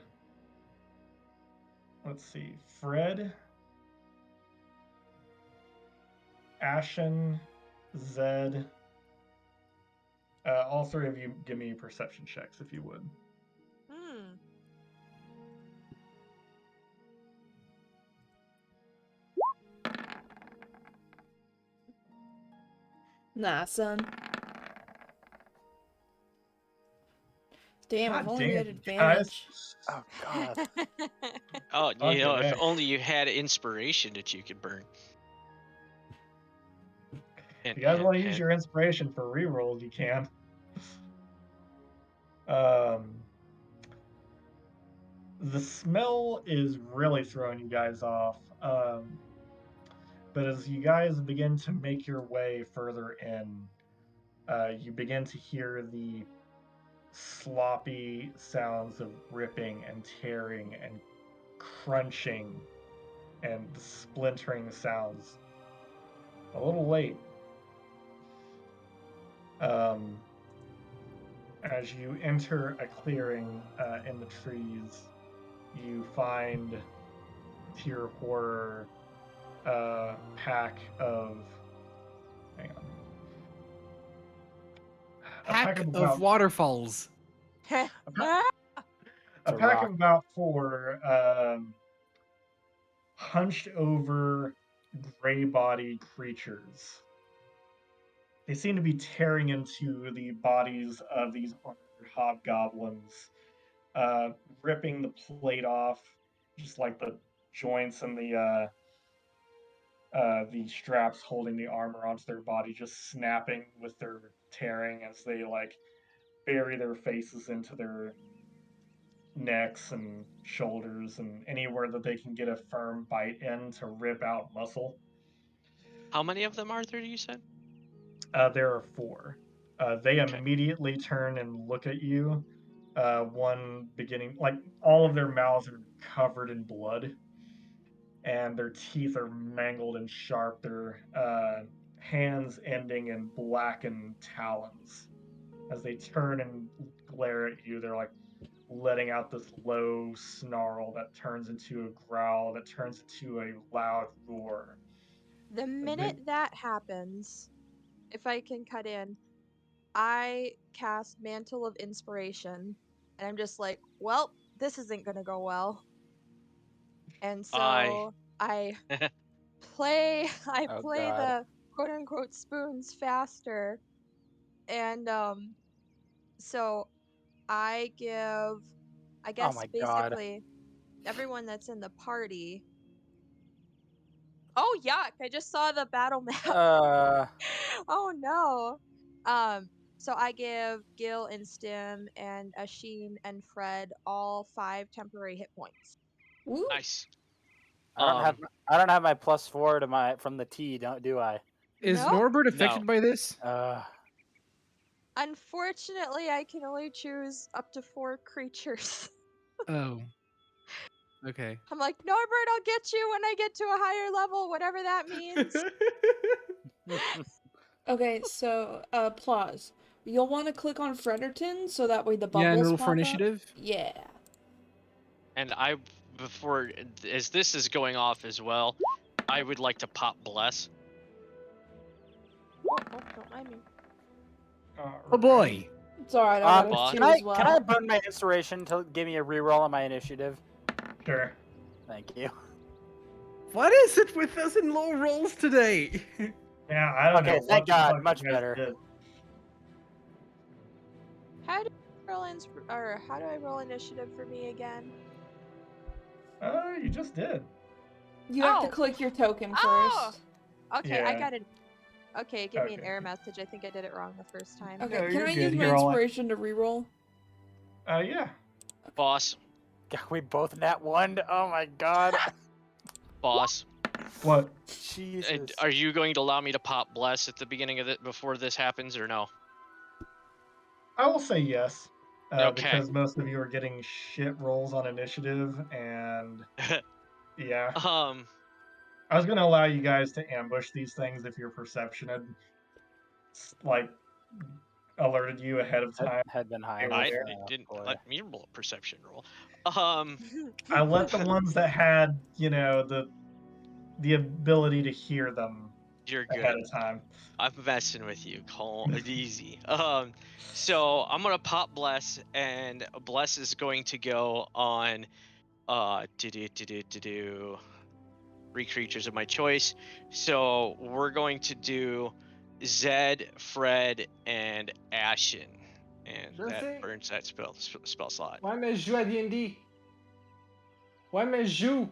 S2: let's see, Fred, Ashen, Zed, all three of you give me perception checks if you would.
S5: Hmm.
S3: Nah, son. Damn, I've
S2: God
S3: only
S2: damn,
S3: got
S2: you guys.
S3: advantage.
S1: Oh God.
S6: Oh, you
S2: Fucking
S6: know, if
S2: A.
S6: only you had inspiration that you could burn.
S2: If you guys want to use your inspiration for rerolls, you can. The smell is really throwing you guys off. But as you guys begin to make your way further in, you begin to hear the sloppy sounds of ripping and tearing and crunching and splintering sounds. A little late. As you enter a clearing in the trees, you find, to your horror, a pack of. Hang on. A
S4: Pack
S2: pack of
S4: of
S2: about
S4: waterfalls.
S2: a
S1: a
S2: pack
S1: rock.
S2: of about 4 hunched over gray-bodied creatures. They seem to be tearing into the bodies of these armored hobgoblins, ripping the plate off, just like the joints and the straps holding the armor onto their body, just snapping with their tearing as they like bury their faces into their necks and shoulders and anywhere that they can get a firm bite in to rip out muscle.
S6: How many of them are there, you said?
S2: There are 4. They
S6: Okay.
S2: immediately turn and look at you. One beginning, like all of their mouths are covered in blood, and their teeth are mangled and sharp. Their hands ending in blackened talons. As they turn and glare at you, they're like letting out this low snarl that turns into a growl, that turns into a loud roar.
S5: The
S2: As they,
S5: minute that happens, if I can cut in, I cast Mantle of Inspiration, and I'm just like, well, this isn't gonna go well. And so I play
S1: Oh God.
S5: the quote unquote spoons faster, and so I give, I
S1: Oh
S5: guess
S1: my God.
S5: basically everyone that's in the party. Oh yuck! I just saw the battle map.
S1: Uh.
S5: Oh no. So I give Gil and Stim and Asheen and Fred all 5 temporary hit points.
S3: Woo!
S6: Nice.
S1: I don't have. I don't have my +4 to my from the T. Do I?
S4: Is
S5: Nope.
S4: Norbert affected by this?
S5: Unfortunately, I can only choose up to 4 creatures.
S4: Oh. Okay.
S5: I'm like, Norbert, I'll get you when I get to a higher level, whatever that means.
S3: Okay, so applause. You'll want to click on Fredericton so that way the
S4: Yeah, and
S3: bubbles
S4: roll
S3: pop
S4: for
S3: up.
S4: initiative.
S3: Yeah.
S6: And as this is going off as well, I would like to pop bless.
S5: Oh, don't mind me.
S4: Oh boy.
S3: It's alright, I got
S6: boss.
S3: a 2
S1: Can I
S3: as well.
S1: can I burn my inspiration to give me a reroll on my initiative?
S2: Sure.
S1: Thank you.
S4: What is it with us in low rolls today?
S2: Yeah, I don't know.
S1: Okay,
S2: What
S1: thank
S2: the fuck
S1: God,
S2: you
S1: much
S2: guys
S1: better.
S2: did.
S5: How do how do I roll initiative for me again?
S2: You just did.
S3: You have to
S5: Oh.
S3: click your token
S5: Oh!
S3: first.
S5: Okay, I
S2: Yeah.
S5: got it. Okay, give me an
S2: Okay.
S5: error message. I think I did it wrong the first time.
S3: Okay,
S2: No,
S3: can
S2: you're
S3: I
S2: good.
S3: use my
S2: Here, I'll-
S3: inspiration to reroll?
S2: Yeah.
S6: Boss,
S1: God, we both nat one. Oh my god.
S6: boss,
S2: What?
S1: Jesus.
S6: are you going to allow me to pop bless at the beginning of it before this happens, or no?
S2: I will say yes.
S6: Okay.
S2: Because most of you are getting shit rolls on initiative, and yeah. I was gonna allow you guys to ambush these things if your perception had like alerted you ahead of time.
S1: Had been high.
S2: They were
S6: I
S2: there.
S6: it didn't
S1: boy.
S6: let me roll a perception roll.
S2: I let the ones that had, the ability to hear them
S6: You're
S2: ahead
S6: good.
S2: of time.
S6: I'm messing with you. Calm, easy. So I'm gonna pop bless, and bless is going to go on. Three creatures of my choice. So we're going to do Zed, Fred, and Ashen, and
S4: Sure
S6: that
S4: thing.
S6: burns that spell slot.
S4: Why me joue à D&D? Why me joue?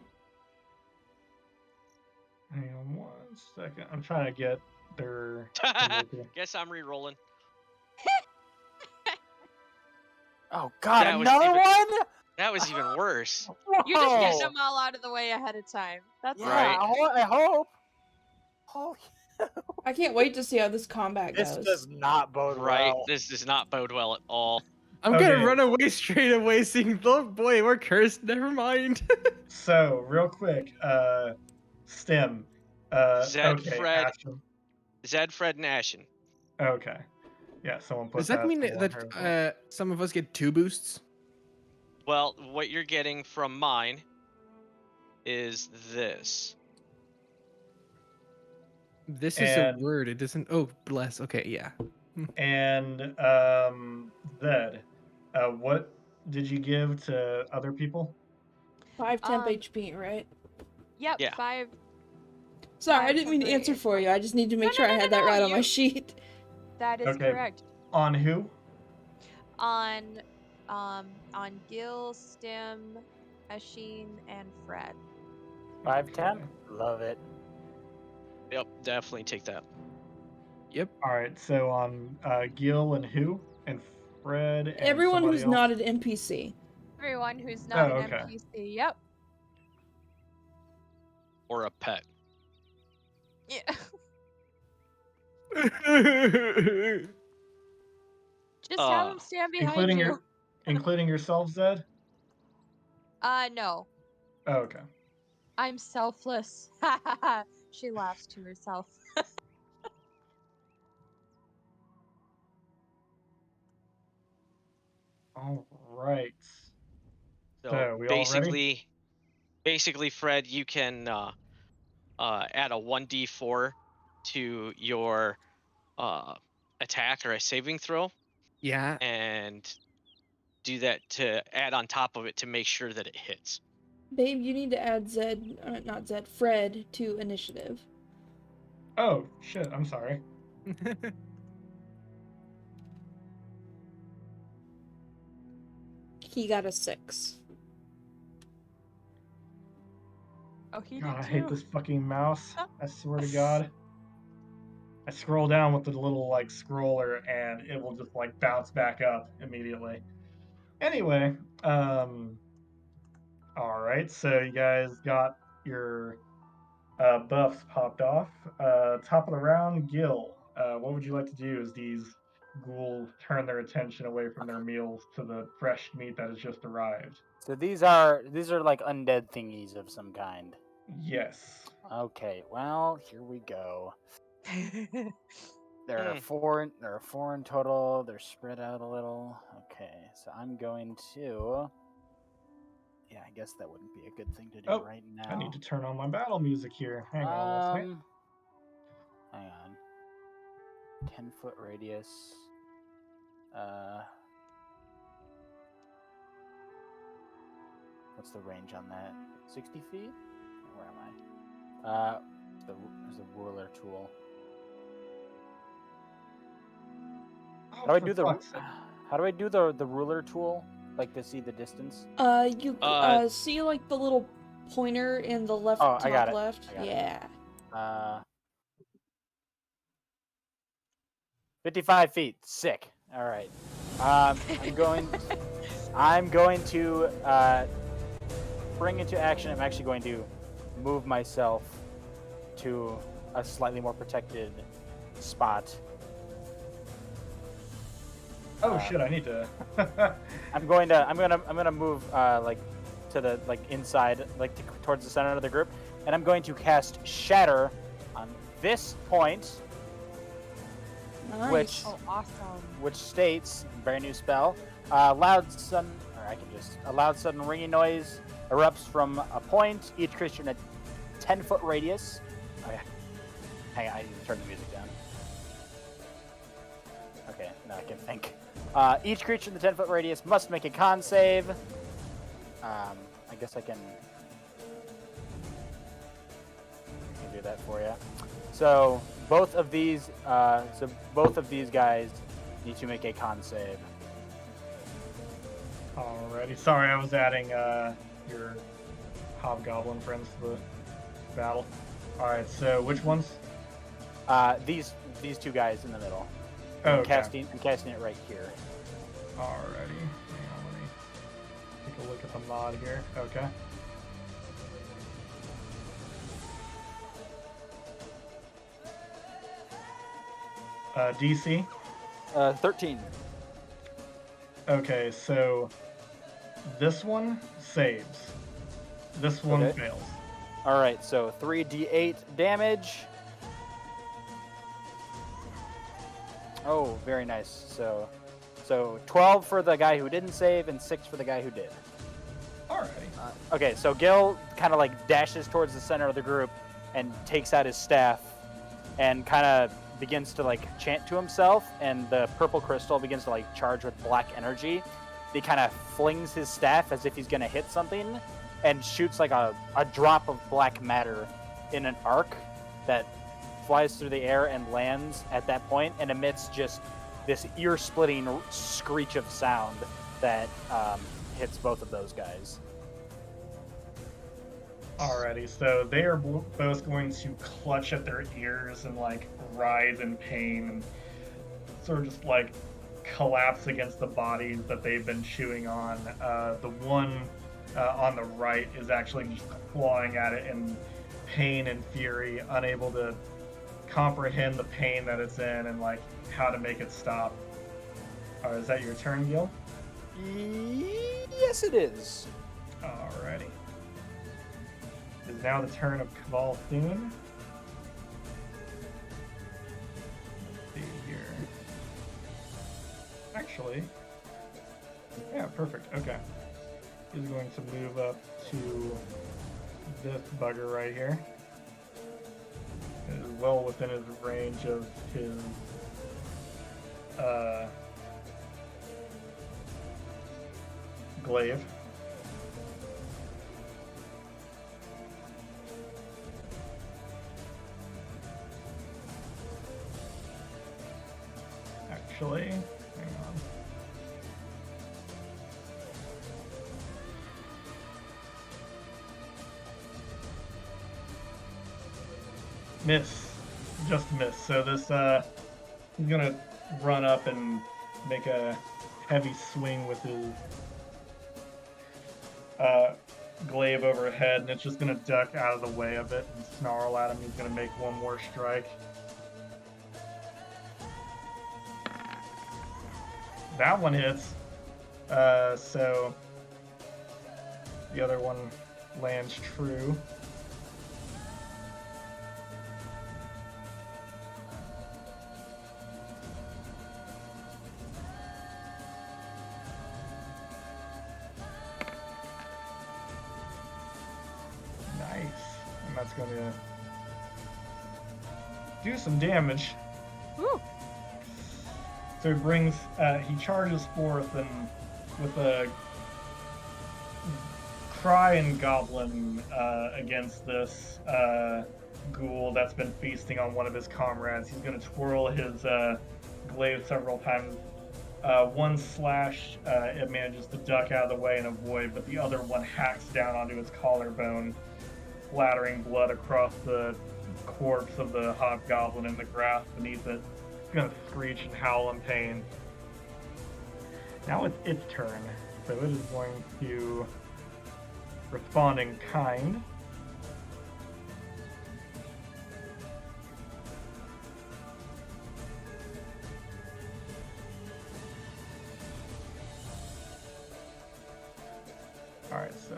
S2: Hang on 1 second. I'm trying to get their.
S6: Guess I'm re-rolling.
S1: Oh god,
S6: That was
S1: another
S6: even-
S1: one?
S6: That was even worse.
S5: You just get
S1: Whoa.
S5: them all out of the way ahead of time. That's
S1: Yeah,
S6: Right.
S1: I hope. Holy,
S3: I can't wait to see how this combat
S1: this
S3: goes.
S1: does not bode
S6: Right.
S1: well.
S6: This does not bode well at all.
S4: I'm
S2: Okay.
S4: gonna run away straight away, saying, "Oh boy, we're cursed. Never mind."
S2: So real quick, Stem.
S6: Zed,
S2: Okay,
S6: Fred.
S2: Ashton.
S6: Zed, Fred, and Ashen.
S2: Okay. Yeah, someone put
S4: Does that mean
S2: somewhere
S4: that
S2: here as well.
S4: some of us get 2 boosts?
S6: Well, what you're getting from mine is this.
S4: This is a
S2: And-
S4: word. It doesn't. Oh, bless. Okay, yeah.
S2: And Zed, what did you give to other people?
S3: 5 temp
S5: Um,
S3: HP, right?
S5: Yep,
S6: Yeah.
S5: 5.
S3: Sorry, I
S5: 5
S3: didn't mean to
S5: temporary
S3: answer
S5: hit
S3: for you. I just need to make
S5: No,
S3: sure
S5: no,
S3: I
S5: no,
S3: had
S5: no,
S3: that right
S5: no,
S3: on my
S5: you-
S3: sheet.
S5: That is
S2: Okay.
S5: correct.
S2: On who?
S5: On Gil, Stim, Asheen, and Fred.
S1: 5 temp?
S2: Okay.
S1: Love it.
S6: Yep, definitely take that.
S4: Yep.
S2: All right, so on Gil and who? And Fred and
S3: Everyone
S2: somebody
S3: who's
S2: else?
S3: not an NPC.
S5: Everyone who's not
S2: Oh,
S5: an
S2: okay.
S5: NPC. Yep.
S6: Or a pet.
S5: Yeah. Just have them stand behind
S2: including
S5: you.
S2: including yourself, Zed?
S5: No.
S2: Oh, okay.
S5: I'm selfless. She laughs to herself.
S2: All right.
S6: So
S2: So, we all ready?
S6: basically, Fred, you can add a 1d4 to your attack or a saving throw,
S4: Yeah.
S6: and do that to add on top of it to make sure that it hits.
S3: Babe, you need to add not Zed, Fred to initiative.
S2: Oh, shit, I'm sorry.
S3: He got a 6.
S5: Oh, he
S2: God, I
S5: did
S2: hate
S5: too.
S2: this fucking mouse. I swear to God. I scroll down with the little, scroller, and it will just, bounce back up immediately. Anyway, alright, so you guys got your buffs popped off. Top of the round, Gil. What would you like to do as these ghouls turn their attention away from their meals to the fresh meat that has just arrived?
S1: So these are like undead thingies of some kind.
S2: Yes.
S1: Okay, well, here we go. There are four in total. They're spread out a little. Okay, so I'm going to. Yeah, I guess that wouldn't be a good thing to do
S2: Oh,
S1: right now.
S2: I need to turn on my battle music here. Hang on a second.
S1: Hang on. 10-foot radius. What's the range on that? 60 feet? Where am I? There's the ruler tool.
S2: Oh,
S1: How do I
S2: for
S1: do the?
S2: fuck's sake.
S1: How How do I do the ruler tool? Like to see the distance?
S3: You
S6: Uh,
S3: see like the little pointer in the left
S1: Oh,
S3: top
S1: I got it.
S3: left?
S1: I got it.
S3: Yeah.
S1: 55 feet. Sick. All right. I'm going to bring into action. I'm actually going to move myself to a slightly more protected spot.
S2: Oh shit! I need to.
S1: I'm gonna move like to the inside, towards the center of the group, and I'm going to cast Shatter on this point,
S3: Nice.
S7: Oh, awesome.
S1: which states, brand new spell, a loud sudden ringing noise erupts from a point. Each creature in a 10-foot radius. Okay. Hang on, I need to turn the music down. Okay, now I can think. Each creature in the 10-foot radius must make a con save. I guess I can do that for you. So both of these guys need to make a con save.
S2: Alrighty. Sorry, I was adding your hobgoblin friends to the battle. Alright, so which ones?
S1: These two guys in the middle.
S2: Oh,
S1: I'm
S2: okay.
S1: casting it right here.
S2: Alrighty. Hang on, let me take a look at the mod here. Okay. DC?
S1: 13.
S2: Okay, so this one saves. This one
S1: Okay.
S2: fails.
S1: All right, so 3d8 damage. Oh, very nice. So 12 for the guy who didn't save and 6 for the guy who did.
S2: Alrighty.
S1: Okay, so Gil kind of like dashes towards the center of the group and takes out his staff and kind of begins to like chant to himself, and the purple crystal begins to like charge with black energy. He kind of flings his staff as if he's gonna hit something and shoots like a drop of black matter in an arc that flies through the air and lands at that point and emits just this ear-splitting screech of sound that hits both of those guys.
S2: Alrighty, so they are both going to clutch at their ears and like writhe in pain and sort of just like collapse against the bodies that they've been chewing on. The one on the right is actually just clawing at it in pain and fury, unable to comprehend the pain that it's in and like how to make it stop. Is that your turn, Gil?
S1: Yes, it is.
S2: Alrighty. It is now the turn of Cabal Thune. Let's see here. Actually, yeah, perfect. Okay. He's going to move up to this bugger right here. It is well within his range of his glaive. Actually, hang on. Miss. Just miss. So this, he's gonna run up and make a heavy swing with his glaive overhead, and it's just gonna duck out of the way of it and snarl at him. He's gonna make one more strike. That one hits. So the other one lands true. Nice. And that's going to do some damage.
S7: Woo.
S2: So he brings, he charges forth and with a crying goblin against this ghoul that's been feasting on one of his comrades. He's going to twirl his glaive several times One slash, it manages to duck out of the way and avoid, but the other one hacks down onto its collarbone, splattering blood across the corpse of the hobgoblin in the grass beneath it. It's gonna screech and howl in pain. Now it's its turn, so it is going to respond in kind. Alright, so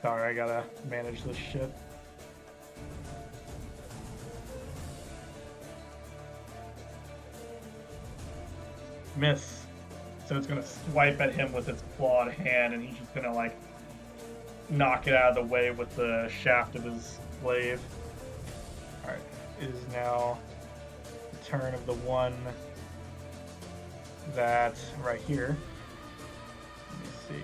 S2: sorry, I gotta manage this shit. Miss. So it's gonna swipe at him with its clawed hand, and he's just gonna like knock it out of the way with the shaft of his glaive. Alright, it is now the turn of the one that's right here. Let me see.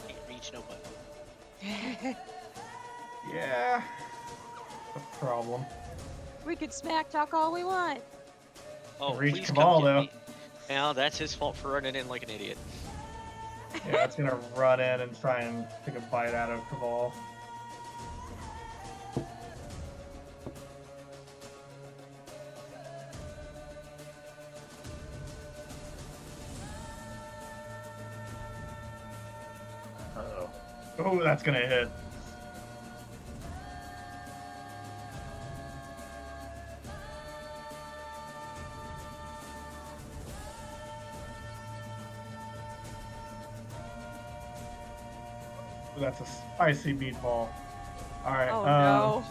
S6: Can't reach no button.
S2: Yeah, a problem.
S5: We could smack talk all we want.
S6: Oh,
S2: Reach
S6: please
S2: Cabal,
S6: come get
S2: though.
S6: me. Now that's his fault for running in like an idiot.
S2: Yeah, it's gonna run in and try and take a bite out of Cabal.
S1: Uh-oh.
S2: Oh, that's gonna hit. That's a spicy meatball. All right.
S5: Oh no.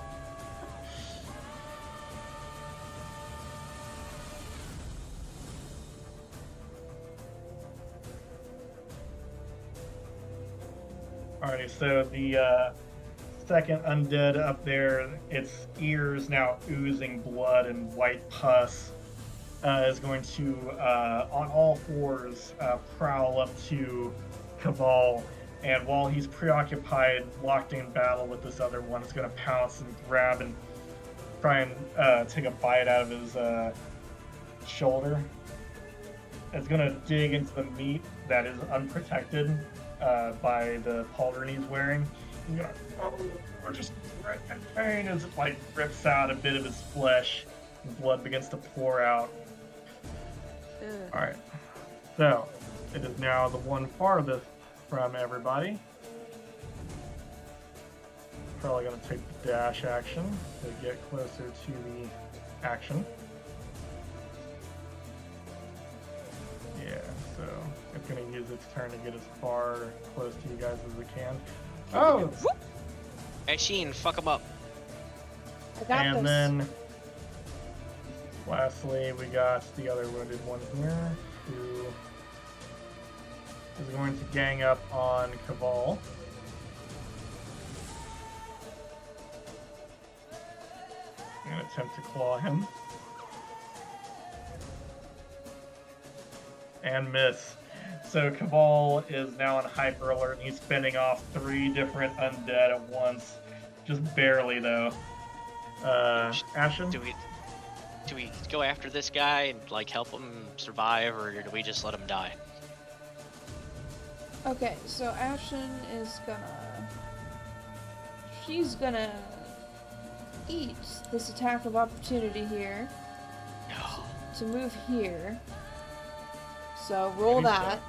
S2: Alrighty, so the second undead up there, its ears now oozing blood and white pus, is going to, on all fours, prowl up to Cabal. And while he's preoccupied, locked in battle with this other one, it's going to pounce and grab and try and take a bite out of his shoulder. It's going to dig into the meat that is unprotected by the pauldron he's wearing. He's going to just right in pain as it like rips out a bit of his flesh and blood begins to pour out.
S5: Ugh.
S2: Alright, so it is now the one farthest from everybody. Probably going to take the dash action to get closer to the action. Yeah, so it's going to use its turn to get as far close to you guys as it can. Oh!
S6: Machine, fuck him up.
S3: I got
S2: And
S3: this.
S2: then lastly, we got the other wounded one here who is going to gang up on Cabal. I'm going to attempt to claw him. And miss. So Cabal is now on hyper alert and he's fending off 3 different undead at once. Just barely though. Ashen?
S6: Do we go after this guy and like help him survive, or do we just let him die?
S3: Okay, so Ashen is gonna... She's gonna eat this attack of opportunity here
S6: No.
S3: to move here. So roll
S2: Maybe so.
S3: that.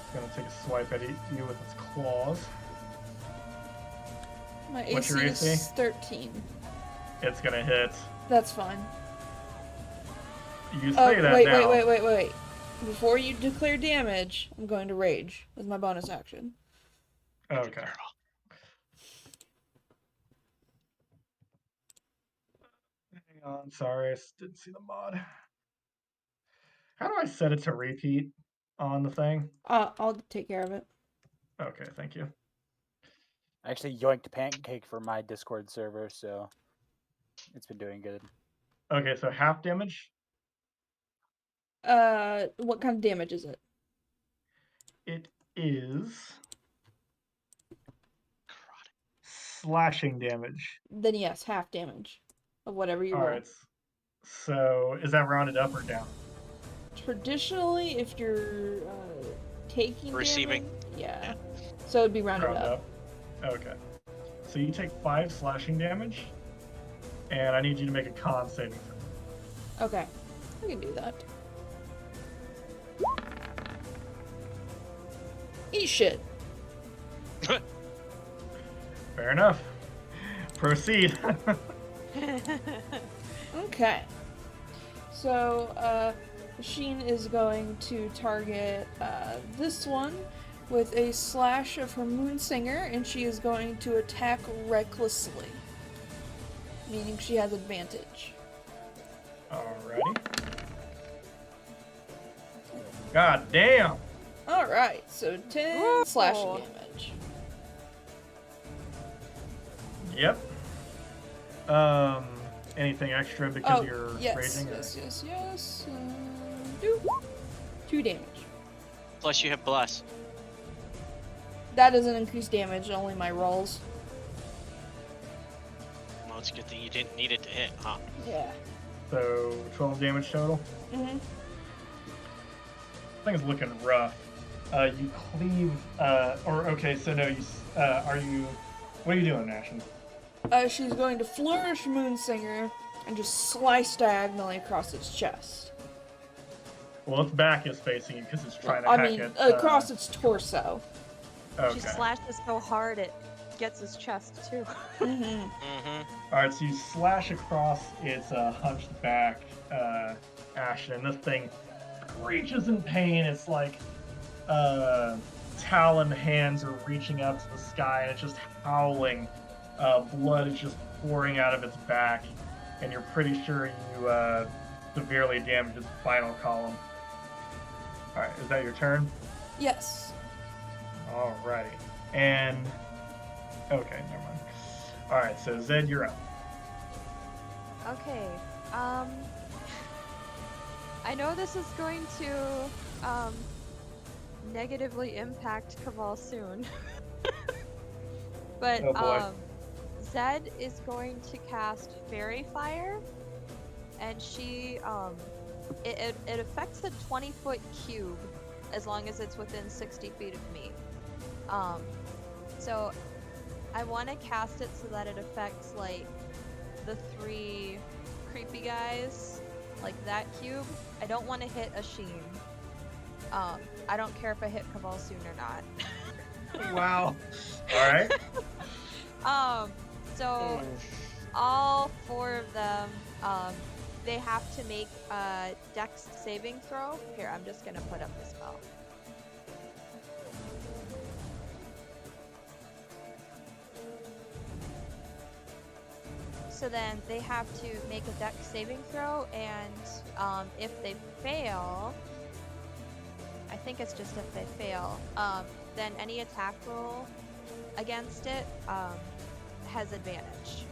S2: It's going to take a swipe at you with its claws.
S3: My
S2: What's
S3: AC
S2: your
S3: is
S2: AC?
S3: 13.
S2: It's going to hit.
S3: That's fine.
S2: You
S3: Oh,
S2: say that
S3: wait,
S2: now.
S3: wait. Before you declare damage, I'm going to rage with my bonus action.
S2: Okay. Hang on, sorry, I didn't see the mod. How do I set it to repeat on the thing?
S3: I'll take care of it.
S2: Okay, thank you.
S1: I actually yoinked Pancake for my Discord server, so it's been doing good.
S2: Okay, so half damage.
S3: What kind of damage is it?
S2: It is slashing damage.
S3: Then yes, half damage of whatever you roll.
S2: Alright. So, is that rounded up or down?
S3: Traditionally, if you're taking
S6: Receiving.
S3: damage, yeah. So it'd be rounded
S2: Rounded
S3: up.
S2: up. Okay. So you take 5 slashing damage, and I need you to make a con saving throw.
S3: Okay, I can do that. Eat shit.
S2: Fair enough. Proceed.
S3: Okay. So, Machine is going to target this one with a slash of her Moonsinger, and she is going to attack recklessly, meaning she has advantage.
S2: Alrighty. God damn!
S3: Alright, so 10
S5: Whoa.
S3: slashing damage.
S2: Yep. Anything extra because you're
S3: yes,
S2: raging? or-
S3: yes. 2 damage.
S6: Plus you have bless.
S3: That doesn't increase damage, only my rolls.
S6: Well, it's a good thing you didn't need it to hit, huh?
S3: Yeah.
S2: So 12 damage total.
S3: Mm-hmm.
S2: Thing's looking rough. You cleave. So no. Are you? What are you doing, Ashen?
S3: She's going to flourish Moonsinger and just slice diagonally across its chest.
S2: Well, its back is facing you because it's trying to
S3: I
S2: hack
S3: mean,
S2: it.
S3: across its torso.
S2: Okay.
S5: She slashes so hard it gets his chest too.
S3: Mm-hmm.
S6: Mm-hmm.
S2: All right. So you slash across its hunched back, Ashen, and this thing screeches in pain. It's like taloned hands are reaching up to the sky, and it's just howling. Blood is just pouring out of its back, and you're pretty sure you severely damaged its spinal column. Alright, is that your turn?
S3: Yes.
S2: Alrighty. And... okay, never mind. Alright, so Zed, you're up.
S5: Okay. I know this is going to negatively impact Caval soon. But
S2: Oh boy.
S5: Zed is going to cast Fairy Fire, and she it affects a 20-foot cube as long as it's within 60 feet of me. So I want to cast it so that it affects like the 3 creepy guys, like that cube. I don't want to hit Asheen. I don't care if I hit Caval soon or not.
S2: Wow. Alright.
S5: So all 4 of them, they have to make a Dex saving throw. Here, I'm just gonna put up the spell. So then they have to make a Dex saving throw, and if they fail, I think it's just if they fail, then any attack roll against it has advantage.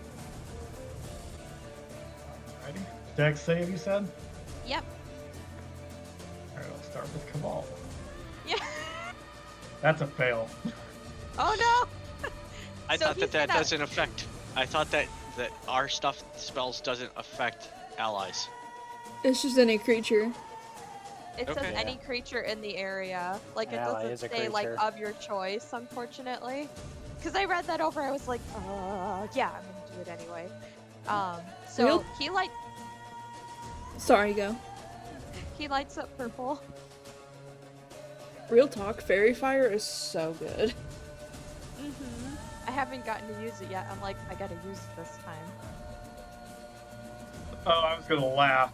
S2: Alrighty. Dex save, you said?
S5: Yep.
S2: Alright, I'll start with Cabal.
S5: Yeah.
S2: That's a fail.
S5: Oh no!
S6: I
S5: So
S6: thought
S5: he's
S6: that
S5: gonna-
S6: doesn't affect. I thought that our stuff spells doesn't affect allies.
S3: It's just any creature.
S5: It
S6: Okay.
S5: says any creature in the area. Like, it
S1: Ally
S5: doesn't
S1: is a
S5: say, like,
S1: creature.
S5: of your choice, unfortunately. Because I read that over, I was like, yeah, I'm gonna do it anyway. So
S3: Real- Sorry, go.
S5: he lights up purple.
S3: Real talk, Fairy Fire is so good.
S5: Mm-hmm. I haven't gotten to use it yet. I'm like, I gotta use it this time.
S2: Oh, I was gonna laugh.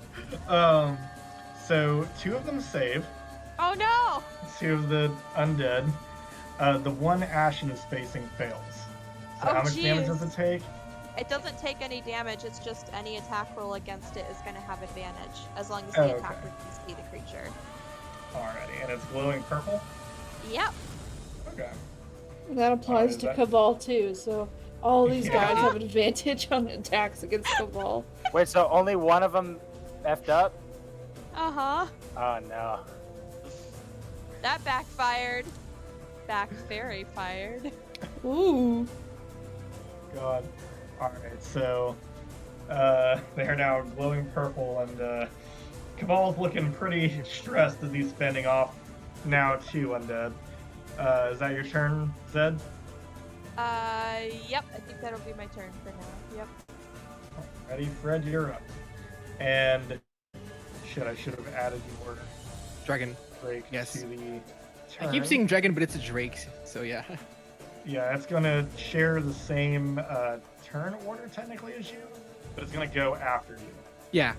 S2: So 2 of them save.
S5: Oh no!
S2: 2 of the undead. The one Ashen is facing fails. So
S5: Oh,
S2: how much damage
S5: jeez.
S2: does it take?
S5: It doesn't take any damage, it's just any attack roll against it is gonna have advantage, as long as
S2: Oh,
S5: the
S2: okay.
S5: attacker can see the creature.
S2: Alrighty, and it's glowing purple?
S5: Yep.
S2: Okay.
S3: That applies
S2: is
S3: to
S2: that-
S3: Cabal too, so all these
S2: Yeah.
S3: guys have advantage on attacks against Cabal.
S1: Wait, so only one of them effed up?
S5: Uh-huh.
S1: Oh no.
S5: That backfired. Fairy fired.
S3: Ooh.
S2: God. Alright, so they are now glowing purple, and Cabal's looking pretty stressed as he's fending off now 2 undead. Is that your turn, Zed?
S5: Yep, I think that'll be my turn for now. Yep.
S2: Ready, Fred, you're up. And I should have added your
S4: Dragon.
S2: Drake
S4: Yes.
S2: to the turn.
S4: I keep saying dragon, but it's a Drake, so yeah.
S2: Yeah, it's gonna share the same turn order technically as you, but it's gonna go after you.
S4: Yeah,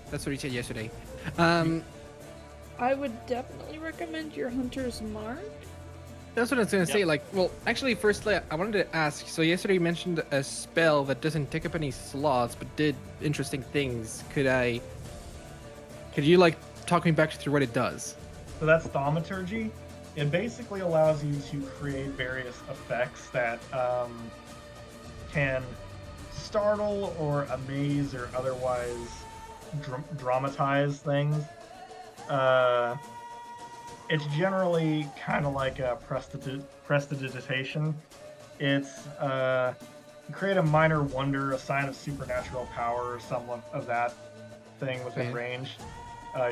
S4: that's what he said yesterday.
S3: I would definitely recommend your Hunter's Mark.
S4: That's what I was gonna say.
S6: Yep.
S4: Like, well, actually, firstly, I wanted to ask. So yesterday you mentioned a spell that doesn't take up any slots, but did interesting things. Could you like talk me back through what it does?
S2: So that's thaumaturgy. It basically allows you to create various effects that can startle or amaze or otherwise dramatize things. It's generally kind of like a prestidigitation. It's create a minor wonder, a sign of supernatural power, or something of that thing within
S4: Okay.
S2: range.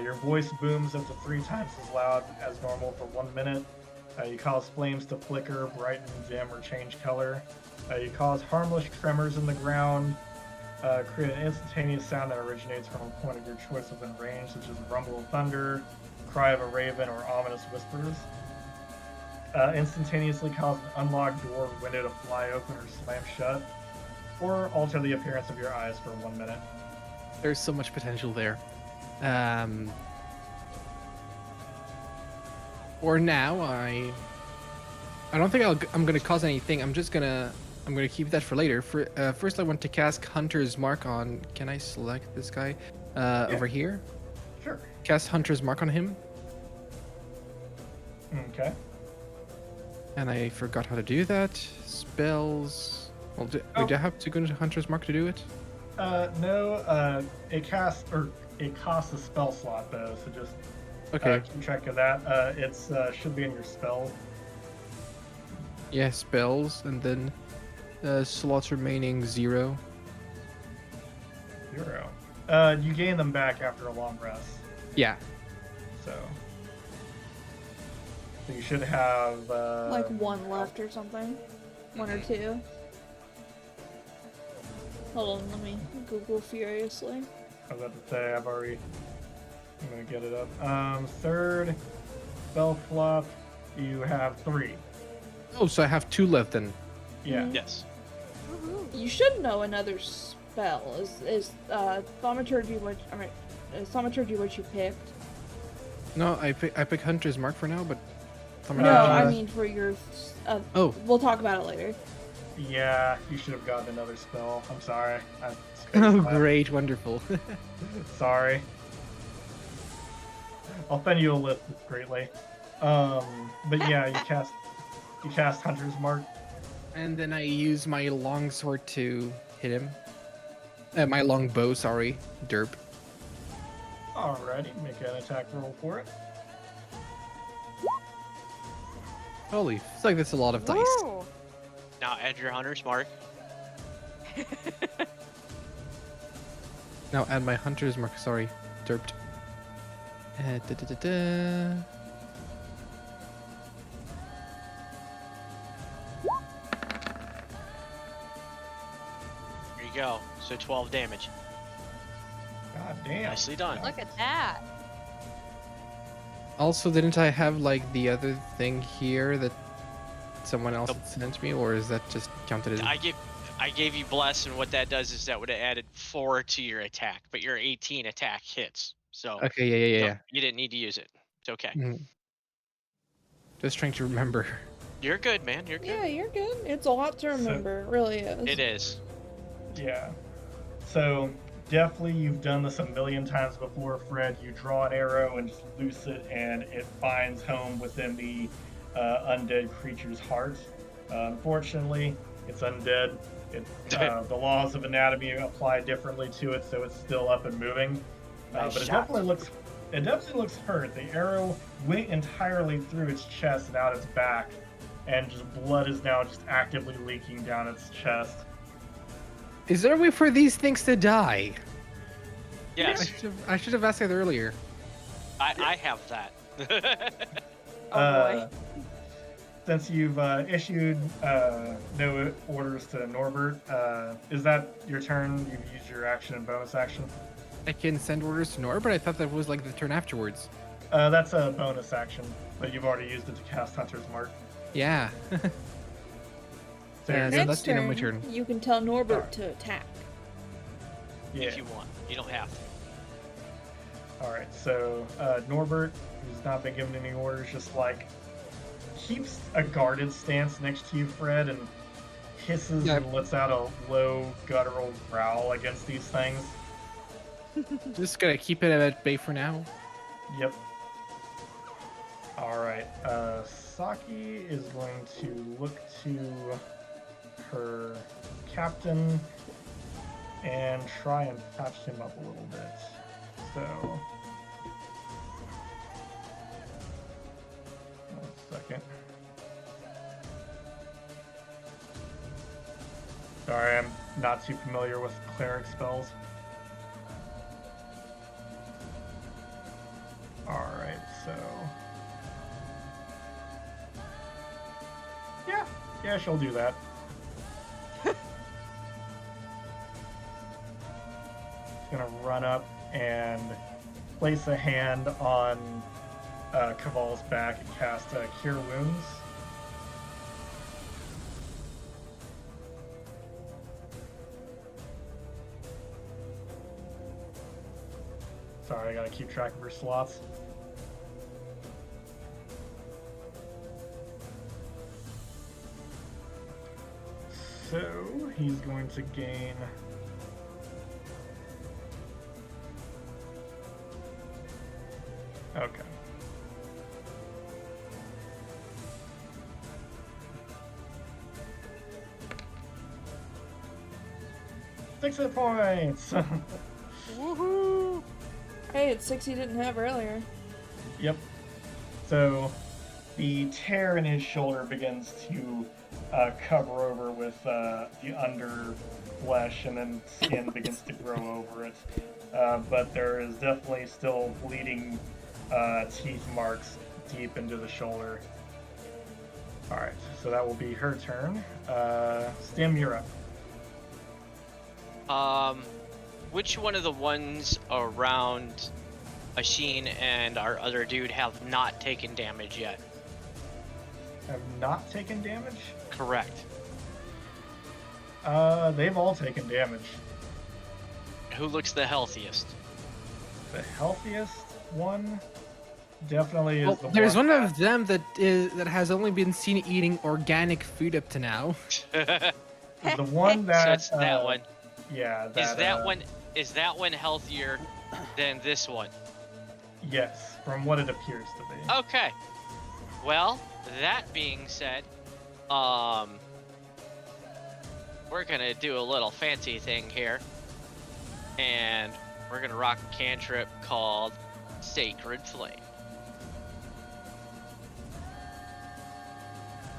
S2: Your voice booms up to 3 times as loud as normal for 1 minute. You cause flames to flicker, brighten, dim, or change color. You cause harmless tremors in the ground. Create an instantaneous sound that originates from a point of your choice within range, such as a rumble of thunder, cry of a raven, or ominous whispers. Instantaneously cause an unlocked door or window to fly open or slam shut, or alter the appearance of your eyes for 1 minute.
S4: There's so much potential there. For now, I don't think I'm gonna cause anything. I'm gonna keep that for later. First, I want to cast Hunter's Mark on. Can I select this guy over here?
S2: Sure.
S4: Cast Hunter's Mark on him.
S2: Okay.
S4: And I forgot how to do that. Spells. Well, do I have to go into Hunter's Mark to do it?
S2: No. It costs a spell slot though, so just
S4: Okay.
S2: keep track of that. It's should be in your spells.
S4: Yeah, spells, and then slots remaining 0.
S2: 0. You gain them back after a long rest,
S4: Yeah.
S2: so you should have
S3: Like 1 left or something. 1 or 2. Hold on, let me Google furiously.
S2: I was about to say I'm gonna get it up. Third spell flop, you have 3.
S4: Oh, so I have 2 left then.
S2: Yeah.
S6: Yes.
S3: You should know another spell. Is thaumaturgy is thaumaturgy what you picked?
S4: No, I pick Hunter's Mark for now, but.
S3: No, I mean for your.
S4: Oh.
S3: We'll talk about it later.
S2: Yeah, you should have gotten another spell. I'm sorry. I spaced
S4: Oh,
S2: that.
S4: great, wonderful.
S2: Sorry. I'll send you a list greatly. But yeah, you cast Hunter's Mark.
S4: And then I use my longsword to hit him. My long bow, sorry. Derp.
S2: Alrighty, make an attack roll for it.
S4: Holy, it's like that's a lot of dice.
S5: Woo!
S6: Now add your Hunter's Mark.
S4: Now add my Hunter's Mark, sorry. Derped. Da-da-da-da.
S6: There you go. So 12 damage.
S2: God damn.
S6: Nicely done.
S5: Look at that.
S4: Also, didn't I have like the other thing here that someone else had sent me, or is that just counted as?
S6: I gave you bless, and what that does is that would have added 4 to your attack, but your 18 attack hits. So
S4: Okay, yeah.
S6: you didn't need to use it. It's okay.
S4: Mhm. Just trying to remember.
S6: You're good, man. You're good.
S3: Yeah, you're good. It's a lot to remember. It really is.
S6: It is.
S2: Yeah. So definitely you've done this a million times before, Fred. You draw an arrow and just loose it, and it finds home within the undead creature's heart. Unfortunately, it's undead. The laws of anatomy apply differently to it, so it's still up and moving.
S1: Nice
S2: But it
S1: shot.
S2: definitely looks hurt. The arrow went entirely through its chest and out its back, and just blood is now just actively leaking down its chest.
S4: Is there a way for these things to die?
S6: Yes,
S4: I should have asked that earlier.
S6: I have that.
S5: Oh boy.
S2: Since you've issued no orders to Norbert, is that your turn? You've used your action and bonus action?
S4: I can send orders to Nora, but I thought that was like the turn afterwards.
S2: That's a bonus action, but you've already used it to cast Hunter's Mark.
S4: Yeah.
S2: So
S4: Yeah,
S2: you're
S4: so
S2: good?
S4: that's the end of my turn.
S3: You can tell Norbert
S2: Alright.
S3: to attack.
S2: Yeah.
S6: If you want, you don't have to.
S2: All right, so Norbert, who's not been given any orders, just like keeps a guarded stance next to you, Fred, and hisses
S4: Yeah.
S2: and lets out a low guttural growl against these things.
S4: Just gonna keep it at bay for now.
S2: Yep. All right, Saki is going to look to her captain and try and patch him up a little bit. So, 1 second. Sorry, I'm not too familiar with cleric spells. Alright, so... Yeah, she'll do that. She's gonna run up and place a hand on Caval's back and cast Cure Wounds. Sorry, I gotta keep track of her slots. So, he's going to gain... Okay. Six hit points!
S6: Woohoo!
S3: Hey, it's 6 you didn't have earlier.
S2: Yep. So the tear in his shoulder begins to cover over with the under flesh, and then skin begins to grow over it. But there is definitely still bleeding teeth marks deep into the shoulder. Alright, so that will be her turn. Stim, you're up.
S6: Which one of the ones around Ashin and our other dude have not taken damage yet?
S2: Have not taken damage?
S6: Correct.
S2: They've all taken damage.
S6: Who looks the healthiest?
S2: The healthiest one definitely is
S4: Well,
S2: the
S4: there's
S2: one.
S4: one of them that has only been seen eating organic food up to now.
S2: The one that
S6: So it's that one.
S2: Yeah,
S6: Is that one healthier than this one?
S2: Yes, from what it appears to be.
S6: Okay. Well, that being said, we're gonna do a little fancy thing here, and we're gonna rock a cantrip called Sacred Flame.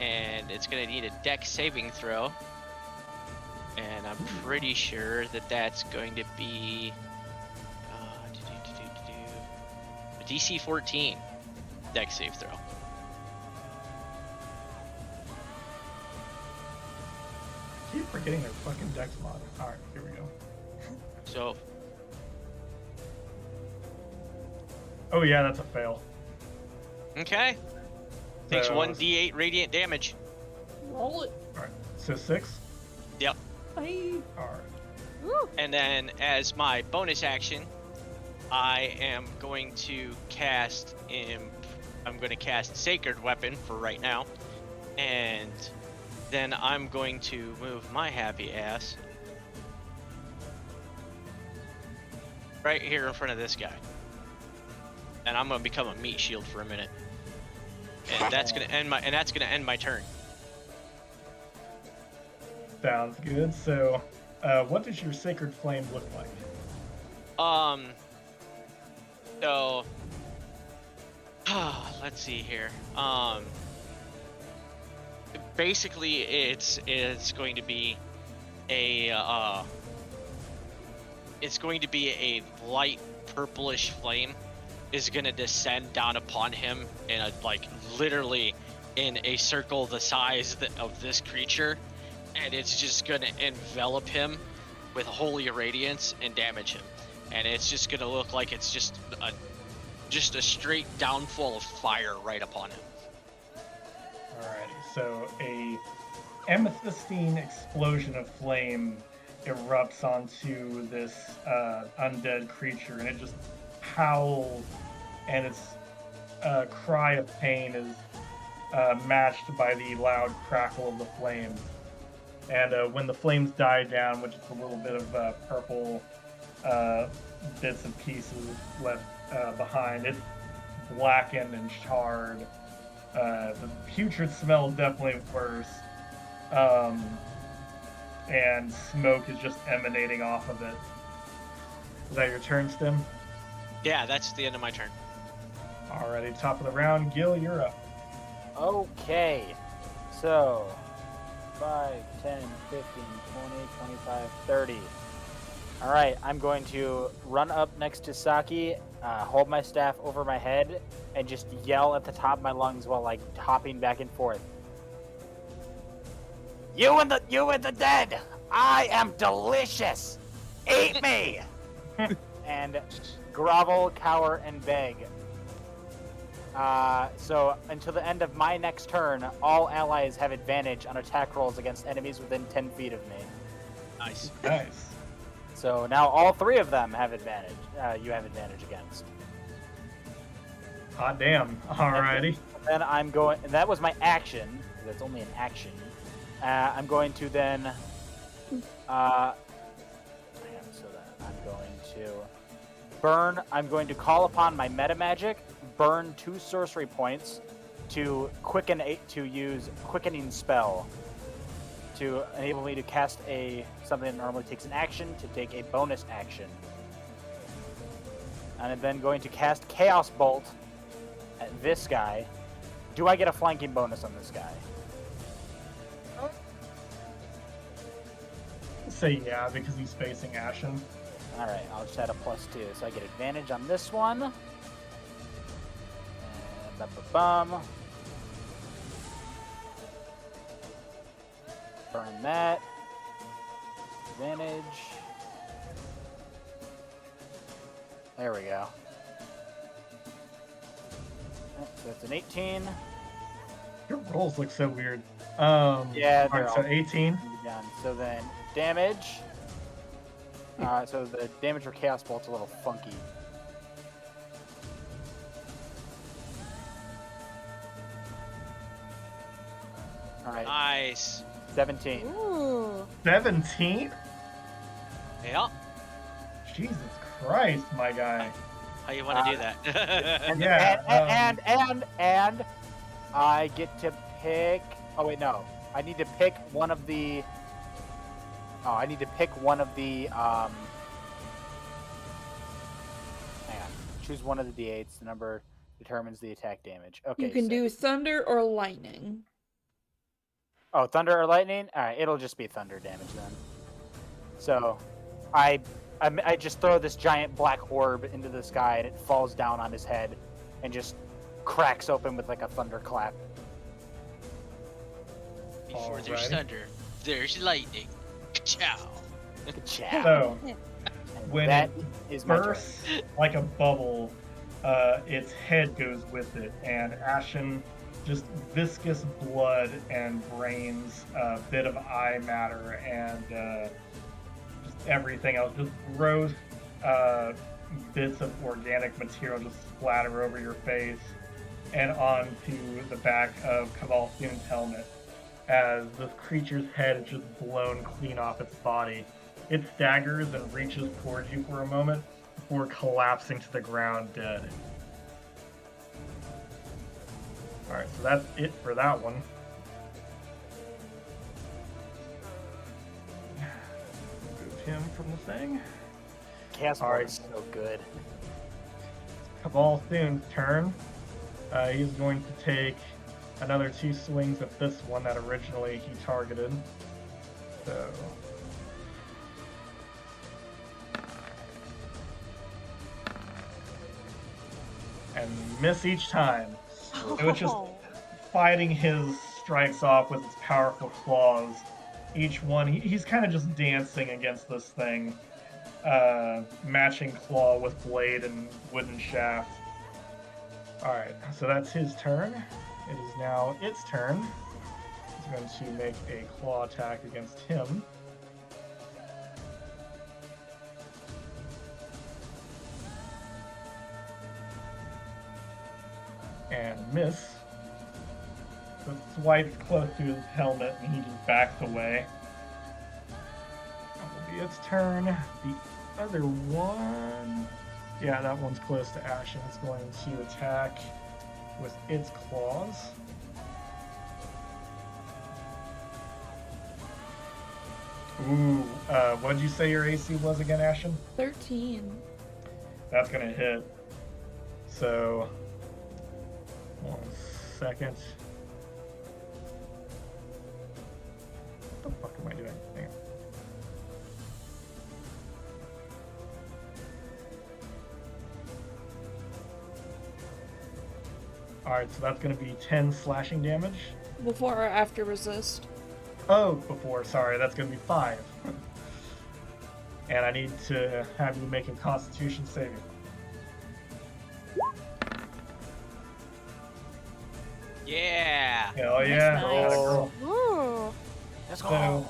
S6: And it's gonna need a dex saving throw. And I'm pretty sure that that's going to be a DC 14 dex save throw.
S2: I keep forgetting their fucking dex mod. Alright, here we go.
S6: So,
S2: Oh yeah, that's a fail.
S6: okay. Takes
S2: So-
S6: 1d8 radiant damage.
S3: Roll it.
S2: Alright, so 6?
S6: Yep.
S3: Hey.
S2: Alright.
S5: Woo.
S6: And then as my bonus action, I am going to cast I'm going to cast Sacred Weapon for right now. And then I'm going to move my happy ass right here in front of this guy. And I'm going to become a meat shield for a minute. And that's going to end my turn.
S2: Sounds good. So, what does your Sacred Flame look like?
S6: So let's see here. Basically it's going to be it's going to be a light purplish flame is going to descend down upon him in a literally in a circle the size of this creature, and it's just going to envelop him with holy radiance and damage him, and it's just going to look like it's just a straight downfall of fire right upon him.
S2: Alrighty, so a amethystine explosion of flame erupts onto this undead creature, and it just howls, and its cry of pain is matched by the loud crackle of the flames. And when the flames die down, which is a little bit of purple bits and pieces left behind, it's blackened and charred. The putrid smell is definitely worse. And smoke is just emanating off of it. Is that your turn, Stim?
S6: Yeah, that's the end of my turn.
S2: Alrighty, top of the round. Gil, you're up.
S1: Okay. So, 5, 10, 15, 20, 25, 30. Alright, I'm going to run up next to Saki, hold my staff over my head, and just yell at the top of my lungs while hopping back and forth. You and the dead! I am delicious! Eat me! And grovel, cower, and beg. So until the end of my next turn, all allies have advantage on attack rolls against enemies within 10 feet of me.
S6: Nice.
S2: Nice.
S1: So now all 3 of them have advantage. You have advantage against.
S2: Hot damn. Alrighty.
S1: Then I'm going. And that was my action. That's only an action. I'm going to then. So that I'm going to burn. I'm going to call upon my meta magic. Burn 2 sorcery points to use quickening spell to enable me to cast something that normally takes an action to take a bonus action. And I'm then going to cast Chaos Bolt at this guy. Do I get a flanking bonus on this guy?
S2: Say yeah, because he's facing Ashen.
S1: Alright, I'll just add a +2, so I get advantage on this one. And ba-ba-bum. Burn that. Advantage. There we go. So that's an 18.
S2: Your rolls look so weird.
S1: Yeah,
S2: Alright, so 18.
S1: Done. So then damage. So the damage for Chaos Bolt's a little funky. Alright,
S6: Nice.
S1: 17.
S5: Ooh.
S2: 17?
S6: Yeah.
S2: Jesus Christ, my guy.
S6: How you want to do that?
S1: And,
S2: Yeah,
S1: and I get to pick. Oh wait, no. I need to pick one of the. Oh, I need to pick one of the. Hang on. Choose one of the d8s. The number determines the attack damage. Okay.
S3: You can
S1: so-
S3: do thunder or lightning.
S1: Oh, thunder or lightning? All right, it'll just be thunder damage then. So, I just throw this giant black orb into the sky, and it falls down on his head, and just cracks open with like a thunderclap.
S6: Before there's
S2: Alrighty.
S6: thunder, there's lightning. Ciao.
S1: Ciao.
S2: So,
S1: And
S2: when
S1: that
S2: it
S1: is my turn.
S2: bursts like a bubble, its head goes with it, and Ashen, just viscous blood and brains, a bit of eye matter, and just everything else, just gross bits of organic material just splatter over your face and onto the back of Cavalstion's helmet as this creature's head is just blown clean off its body. It staggers and reaches towards you for a moment before collapsing to the ground dead. Alright, so that's it for that one. Remove him from the thing.
S1: Chaos Bolt
S2: Alright.
S1: is so good.
S2: Cavalstion's turn. He's going to take another 2 swings at this one that originally he targeted. So, and miss each time. It was just
S5: Oh.
S2: fighting his strikes off with its powerful claws. Each one, he's kind of just dancing against this thing. Matching claw with blade and wooden shaft. Alright, so that's his turn. It is now its turn. It's going to make a claw attack against him. And miss. So it swipes close to his helmet and he just backs away. That will be its turn. The other one... Yeah, that one's close to Ashen. It's going to attack with its claws. Ooh, what did you say your AC was again, Ashen?
S3: 13.
S2: That's gonna hit. So, 1 second. What the fuck am I doing? Hang on. Alright, so that's gonna be 10 slashing damage.
S3: Before or after resist?
S2: Oh, before, sorry, that's gonna be 5. And I need to have you make a Constitution saving.
S6: Yeah.
S2: Hell yeah.
S3: Nice.
S2: Atta girl.
S5: Ooh.
S1: Let's
S2: So,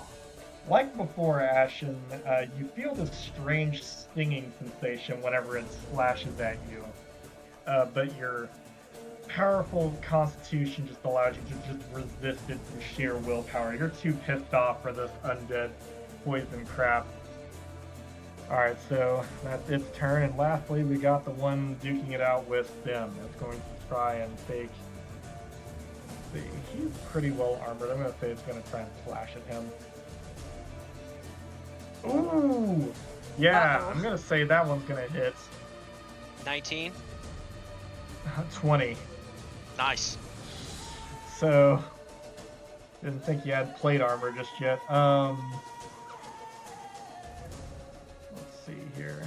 S2: like before, Ashen, you feel this strange stinging sensation whenever it slashes at you. But your powerful constitution just allows you to just resist it through sheer willpower. You're too pissed off for this undead poison crap. Alright, so that's its turn. And lastly, we got the one duking it out with them. It's going to try and take... Let's see, he's pretty well armored. I'm going to say it's going to try and slash at him. Ooh! Yeah,
S5: Uh-oh.
S2: I'm going to say that one's going to hit
S6: 19.
S2: 20.
S6: Nice.
S2: So, didn't think you had plate armor just yet. Let's see here.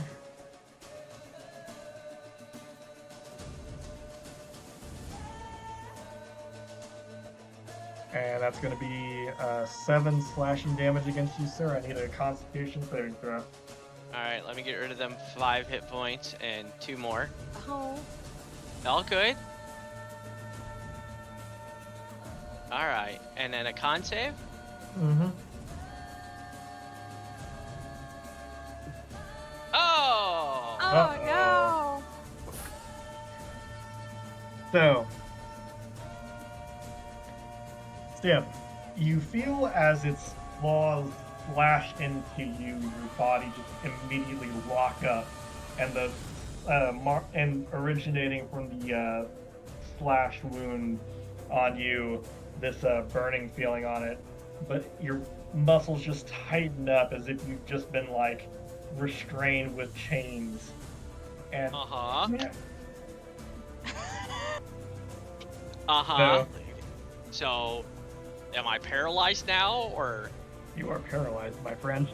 S2: And that's going to be 7 slashing damage against you, sir. I need a Constitution saving throw.
S6: Alright, let me get rid of them 5 hit points and 2 more.
S5: Oh.
S6: All good. Alright, and then a con save?
S2: Mm-hmm.
S6: Oh!
S5: Oh
S2: So, Stim, you feel as its claws slash into you, your body just immediately lock up, and the and originating from the slash wound on you, this burning feeling on it, but your muscles just tighten up as if you've just been like restrained with chains. And
S6: Uh-huh.
S2: yeah,
S6: Uh-huh. So, am I paralyzed now, or?
S2: you are paralyzed, my friend.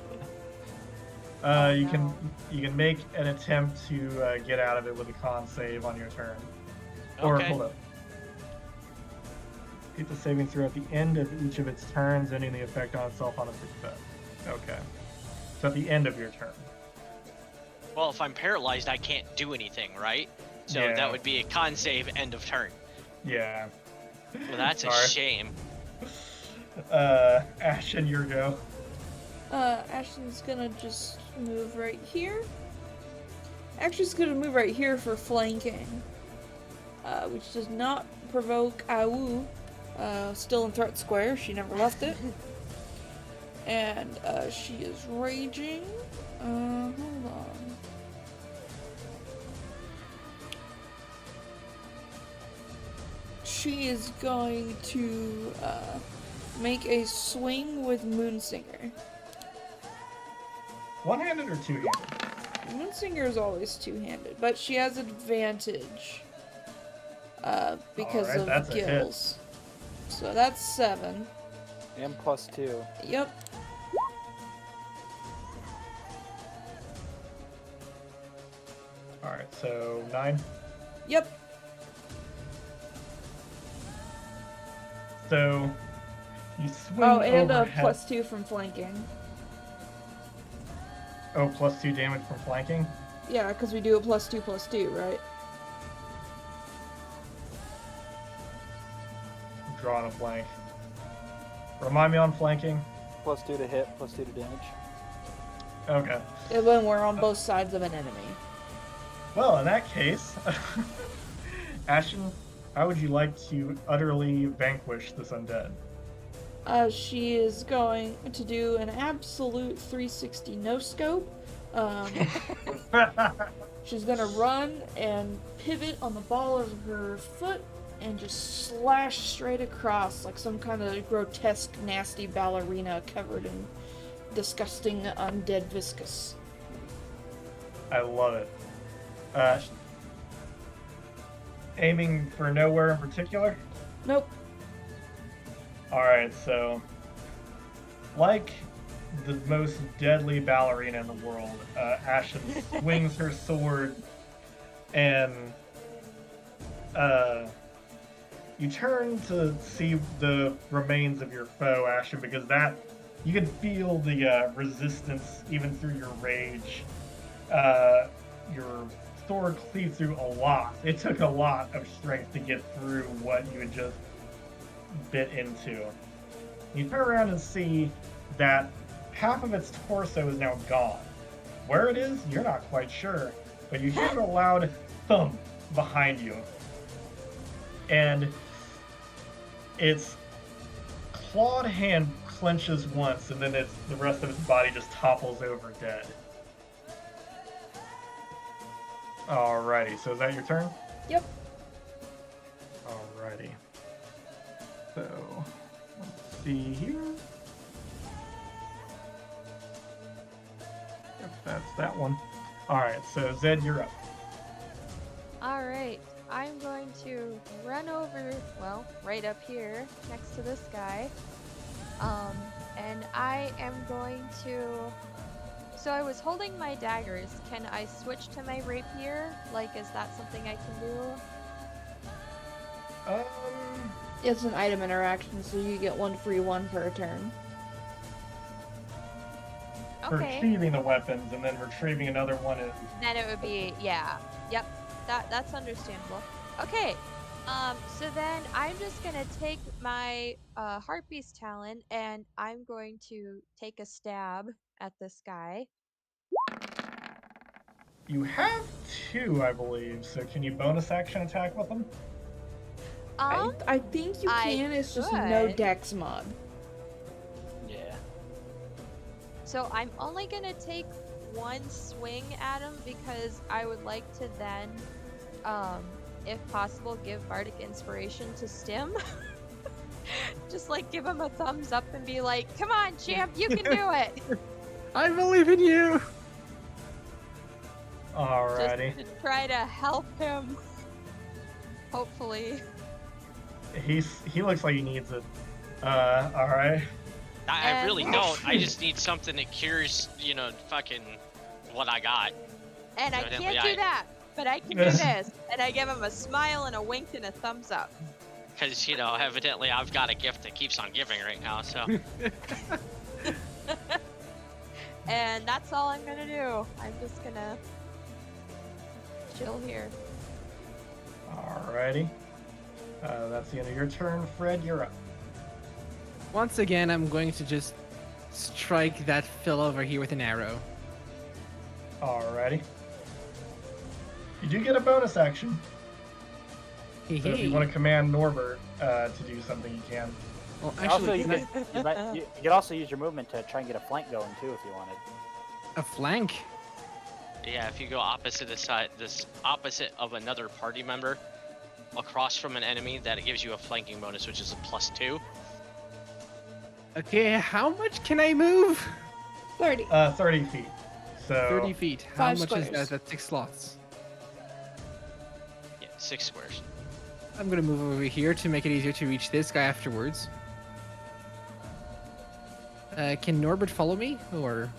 S5: Oh,
S2: You
S5: no.
S2: can make an attempt to get out of it with a con save on your turn. Or
S6: Okay.
S2: hold up. Keep the saving throw at the end of each of its turns, ending the effect on itself on a success. Okay. So at the end of your turn.
S6: Well, if I'm paralyzed, I can't do anything, right? So
S2: Yeah.
S6: that would be a con save end of turn.
S2: Yeah.
S6: Well, that's a
S2: Sorry.
S6: shame.
S2: Ashen, your go.
S3: Ashton's gonna just move right here. Actually, it's gonna move right here for flanking. Which does not provoke Awu. Still in threat square, she never left it. And, she is raging. Hold on. She is going to, make a swing with Moonsinger.
S2: One-handed or two-handed?
S3: Moonsinger is always two-handed, but she has advantage. Because
S2: Alright, that's
S3: of
S2: a hit.
S3: gills. So that's 7.
S1: And +2.
S3: Yep.
S2: Alright, so 9.
S3: Yep.
S2: So you swing
S3: Oh, and
S2: overhead.
S3: +2 from flanking.
S2: Oh, +2 damage from flanking.
S3: Yeah, because we do a +2/+2, right?
S2: I'm drawing a blank. Remind me on flanking.
S1: +2 to hit, +2 to damage.
S2: Okay.
S3: And when we're on both sides of an enemy.
S2: Well, in that case, Ashen, how would you like to utterly vanquish this undead?
S3: She is going to do an absolute 360 no scope. She's gonna run and pivot on the ball of her foot and just slash straight across like some kind of grotesque, nasty ballerina covered in disgusting undead viscous.
S2: I love it. Aiming for nowhere in particular?
S3: Nope.
S2: Alright, so like the most deadly ballerina in the world, Ashen swings her sword and you turn to see the remains of your foe, Ashen, because that you can feel the resistance even through your rage. Your sword cleaved through a lot. It took a lot of strength to get through what you had just bit into. You turn around and see that half of its torso is now gone. Where it is, you're not quite sure, but you hear a loud thump behind you. And its clawed hand clenches once, and then the rest of its body just topples over dead. Alrighty, so is that your turn?
S3: Yep.
S2: Alrighty. So, let's see here. Yep, that's that one. Alright, so Zed, you're up.
S5: Alright, I'm going to run over, well, right up here next to this guy. And I am going to... So I was holding my daggers. Can I switch to my rapier? Like, is that something I can do?
S3: It's an item interaction, so you get 1 free 1 per turn.
S2: For
S5: Okay.
S2: sheathing the weapons and then retrieving another one is...
S5: Then it would be, yeah. Yep. That's understandable. Okay. So then I'm just gonna take my Harpy's Talon and I'm going to take a stab at this guy.
S2: You have 2, I believe, so can you bonus action attack with them?
S3: I think you
S5: I
S3: can, it's just no
S5: could.
S3: dex mod.
S1: Yeah.
S5: So I'm only gonna take 1 swing at him because I would like to then, if possible, give Bardic Inspiration to Stim. Just like give him a thumbs up and be like, "Come on, champ, you can do it."
S4: I believe in you.
S2: Alrighty.
S5: Just to try to help him. Hopefully.
S2: He looks like he needs it. Alright.
S6: I really don't. I just need something that cures, fucking what I got.
S5: And I
S6: Evidently,
S5: can't do that, but I can do this. And I give him a smile and a wink and a thumbs up.
S6: Because, evidently I've got a gift that keeps on giving right now, so.
S5: And that's all I'm gonna do. I'm just gonna chill here.
S2: Alrighty. That's the end of your turn. Fred, you're up.
S4: Once again, I'm going to just strike that Phil over here with an arrow.
S2: Alrighty. You do get a bonus action. So if you want to command Norbert to do something, you can.
S4: Well,
S1: Also,
S4: actually,
S1: you could also use your movement to try and get a flank going too if you wanted.
S4: a flank.
S6: Yeah, if you go opposite opposite of another party member across from an enemy, that it gives you a flanking bonus, which is a +2.
S4: Okay, how much can I move?
S3: 30.
S2: 30 feet. So
S4: 30 feet. How
S3: 5
S4: much
S3: squares.
S4: is that? That's 6 slots.
S6: Yeah, 6 squares.
S4: I'm gonna move over here to make it easier to reach this guy afterwards. Can Norbert follow me, or?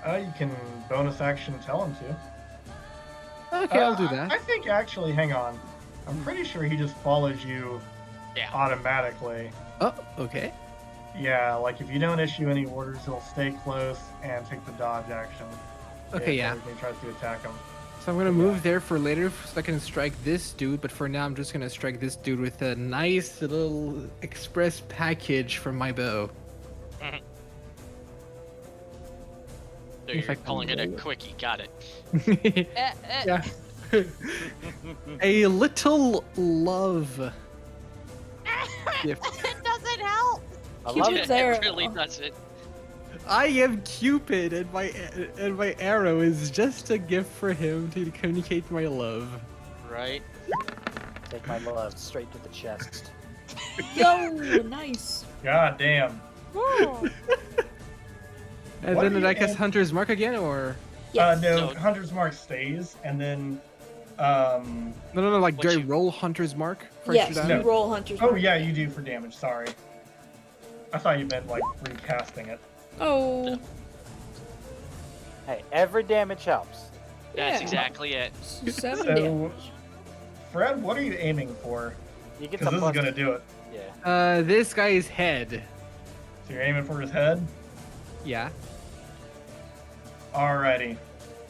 S2: you can bonus action tell him to.
S4: Okay, I'll do that.
S2: I think actually, hang on. I'm pretty sure he just follows you
S6: Yeah.
S2: automatically.
S4: Oh, okay.
S2: Yeah, like if you don't issue any orders, he'll stay close and take the dodge action.
S4: Okay,
S2: if
S4: yeah.
S2: everything tries to attack him.
S4: So I'm gonna
S2: Yeah.
S4: move there for later so I can strike this dude, but for now I'm just gonna strike this dude with a nice little express package from my bow.
S6: So
S4: If I
S6: you're
S4: can
S6: calling it a
S4: roll it.
S6: quickie. Got it.
S4: Yeah. A little love gift.
S5: It doesn't help.
S1: I love
S3: Cupid's
S1: it.
S3: arrow.
S6: It really doesn't.
S4: I am Cupid, and my arrow is just a gift for him to communicate my love.
S6: Right?
S1: Take my love straight to the chest.
S3: Yo, nice.
S2: God damn.
S5: Woo.
S4: And
S2: What
S4: then
S2: do
S4: did
S2: you
S4: I cast
S2: aim-
S4: Hunter's Mark again, or
S3: Yes.
S2: No,
S6: So-
S2: Hunter's Mark stays, and then
S4: no? Like, do
S6: What
S4: I
S6: you-
S4: roll Hunter's Mark for
S3: Yes,
S4: extra
S3: you
S4: damage?
S2: No.
S3: roll Hunter's
S2: oh
S3: Mark
S2: yeah,
S3: again.
S2: you do for damage. Sorry, I thought you meant like recasting it.
S3: Oh,
S1: Hey, every damage helps.
S6: That's
S3: yeah.
S6: exactly it.
S3: 7
S2: So-
S3: damage.
S2: Fred, what are you aiming for?
S1: You get
S2: Because
S1: the
S2: this is
S1: plus.
S2: gonna do it.
S1: Yeah.
S4: This guy's head.
S2: So you're aiming for his head.
S4: Yeah.
S2: Alrighty.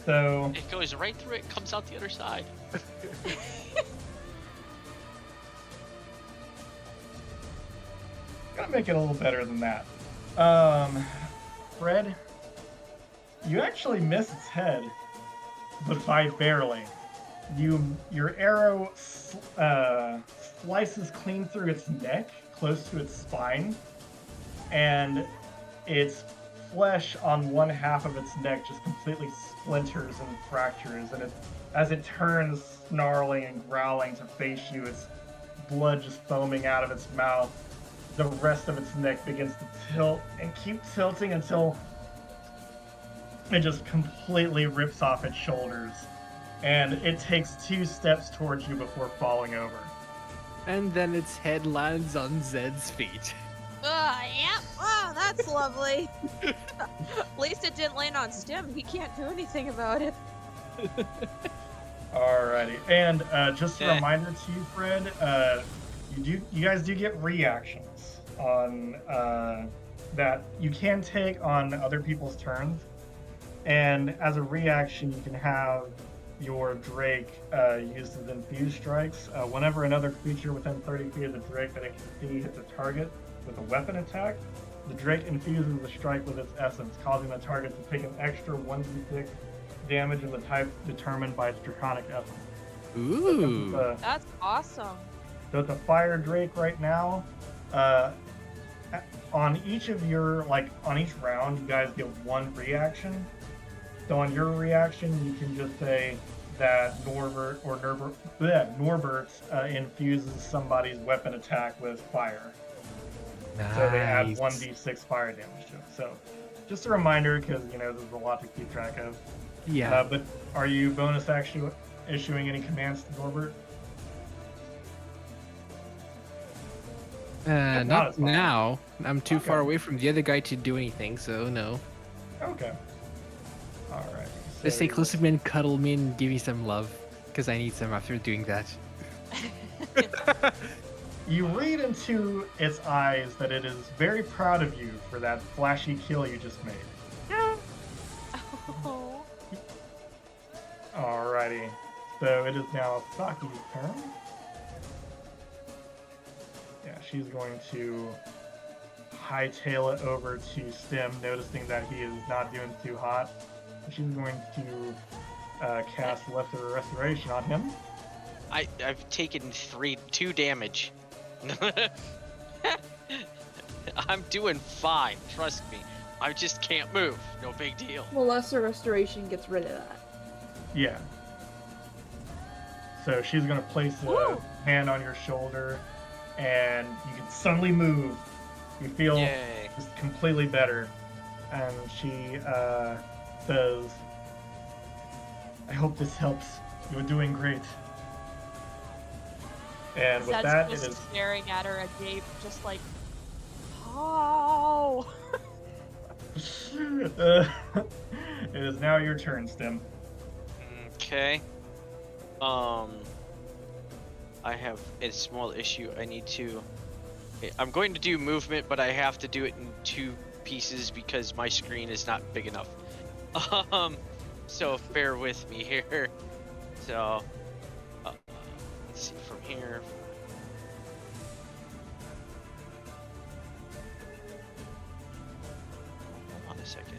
S2: So
S6: It goes right through it, comes out the other side.
S2: gotta make it a little better than that. Fred, you actually miss its head, but by barely. Your arrow slices clean through its neck, close to its spine, and its flesh on one half of its neck just completely splinters and fractures. And as it turns, snarling and growling to face you, its blood just foaming out of its mouth. The rest of its neck begins to tilt and keep tilting until it just completely rips off its shoulders. And it takes 2 steps towards you before falling over.
S4: And then its head lands on Zed's feet.
S5: Yep. Wow, that's lovely. At least it didn't land on Stim. He can't do anything about it.
S2: Alrighty, and just a
S6: Okay.
S2: reminder to you, Fred, you guys do get reactions on that you can take on other people's turns, and as a reaction, you can have your Drake used as infused strikes. Whenever another creature within 30 feet of the Drake that it can see hits a target with a weapon attack, the Drake infuses the strike with its essence, causing the target to take an extra 1d6 damage of the type determined by its draconic essence.
S4: Ooh.
S5: That's awesome.
S2: So it's a fire Drake right now. On each of your, on each round, you guys get 1 reaction. So on your reaction, you can just say that Norbert infuses somebody's weapon attack with fire. So they add
S4: Nice.
S2: 1d6 fire damage to it. So just a reminder, because there's a lot to keep track of.
S4: Yeah.
S2: But are you bonus actually issuing any commands to Norbert?
S4: Not
S2: not as far.
S4: now. I'm too far
S2: Okay.
S4: away from the other guy to do anything, so no.
S2: Okay. All right.
S4: Just stay close to me and cuddle me and give me some love, because I need some after doing that.
S2: You read into its eyes that it is very proud of you for that flashy kill you just made.
S5: Oh.
S2: Alrighty. So it is now Saki's turn. Yeah, she's going to hightail it over to Stim, noticing that he is not doing too hot. She's going to cast Lesser Restoration on him.
S6: I've taken 2 damage. I'm doing fine, trust me. I just can't move. No big deal.
S3: Well, Lesser Restoration gets rid of that.
S2: Yeah. So she's going to place a
S5: Woo!
S2: hand on your shoulder, and you can suddenly move. You feel
S6: Yay.
S2: just completely better. And she says, I hope this helps. You're doing great. And with
S5: Zed's
S2: that, it
S5: just
S2: is
S5: staring at her agape, just like, oh.
S2: it is now your turn, Stim.
S6: Okay. I have a small issue. I need to. I'm going to do movement, but I have to do it in 2 pieces because my screen is not big enough. So bear with me here. So, let's see from here. Hold on a second.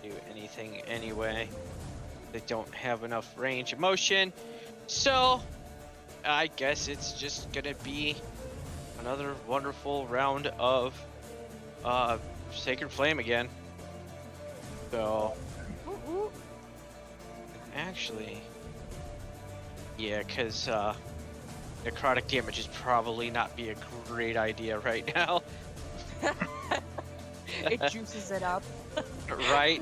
S6: Do anything anyway. They don't have enough range of motion. So, I guess it's just gonna be another wonderful round of Sacred Flame again. So, actually, yeah, because necrotic damage is probably not be a great idea right now.
S5: It juices it up.
S6: Right?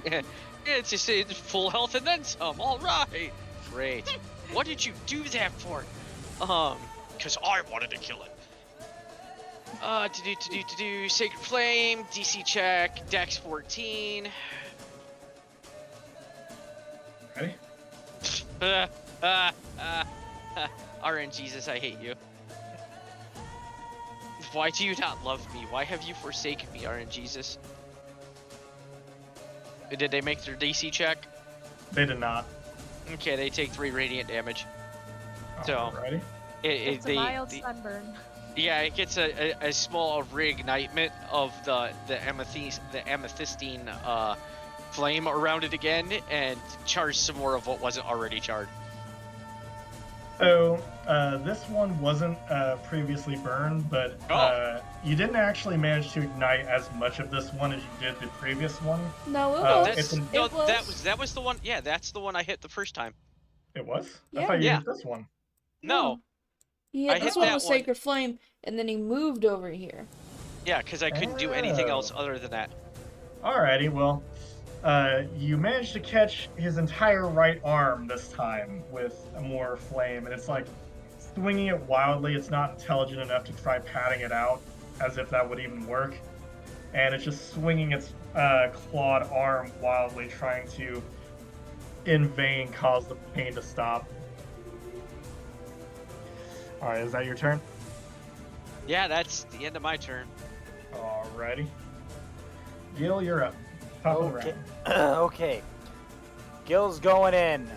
S6: It's full health and then some. All right. Great. What did you do that for? Because I wanted to kill it. Sacred Flame, DC check, Dex 14.
S2: Ready?
S6: RN Jesus, I hate you. Why do you not love me? Why have you forsaken me, RN Jesus? Did they make their DC check?
S2: They did not.
S6: Okay, they take 3 radiant damage. So,
S2: Alrighty.
S5: It's a mild sunburn.
S6: Yeah, it gets a small reignitement of the amethystine flame around it again, and chars some more of what wasn't already charred.
S2: So, this one wasn't previously burned, but you didn't actually manage to ignite as much of this one as you did the previous one.
S3: No, it was.
S6: That was the one. Yeah, that's the one I hit the first time.
S2: It was?
S3: Yeah.
S2: I thought you
S6: Yeah.
S2: hit this one.
S6: No.
S3: He
S6: I
S3: hit this
S6: hit
S3: one
S6: that
S3: with
S6: one.
S3: Sacred Flame, and then he moved over here.
S6: Yeah, because I couldn't do anything else other than that.
S2: Alrighty, well, you managed to catch his entire right arm this time with more flame, and it's like swinging it wildly. It's not intelligent enough to try patting it out, as if that would even work. And it's just swinging its clawed arm wildly, trying to, in vain, cause the pain to stop. Alright, is that your turn?
S6: Yeah, that's the end of my turn.
S2: Alrighty. Gil, you're up. Top of the
S1: Okay.
S2: round.
S1: Okay. Gil's going in.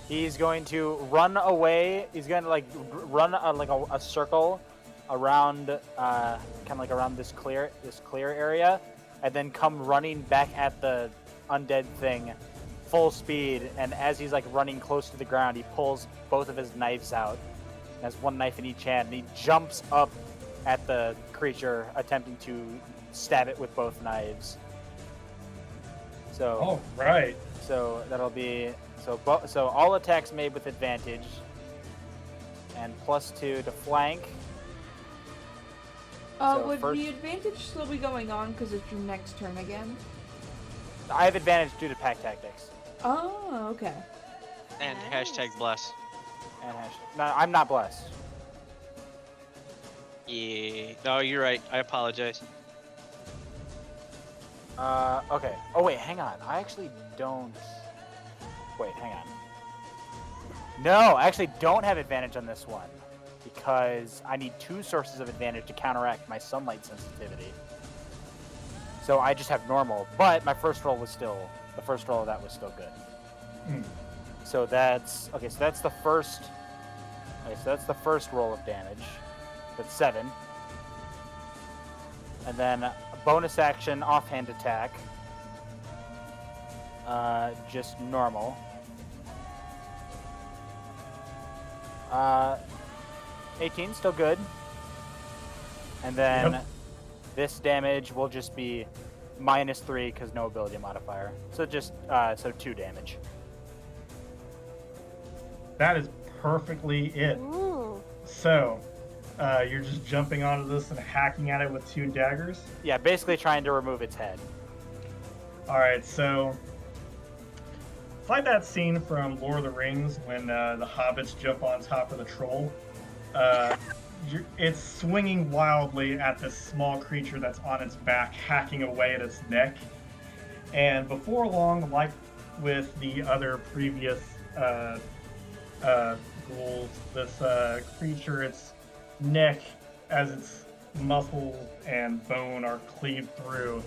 S1: He's going to run away. He's going to run a circle around, kind of like around this clear area, and then come running back at the undead thing, full speed. And as he's like running close to the ground, he pulls both of his knives out. And has one knife in each hand, and he jumps up at the creature, attempting to stab it with both knives. So.
S2: All right.
S1: So that'll be so all attacks made with advantage, and +2 to flank. So
S3: Would
S1: first-
S3: the advantage still be going on because it's your next turn again?
S1: I have advantage due to pack tactics.
S3: Oh, okay.
S6: And
S5: Nice.
S6: #bless.
S1: And no, I'm not blessed.
S6: Yeah. No, you're right. I apologize.
S1: Okay. Oh wait, hang on. I actually don't. Wait, hang on. No, I actually don't have advantage on this one because I need 2 sources of advantage to counteract my sunlight sensitivity. So I just have normal, but my first roll of that was still good. So that's okay. So that's the first. Okay, so that's the first roll of damage. That's 7. And then a bonus action offhand attack. Just normal. 18, still good. And then this damage will just be -3 because no ability modifier. So just 2 damage.
S2: That is perfectly it.
S5: Ooh.
S2: So, you're just jumping onto this and hacking at it with 2 daggers?
S1: Yeah, basically trying to remove its head.
S2: Alright, so it's like that scene from Lord of the Rings when the hobbits jump on top of the troll. It's swinging wildly at this small creature that's on its back, hacking away at its neck. And before long, like with the other previous ghouls, this creature, its neck, as its muscles and bone are cleaved through,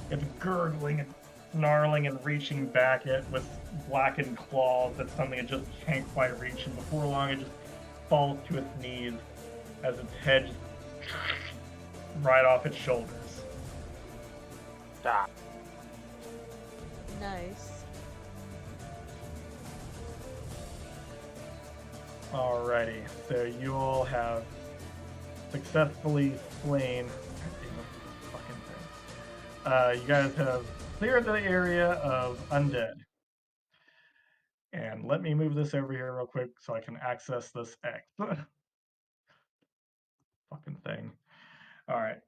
S2: it's gurgling and snarling and reaching back at with blackened claws at something it just can't quite reach. And before long, it just falls to its knees as its head right off its shoulders.
S1: Ah,
S5: Nice.
S2: Alrighty, so you all have successfully slain. You guys have cleared the area of undead. And let me move this over here real quick so I can access this X. Fucking thing. Alright.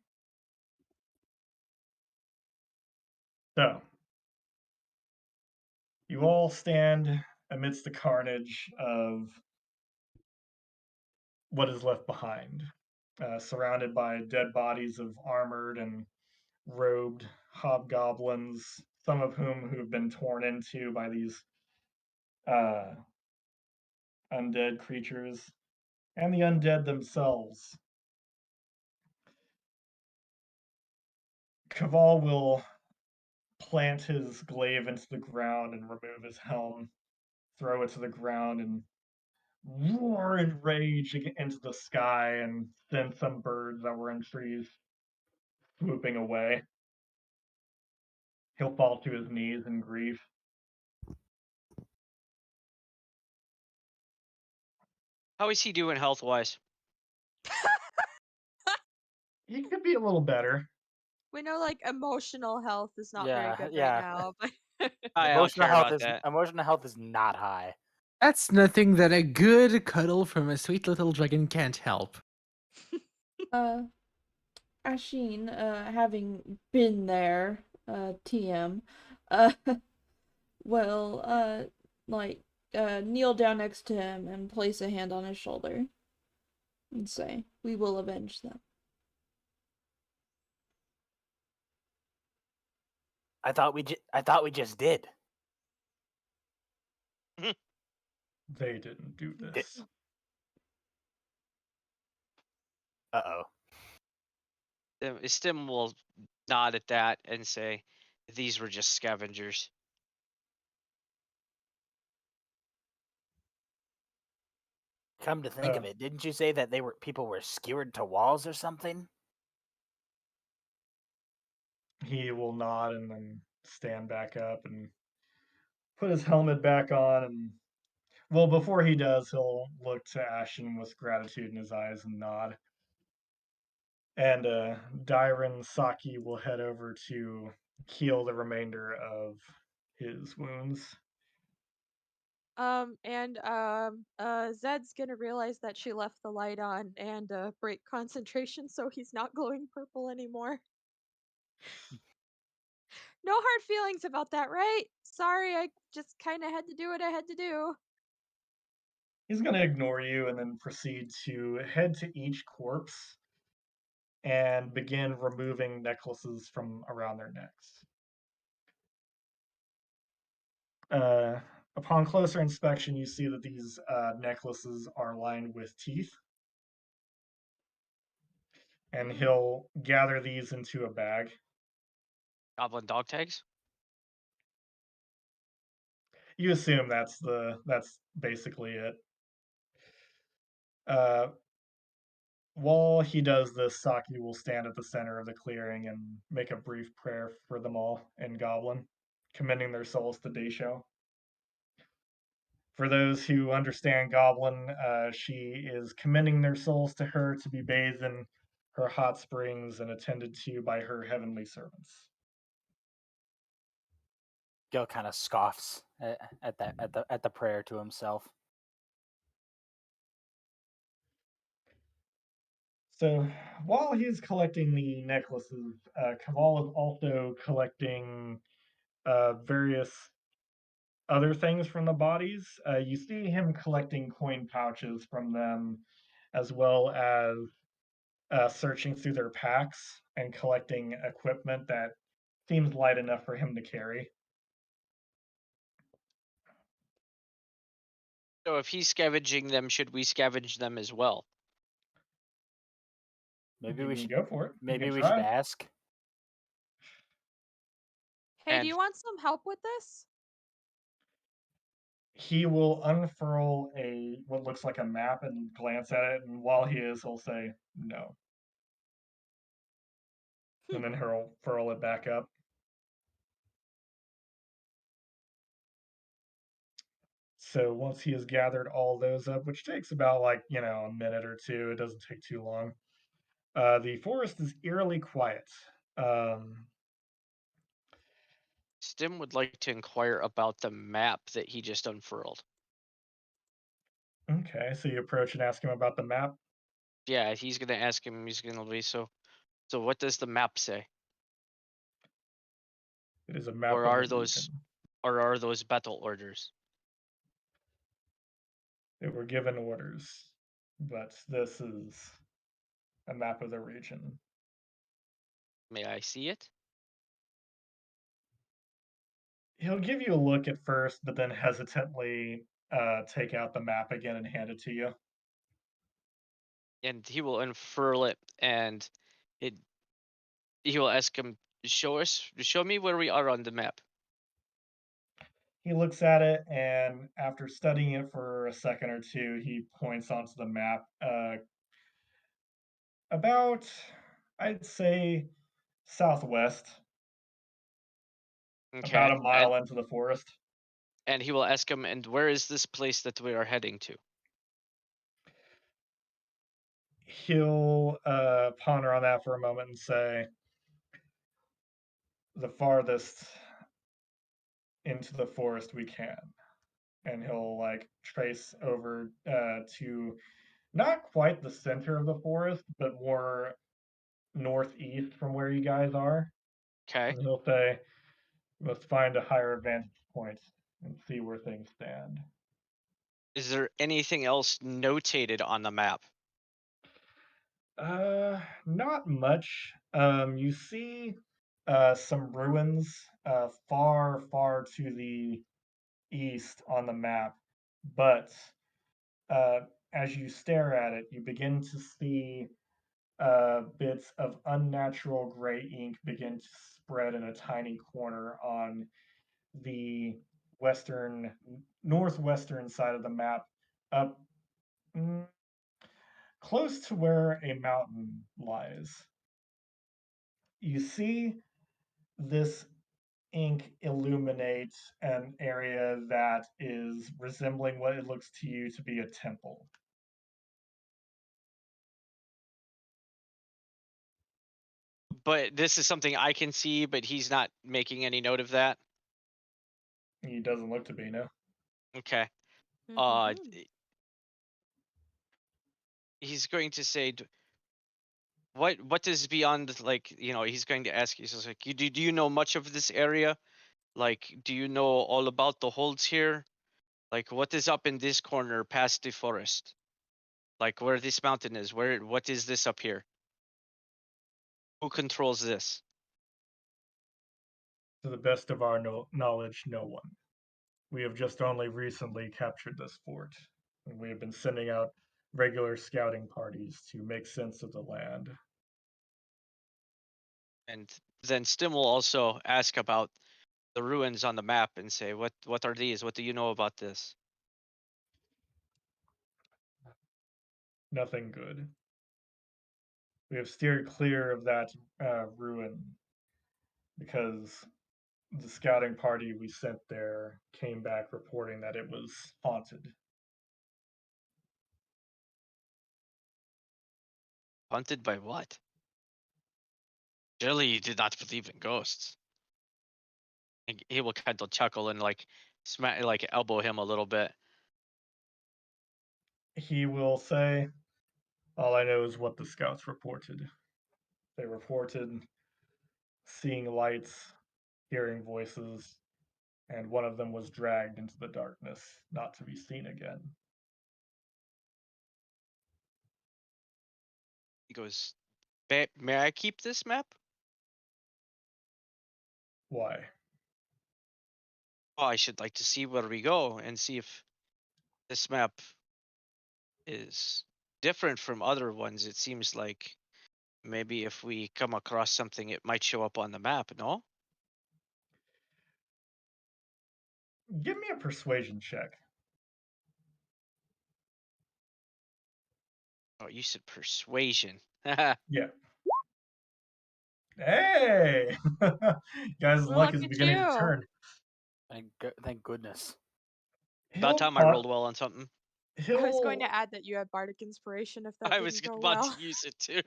S2: So, you all stand amidst the carnage of what is left behind, surrounded by dead bodies of armored and robed hobgoblins, some of whom who've been torn into by these uh, undead creatures, and the undead themselves. Kaval will plant his glaive into the ground and remove his helm, throw it to the ground, and roar in rage into the sky and send some birds that were in trees swooping away. He'll fall to his knees in grief.
S6: How is he doing health wise?
S2: He could be a little better.
S5: We know like emotional health is not very
S1: yeah,
S5: good right
S1: yeah.
S5: now, but
S6: I don't care about that.
S1: Emotional health is not high.
S4: That's nothing that a good cuddle from a sweet little dragon can't help.
S3: Ashin, having been there, TM, will, kneel down next to him and place a hand on his shoulder and say, "We will avenge them."
S1: I thought we just did.
S2: They didn't do this.
S1: Uh-oh.
S6: Stim will nod at that and say, "These were just scavengers."
S1: Come to think of it, didn't you say that people were skewered to walls or something?
S2: He will nod and then stand back up and put his helmet back on. And well, before he does, he'll look to Ashen with gratitude in his eyes and nod. And Dyron Saki will head over to heal the remainder of his wounds.
S5: Zed's gonna realize that she left the light on and break concentration, so he's not glowing purple anymore. No hard feelings about that, right? Sorry, I just kind of had to do what I had to do.
S2: He's going to ignore you and then proceed to head to each corpse and begin removing necklaces from around their necks. Upon closer inspection, you see that these necklaces are lined with teeth. And he'll gather these into a bag.
S6: Goblin dog tags?
S2: You assume that's basically it. While he does this, Saki will stand at the center of the clearing and make a brief prayer for them all in Goblin, commending their souls to Daisho. For those who understand Goblin, she is commending their souls to her to be bathed in her hot springs and attended to by her heavenly servants.
S1: Gil kind of scoffs at the prayer to himself.
S2: So while he's collecting the necklaces, Kaval is also collecting various other things from the bodies. You see him collecting coin pouches from them, as well as searching through their packs and collecting equipment that seems light enough for him to carry.
S6: So if he's scavenging them, should we scavenge them as well?
S1: Maybe
S2: You
S1: we
S2: can
S1: should.
S2: go for it. You
S1: Maybe
S2: can
S1: we should
S2: try.
S1: ask.
S5: Hey, do
S6: And
S5: you want some help with this?
S2: He will unfurl a what looks like a map and glance at it, and while he is, he'll say no, and then he'll furl it back up. So once he has gathered all those up, which takes about like a minute or two, it doesn't take too long. The forest is eerily quiet. Um,
S6: Stim would like to inquire about the map that he just unfurled.
S2: okay, so you approach and ask him about the map.
S6: Yeah, he's gonna ask him. He's gonna be so. So what does the map say?
S2: It is a map
S6: Or
S2: of the
S6: are those,
S2: region.
S6: or are those battle orders?
S2: They were given orders, but this is a map of the region.
S6: May I see it?
S2: He'll give you a look at first, but then hesitantly take out the map again and hand it to you.
S6: And he will unfurl it, and it. He will ask him, show me where we are on the map.
S2: He looks at it, and after studying it for a second or two, he points onto the map. About, I'd say, southwest, about
S6: Okay,
S2: a mile into the forest.
S6: and he will ask him, and where is this place that we are heading to?
S2: He'll ponder on that for a moment and say, the farthest into the forest we can. And he'll like trace over to not quite the center of the forest, but more northeast from where you guys are.
S6: Okay.
S2: And he'll say, let's find a higher vantage point and see where things stand.
S6: Is there anything else notated on the map?
S2: Not much. You see some ruins far, far to the east on the map, but uh, as you stare at it, you begin to see bits of unnatural gray ink begin to spread in a tiny corner on the western, northwestern side of the map, up mm, close to where a mountain lies. You see this ink illuminate an area that is resembling what it looks to you to be a temple.
S6: But this is something I can see, but he's not making any note of that.
S2: He doesn't look to be, no.
S6: Okay.
S5: Mhm.
S6: He's going to say, what is beyond, like, he's going to ask you. He's like, do you know much of this area? Like, do you know all about the holds here? Like, what is up in this corner past the forest? Like, where this mountain is? What is this up here? Who controls this?
S2: To the best of our knowledge, no one. We have just only recently captured this fort, and we have been sending out regular scouting parties to make sense of the land.
S6: And then Stim will also ask about the ruins on the map and say, what are these? What do you know about this?
S2: Nothing good. We have steered clear of that ruin because the scouting party we sent there came back reporting that it was haunted.
S6: Haunted by what? Surely you did not believe in ghosts. And he will kind of chuckle and like smack, like elbow him a little bit.
S2: He will say, all I know is what the scouts reported. They reported seeing lights, hearing voices, and one of them was dragged into the darkness, not to be seen again.
S6: goes, May I keep this map?
S2: Why?
S6: Oh, I should like to see where we go and see if this map is different from other ones. It seems like maybe if we come across something, it might show up on the map, no?
S2: Give me a persuasion check.
S6: Oh, you said persuasion.
S2: Yeah. Hey! Guys' luck
S5: Look
S2: is
S5: at
S2: beginning to
S5: you.
S2: turn.
S1: Thank goodness.
S6: About
S2: He'll
S6: time I rolled well on something.
S5: I was going
S2: he'll
S5: to add that you had bardic inspiration if that
S6: I was
S5: didn't go
S6: about
S5: well.
S6: to use it too.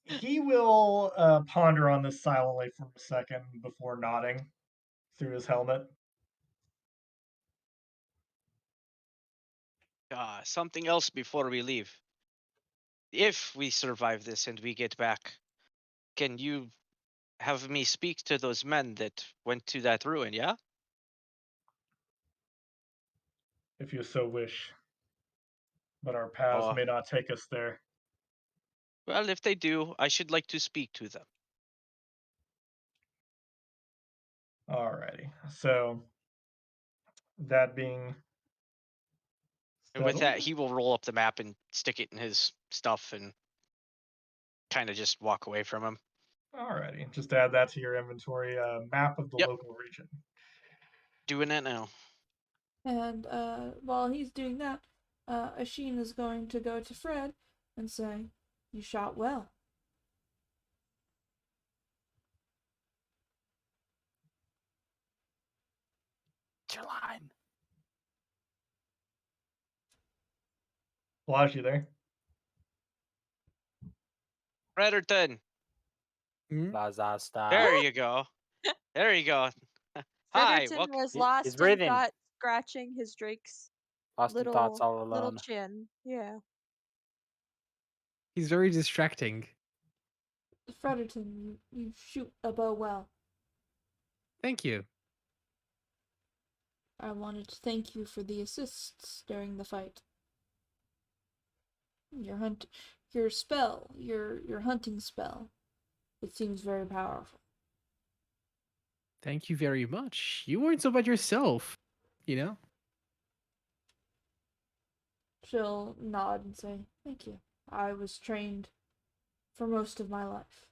S2: he will ponder on this silently for a second before nodding through his helmet.
S6: Something else before we leave. If we survive this and we get back, can you have me speak to those men that went to that ruin, yeah?
S2: If you so wish. But our paths
S6: Oh,
S2: may not take us there.
S6: well, if they do, I should like to speak to them.
S2: Alrighty. So, that being
S6: And with that,
S2: settled,
S6: he will roll up the map and stick it in his stuff and kind of just walk away from him.
S2: alrighty. Just add that to your inventory. Map of the
S6: Yep.
S2: local region.
S6: Doing that now.
S3: And while he's doing that, Ashin is going to go to Fred and say, "You shot well."
S1: It's your line.
S2: Flash, you there?
S6: Redderton,
S4: Hmm?
S1: Lazasta.
S6: there you go. There you go. Hi,
S5: Fredderton
S6: welcome.
S5: was
S1: He's
S5: lost in
S1: breathing.
S5: thought, scratching his Drake's
S1: Lost in thoughts all
S5: little
S1: alone.
S5: chin. Yeah.
S4: He's very distracting.
S3: Frederton, you shoot a bow well.
S4: Thank you.
S3: I wanted to thank you for the assists during the fight. Your spell, your hunting spell. It seems very powerful.
S4: Thank you very much. You weren't so bad yourself, you know?
S3: She'll nod and say, "Thank you. I was trained for most of my life."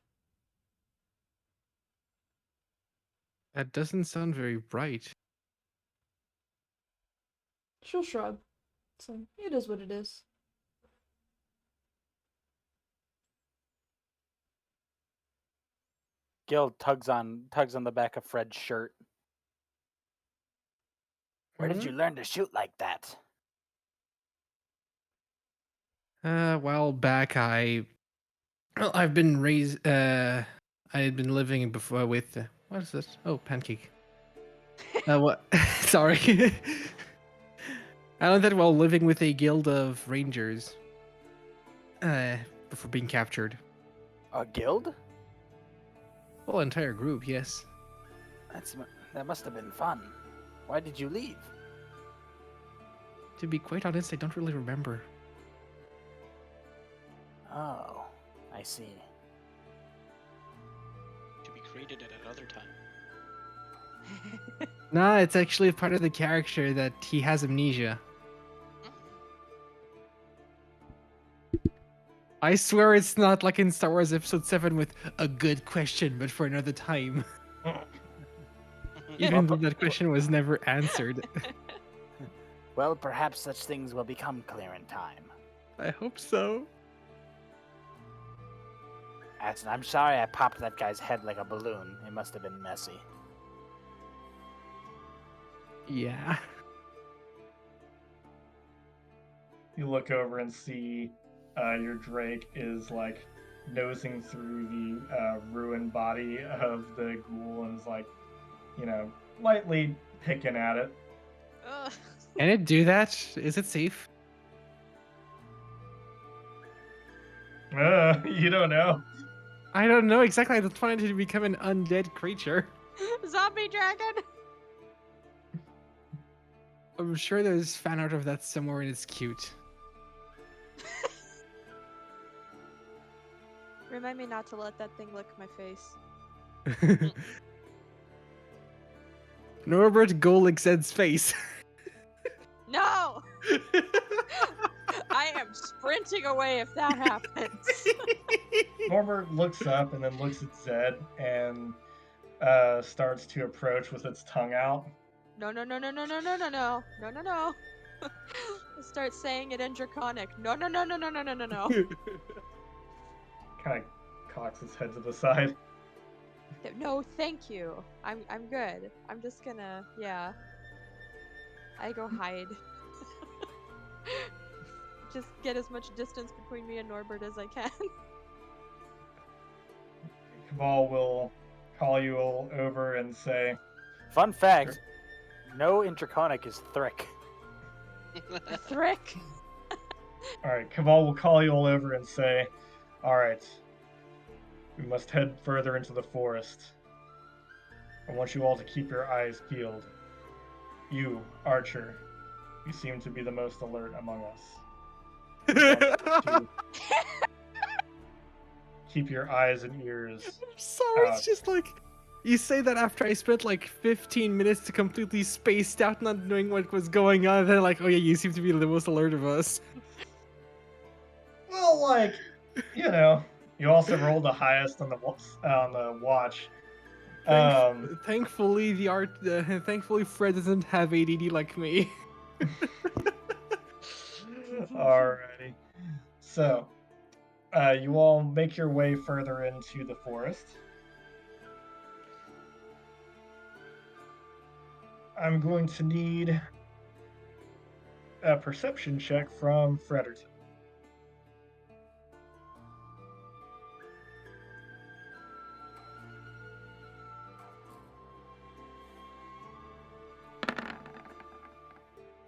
S4: That doesn't sound very bright.
S3: She'll shrug. Say, "It is what it is."
S1: Gil tugs on the back of Fred's shirt. Where did you learn to shoot like that?
S4: A while back, I've been raised. I had been living before with. What is this? Oh, pancake. What? Sorry. I learned that while living with a guild of rangers. Before being captured.
S1: A guild?
S4: Well, entire group, yes.
S1: That must have been fun. Why did you leave?
S4: To be quite honest, I don't really remember.
S1: Oh, I see.
S6: To be created at another time.
S4: Nah, it's actually a part of the character that he has amnesia. I swear it's not like in Star Wars Episode 7 with a good question, but for another time. Even though that question was never answered.
S1: Well, perhaps such things will become clear in time.
S4: I hope so.
S1: Aston, I'm sorry I popped that guy's head like a balloon. It must have been messy.
S4: Yeah.
S2: You look over and see your Drake is like nosing through the ruined body of the ghoul and is like, lightly picking at it.
S5: Ugh.
S4: Can it do that? Is it safe?
S2: You don't know.
S4: I don't know exactly. I just wanted it to become an undead creature.
S5: Zombie dragon.
S4: I'm sure there's fan art of that somewhere and it's cute.
S5: Remind me not to let that thing lick my face.
S4: Norbert Golik Zed's face.
S5: No! I am sprinting away if that happens.
S2: Norbert looks up and then looks at Zed and starts to approach with its tongue out.
S5: No. Start saying it in Draconic. No.
S2: Kind of cocks its head to the side.
S5: No, thank you. I'm good. I'm just gonna, yeah. I go hide. Just get as much distance between me and Norbert as I can.
S2: Cabal will call you all over and say,
S1: Fun fact: no in Draconic is Thrick.
S5: Thrick.
S2: Alright, Cabal will call you all over and say, alright, we must head further into the forest. I want you all to keep your eyes peeled. You, Archer, you seem to be the most alert among us. To keep your eyes and ears.
S4: Sorry,
S2: out.
S4: it's just like you say that after I spent like 15 minutes to completely spaced out, not knowing what was going on. And then like, oh yeah, you seem to be the most alert of us.
S2: Well, like, you know, you also rolled the highest on the watch.
S4: Thankfully, thankfully Fred doesn't have ADD like me.
S2: Alrighty. So, you all make your way further into the forest. I'm going to need a perception check from Frederton.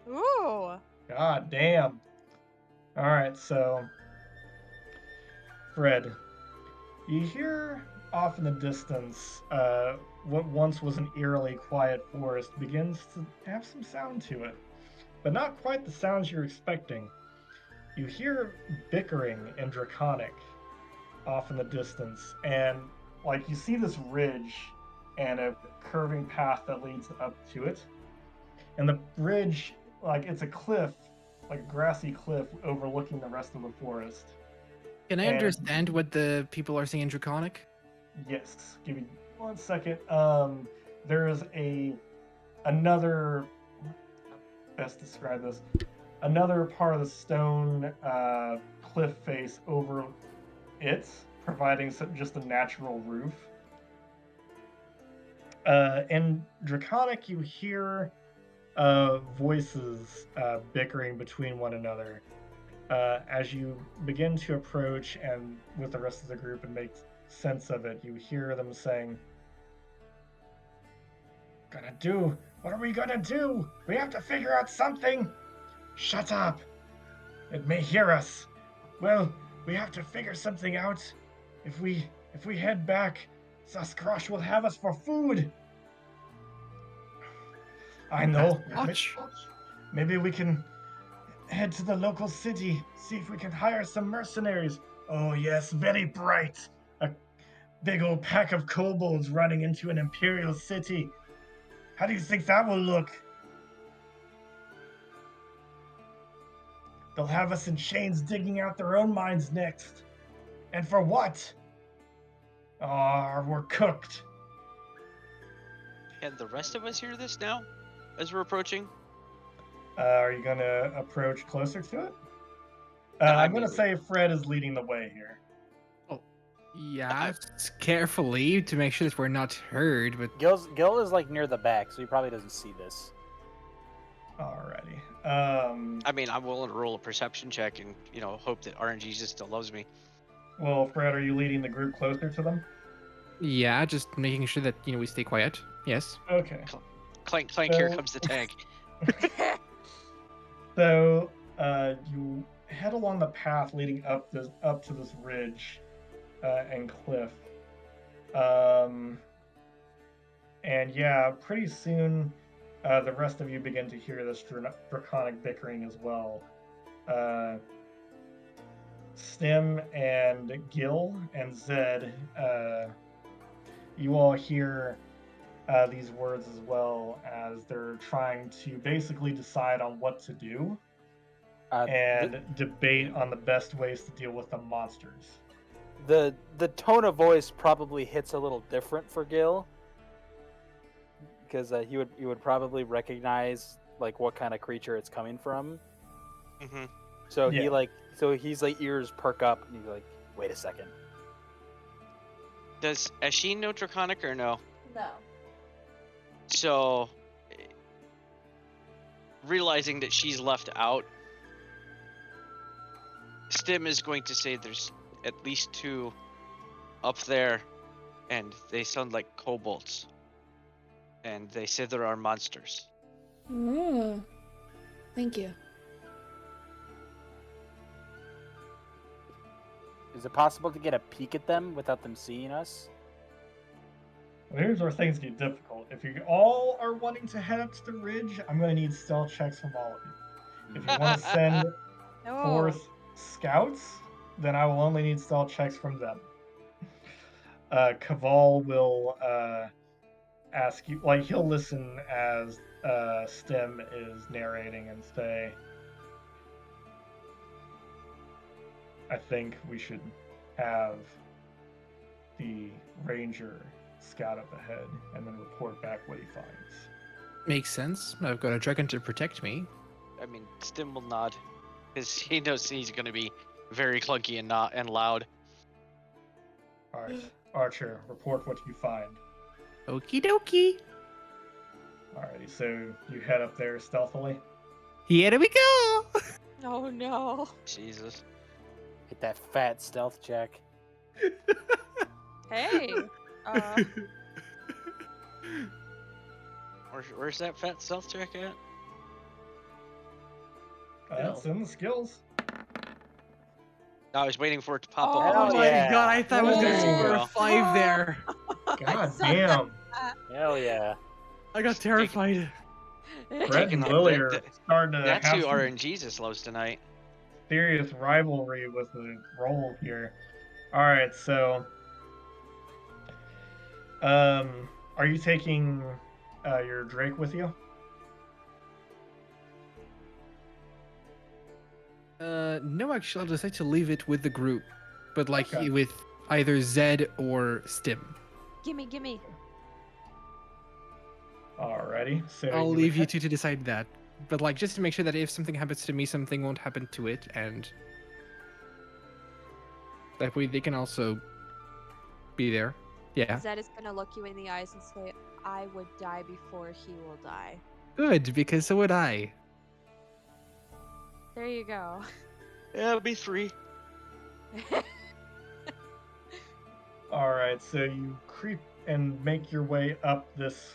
S5: Ooh.
S2: God damn. Alright, so Fred, you hear off in the distance what once was an eerily quiet forest begins to have some sound to it, but not quite the sounds you're expecting. You hear bickering and Draconic off in the distance, and like you see this ridge and a curving path that leads up to it. And the ridge, like it's a cliff, like a grassy cliff overlooking the rest of the forest.
S4: Can I
S2: And-
S4: understand what the people are saying in Draconic?
S2: Yes, give me 1 second. There is another. Best describe this. Another part of the stone cliff face over it, providing just a natural roof. In Draconic, you hear voices bickering between one another. As you begin to approach and with the rest of the group and make sense of it, you hear them saying, "Gonna do? What are we gonna do? We have to figure out something! Shut up! It may hear us. Well, we have to figure something out. If we head back, Sasquatch will have us for food. I know.
S4: Watch.
S2: Maybe we can head to the local city, see if we can hire some mercenaries. Oh yes, very bright. A big old pack of kobolds running into an imperial city. How do you think that will look? They'll have us in chains digging out their own mines next. And for what? We're cooked.
S6: Can the rest of us hear this now, as we're approaching?
S2: Are you gonna approach closer to it?
S6: I
S2: I'm gonna
S6: mean-
S2: say Fred is leading the way here.
S4: Yeah, carefully to make sure that we're not heard, but
S1: Gil is like near the back, so he probably doesn't see this.
S2: Alrighty.
S6: I mean, I'm willing to roll a perception check and, hope that RNG just still loves me.
S2: Well, Fred, are you leading the group closer to them?
S4: yeah, just making sure that we stay quiet. Yes.
S2: Okay.
S6: Clank, clank, here
S2: So-
S6: comes the tag.
S2: So, you head along the path leading up to this ridge and cliff. And yeah, pretty soon, the rest of you begin to hear this draconic bickering as well. Stim and Gil and Zed, you all hear these words as well as they're trying to basically decide on what to do
S1: Uh,
S2: and debate on the best ways to deal with the monsters.
S1: the tone of voice probably hits a little different for Gil, because he would probably recognize like what kind of creature it's coming from.
S6: Mm-hmm.
S1: So
S2: Yeah.
S1: he's like ears perk up and he's like, wait a second.
S6: Does Asheen know Draconic or no?
S3: No.
S6: So, realizing that she's left out, Stim is going to say there's at least 2 up there, and they sound like kobolds. And they say there are monsters.
S3: Thank you.
S1: Is it possible to get a peek at them without them seeing us?
S2: Well, here's where things get difficult. If you all are wanting to head up to the ridge, I'm going to need stealth checks from all of you. If you want to send
S5: No.
S2: forth scouts, then I will only need stealth checks from them. Kaval will ask you, like, he'll listen as Stim is narrating and say, I think we should have the ranger scout up ahead and then report back what he finds.
S4: Makes sense. I've got a dragon to protect me.
S6: I mean, Stim will nod, because he knows he's going to be very clunky and loud.
S2: All right, Archer, report what you find.
S4: Okie dokie.
S2: Alrighty, so you head up there stealthily.
S4: Here we go.
S5: Oh no.
S6: Jesus.
S1: Hit that fat stealth check.
S5: Hey.
S6: Where's that fat stealth check at?
S2: It's in the skills.
S6: I was waiting for it to pop
S5: Oh,
S6: up.
S4: Oh my
S1: yeah.
S4: god, I thought I was gonna
S5: There you
S4: score
S6: go.
S4: a 5 there.
S2: God damn.
S1: Hell yeah.
S4: I got terrified.
S2: Brett
S6: Taking
S2: and
S6: that-
S2: Lily
S6: that-
S2: are
S6: that-
S2: starting to
S6: That's
S2: have
S6: who
S2: some
S6: RNG's loves tonight.
S2: serious rivalry with the roll here. Alright, so are you taking your Drake with you?
S4: No, actually, I'll decide to leave it with the group, but like
S2: Okay.
S4: with either Zed or Stim.
S5: Gimme.
S2: Alrighty, so
S4: I'll
S2: would
S4: leave you
S2: head-
S4: two to decide that. But like, just to make sure that if something happens to me, something won't happen to it, and that way they can also be there. Yeah,
S5: Zed is gonna look you in the eyes and say, I would die before he will die.
S4: good, because so would I.
S5: There you go.
S6: Yeah, it'll be 3.
S2: Alright, so you creep and make your way up this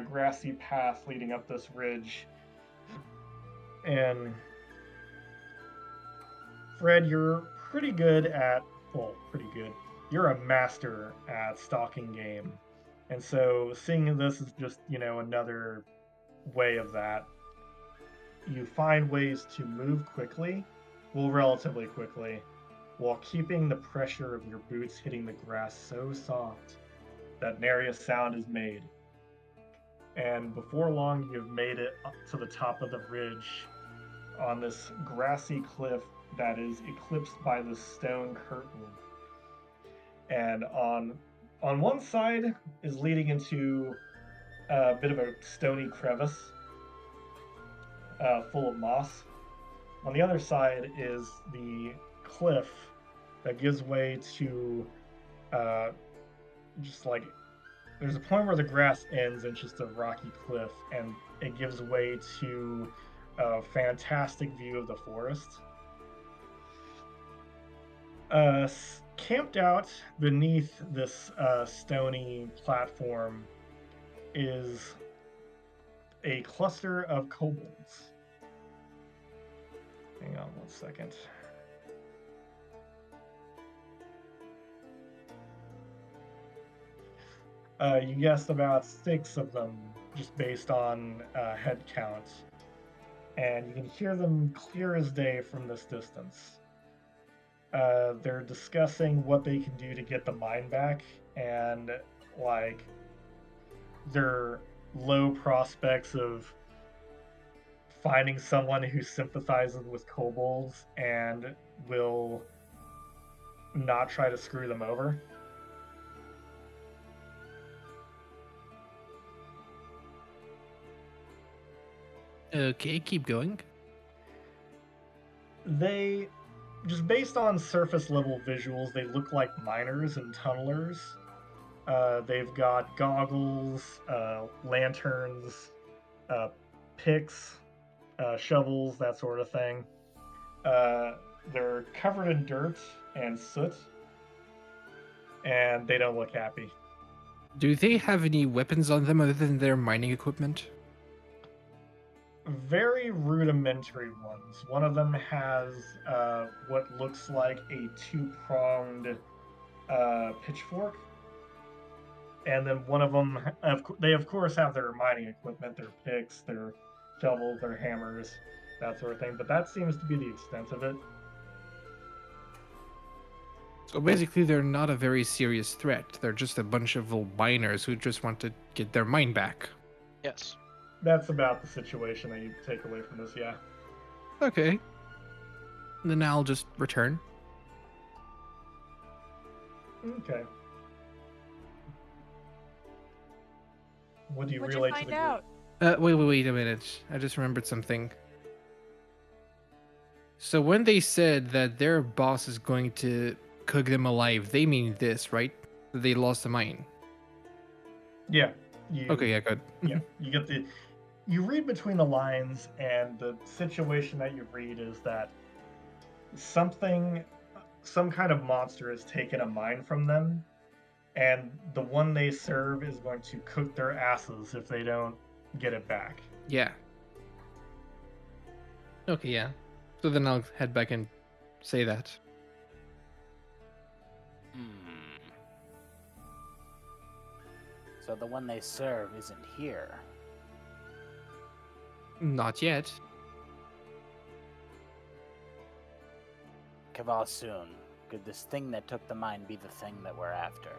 S2: grassy path leading up this ridge. And Fred, you're pretty good at, well, pretty good. You're a master at stalking game. And so seeing this is just, another way of that. You find ways to move quickly, well, relatively quickly, while keeping the pressure of your boots hitting the grass so soft that nary a sound is made. And before long, you've made it up to the top of the ridge on this grassy cliff that is eclipsed by the stone curtain. And on one side is leading into a bit of a stony crevice full of moss. On the other side is the cliff that gives way to just like there's a point where the grass ends and just a rocky cliff, and it gives way to a fantastic view of the forest. Camped out beneath this stony platform is a cluster of kobolds. Hang on one second. You guessed about 6 of them, just based on head count. And you can hear them clear as day from this distance. They're discussing what they can do to get the mine back, and like their low prospects of finding someone who sympathizes with kobolds and will not try to screw them over.
S4: Okay, keep going.
S2: They, just based on surface level visuals, they look like miners and tunnelers. They've got goggles, lanterns, picks, shovels, that sort of thing. They're covered in dirt and soot, and they don't look happy.
S4: Do they have any weapons on them other than their mining equipment?
S2: Very rudimentary ones. One of them has what looks like a two-pronged pitchfork, and then one of them, they of course have their mining equipment, their picks, their shovels, their hammers, that sort of thing. But that seems to be the extent of it.
S4: So basically, they're not a very serious threat. They're just a bunch of little miners who just want to get their mine back.
S6: Yes.
S2: That's about the situation that you take away from this, yeah.
S4: Okay. Then I'll just return.
S2: Okay. What do you
S5: What'd you
S2: relate to
S5: find
S2: the
S5: out?
S4: Wait a minute. I just remembered something. So when they said that their boss is going to cook them alive, they mean this, right? That they lost the mine.
S2: Yeah. You,
S4: Okay, yeah, good.
S2: yeah. You read between the lines, and the situation that you read is that some kind of monster has taken a mine from them, and the one they serve is going to cook their asses if they don't get it back.
S4: Yeah. Okay, yeah. So then I'll head back and say that.
S1: So the one they serve isn't here.
S4: Not yet.
S1: Kaval soon. Could this thing that took the mine be the thing that we're after?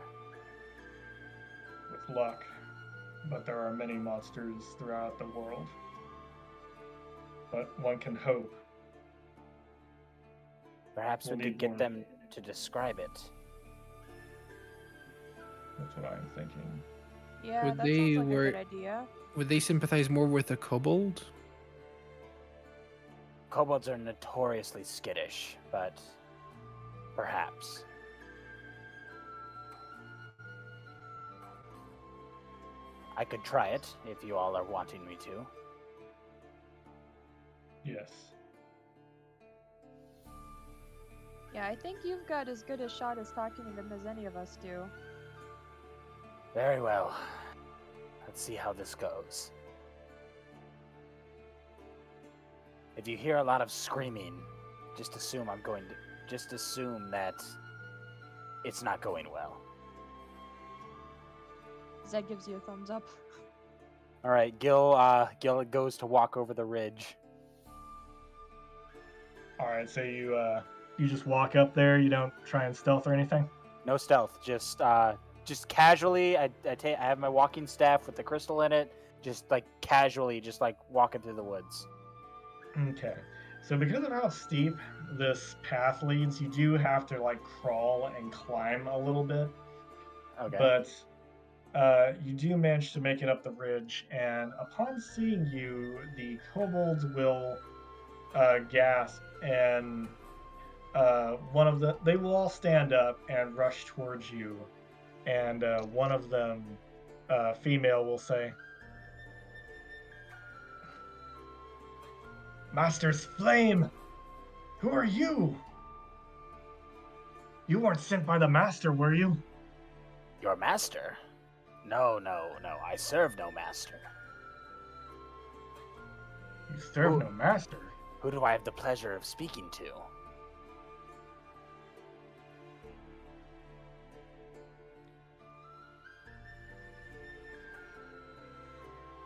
S2: With luck. But there are many monsters throughout the world. But one can hope.
S1: Perhaps
S2: We'll
S1: we
S2: need
S1: could get
S2: more.
S1: them to describe it.
S2: That's what I'm thinking.
S5: Yeah,
S4: Would
S5: that
S4: they
S5: sounds like
S4: were-
S5: a good idea.
S4: Would they sympathize more with the kobold?
S1: Kobolds are notoriously skittish, but perhaps. I could try it if you all are wanting me to.
S2: Yes.
S5: Yeah, I think you've got as good a shot as talking to them as any of us do.
S1: Very well. Let's see how this goes. If you hear a lot of screaming, just assume that it's not going well.
S5: Zed gives you a thumbs up.
S1: All right, Gil goes to walk over the ridge.
S2: All right, so you just walk up there. You don't try and stealth or anything.
S1: No stealth, just casually. I have my walking staff with the crystal in it. Just like casually, just like walking through the woods.
S2: Okay. So because of how steep this path leads, you do have to like crawl and climb a little bit.
S1: Okay.
S2: But you do manage to make it up the ridge, and upon seeing you, the kobolds will gasp, and they will all stand up and rush towards you, and one of them, female, will say, "Master's flame, who are you? You weren't sent by the master, were you?"
S1: Your master? No. I serve no master.
S2: "You serve
S1: Who-
S2: no master."
S1: Who do I have the pleasure of speaking to?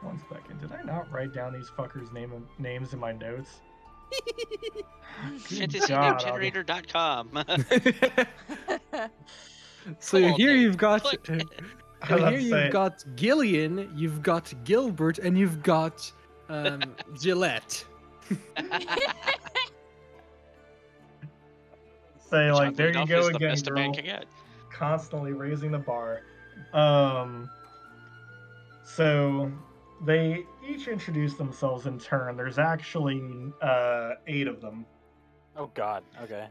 S2: One second. Did I not write down these fuckers' names in my notes? Good God, Augie.
S6: FantasyNameGenerator.com.
S4: So
S6: Come on,
S4: here
S6: Nate.
S4: you've got
S6: Click.
S2: I was
S4: so
S2: about
S4: here
S2: to
S4: you've
S2: say,
S4: got Gillian, you've got Gilbert, and you've got Gillette.
S2: like, there
S6: Oddly
S2: you
S6: enough,
S2: go
S6: is the
S2: again,
S6: best a man
S2: girl.
S6: can get.
S2: Constantly raising the bar. So they each introduce themselves in turn. There's actually 8 of them.
S1: Oh God. Okay.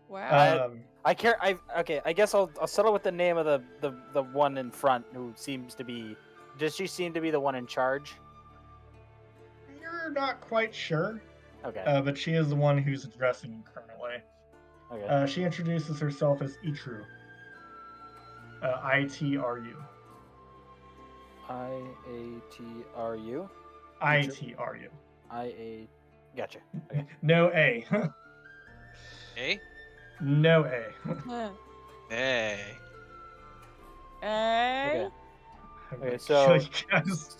S5: Wow.
S2: Um,
S1: Okay. I guess I'll settle with the name of the one in front who seems to be. Does she seem to be the one in charge?
S2: you're not quite sure,
S1: Okay.
S2: but she is the one who's addressing you currently.
S1: Okay.
S2: She introduces herself as Itru. ITRU.
S1: IATRU.
S2: ITRU.
S1: IA. Gotcha. Okay.
S2: No A.
S6: Hey?
S2: No A.
S5: Huh.
S6: Hey.
S1: Okay.
S2: I'm
S1: Okay,
S2: gonna
S1: so-
S2: kill you guys.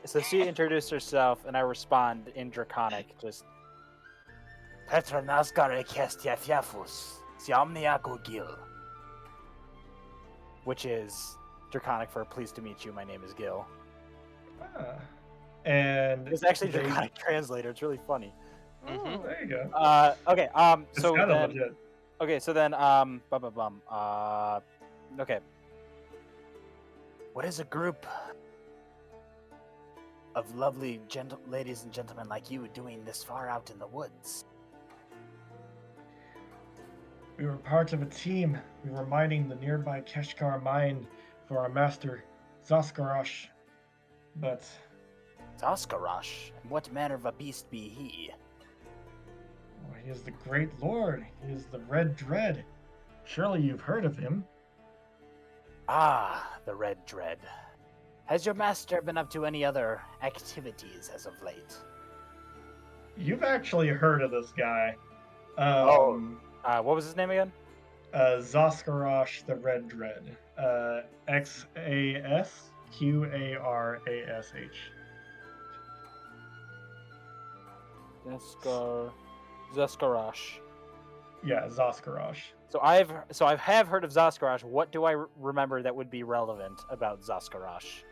S1: So she introduced herself, and I respond in Draconic, just. Petra Nazgare Kestia Fiafus, Siamniako Gil. Which is Draconic for pleased to meet you, my name is Gil.
S2: Ah. And
S1: It's actually
S2: they-
S1: Draconic translator, it's really funny.
S5: Oh.
S2: There you go.
S1: Okay,
S2: It's
S1: so
S2: kind of
S1: then.
S2: legit.
S1: Okay, so then, okay. What is a group of lovely ladies and gentlemen like you doing this far out in the woods?
S2: We were part of a team. We were mining the nearby Keshkar mine for our master, Zaskarash. But
S1: Zaskarash, and what manner of a beast be he?
S2: he is the great lord. He is the Red Dread. Surely you've heard of him.
S1: Ah, the Red Dread. Has your master been up to any other activities as of late?
S2: You've actually heard of this guy.
S1: What was his name again?
S2: Zaskarash the Red Dread. Xasqarash.
S1: Zaskarash.
S2: Yeah, Zaskarash.
S1: So I have heard of Zaskarash. What do I remember that would be relevant about Zaskarash?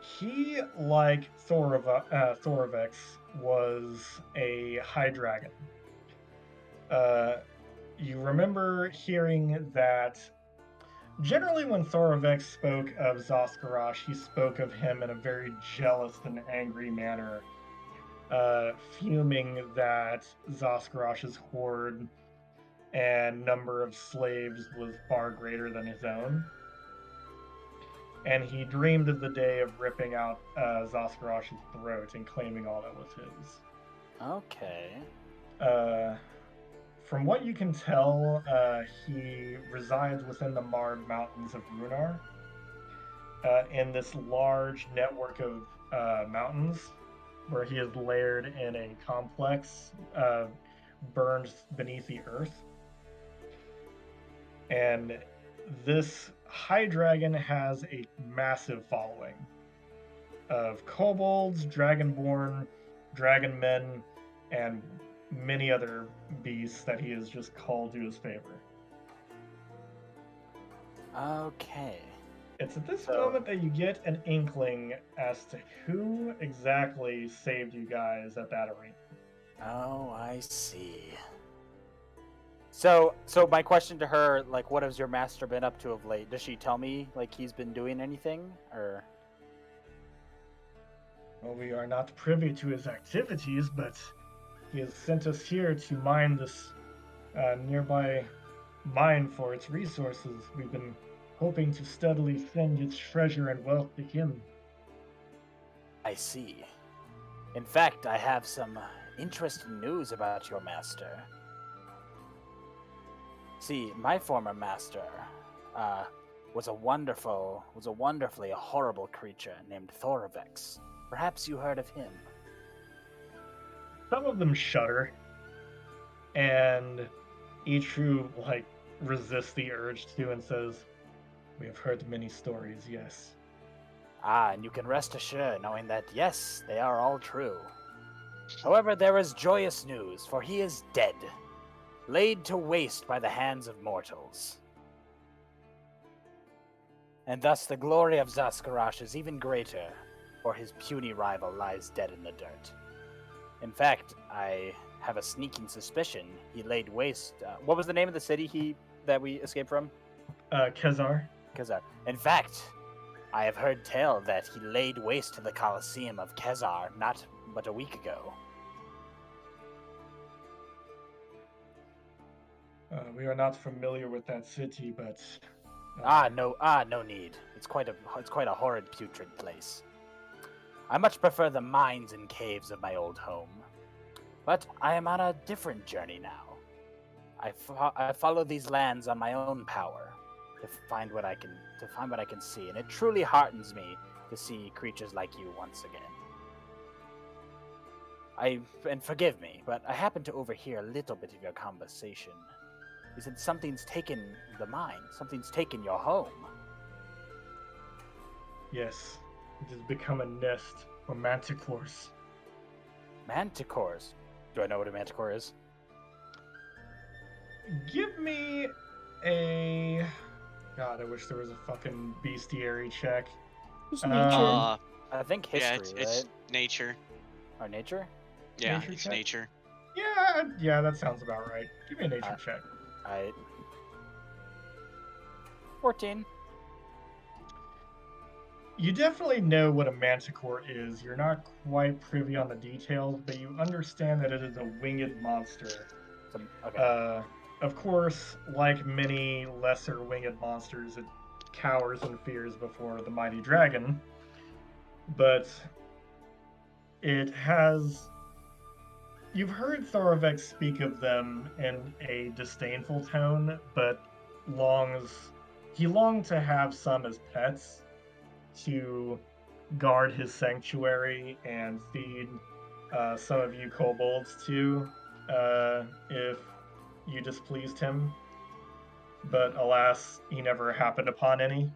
S2: He, like Thorvex, was a high dragon. You remember hearing that generally when Thorvex spoke of Zaskarash, he spoke of him in a very jealous and angry manner, fuming that Zaskarash's horde and number of slaves was far greater than his own. And he dreamed of the day of ripping out Zaskarash's throat and claiming all that was his.
S1: Okay.
S2: From what you can tell, he resides within the Mard Mountains of Runar, in this large network of mountains, where he is layered in a complex burned beneath the earth. And this high dragon has a massive following of kobolds, dragonborn, dragon men, and many other beasts that he has just called to his favor.
S1: Okay.
S2: It's at this
S1: So-
S2: moment that you get an inkling as to who exactly saved you guys at that arena.
S1: Oh, I see. So my question to her, like, what has your master been up to of late? Does she tell me, like, he's been doing anything, or?
S2: Well, we are not privy to his activities, but he has sent us here to mine this nearby mine for its resources. We've been hoping to steadily send its treasure and wealth to him.
S1: I see. In fact, I have some interesting news about your master. See, my former master was a wonderfully horrible creature named Thorvex. Perhaps you heard of him.
S2: Some of them shudder, and Itru resists the urge to and says, "We have heard many stories, yes."
S1: Ah, and you can rest assured knowing that, yes, they are all true. However, there is joyous news, for he is dead, laid to waste by the hands of mortals. And thus the glory of Zaskarash is even greater, for his puny rival lies dead in the dirt. In fact, I have a sneaking suspicion he laid waste. What was the name of the city that we escaped from?
S2: Kezar.
S1: Kezar. In fact, I have heard tell that he laid waste to the Colosseum of Kezar not but a week ago.
S2: We are not familiar with that city, but
S1: No need. It's quite a horrid, putrid place. I much prefer the mines and caves of my old home. But I am on a different journey now. I follow these lands on my own power to find what I can see, and it truly heartens me to see creatures like you once again. And forgive me, but I happened to overhear a little bit of your conversation. You said something's taken the mine, something's taken your home.
S2: yes, it has become a nest for manticores.
S1: Manticores? Do I know what a manticore is?
S2: Give me a... God, I wish there was a fucking bestiary check.
S3: Just
S2: Uh,
S3: nature.
S1: I think
S6: Yeah,
S1: history,
S6: it's
S1: right?
S6: nature.
S1: Or nature?
S6: Yeah,
S2: Nature
S6: it's
S2: check?
S6: nature.
S2: Yeah, that sounds about right. Give me a nature check.
S1: 14.
S2: You definitely know what a manticore is. You're not quite privy on the details, but you understand that it is a winged monster.
S1: Okay.
S2: Of course, like many lesser winged monsters, it cowers and fears before the mighty dragon. But it has... You've heard Thorovek speak of them in a disdainful tone, but he longed to have some as pets to guard his sanctuary and feed some of you kobolds too, if you displeased him. But alas, he never happened upon any.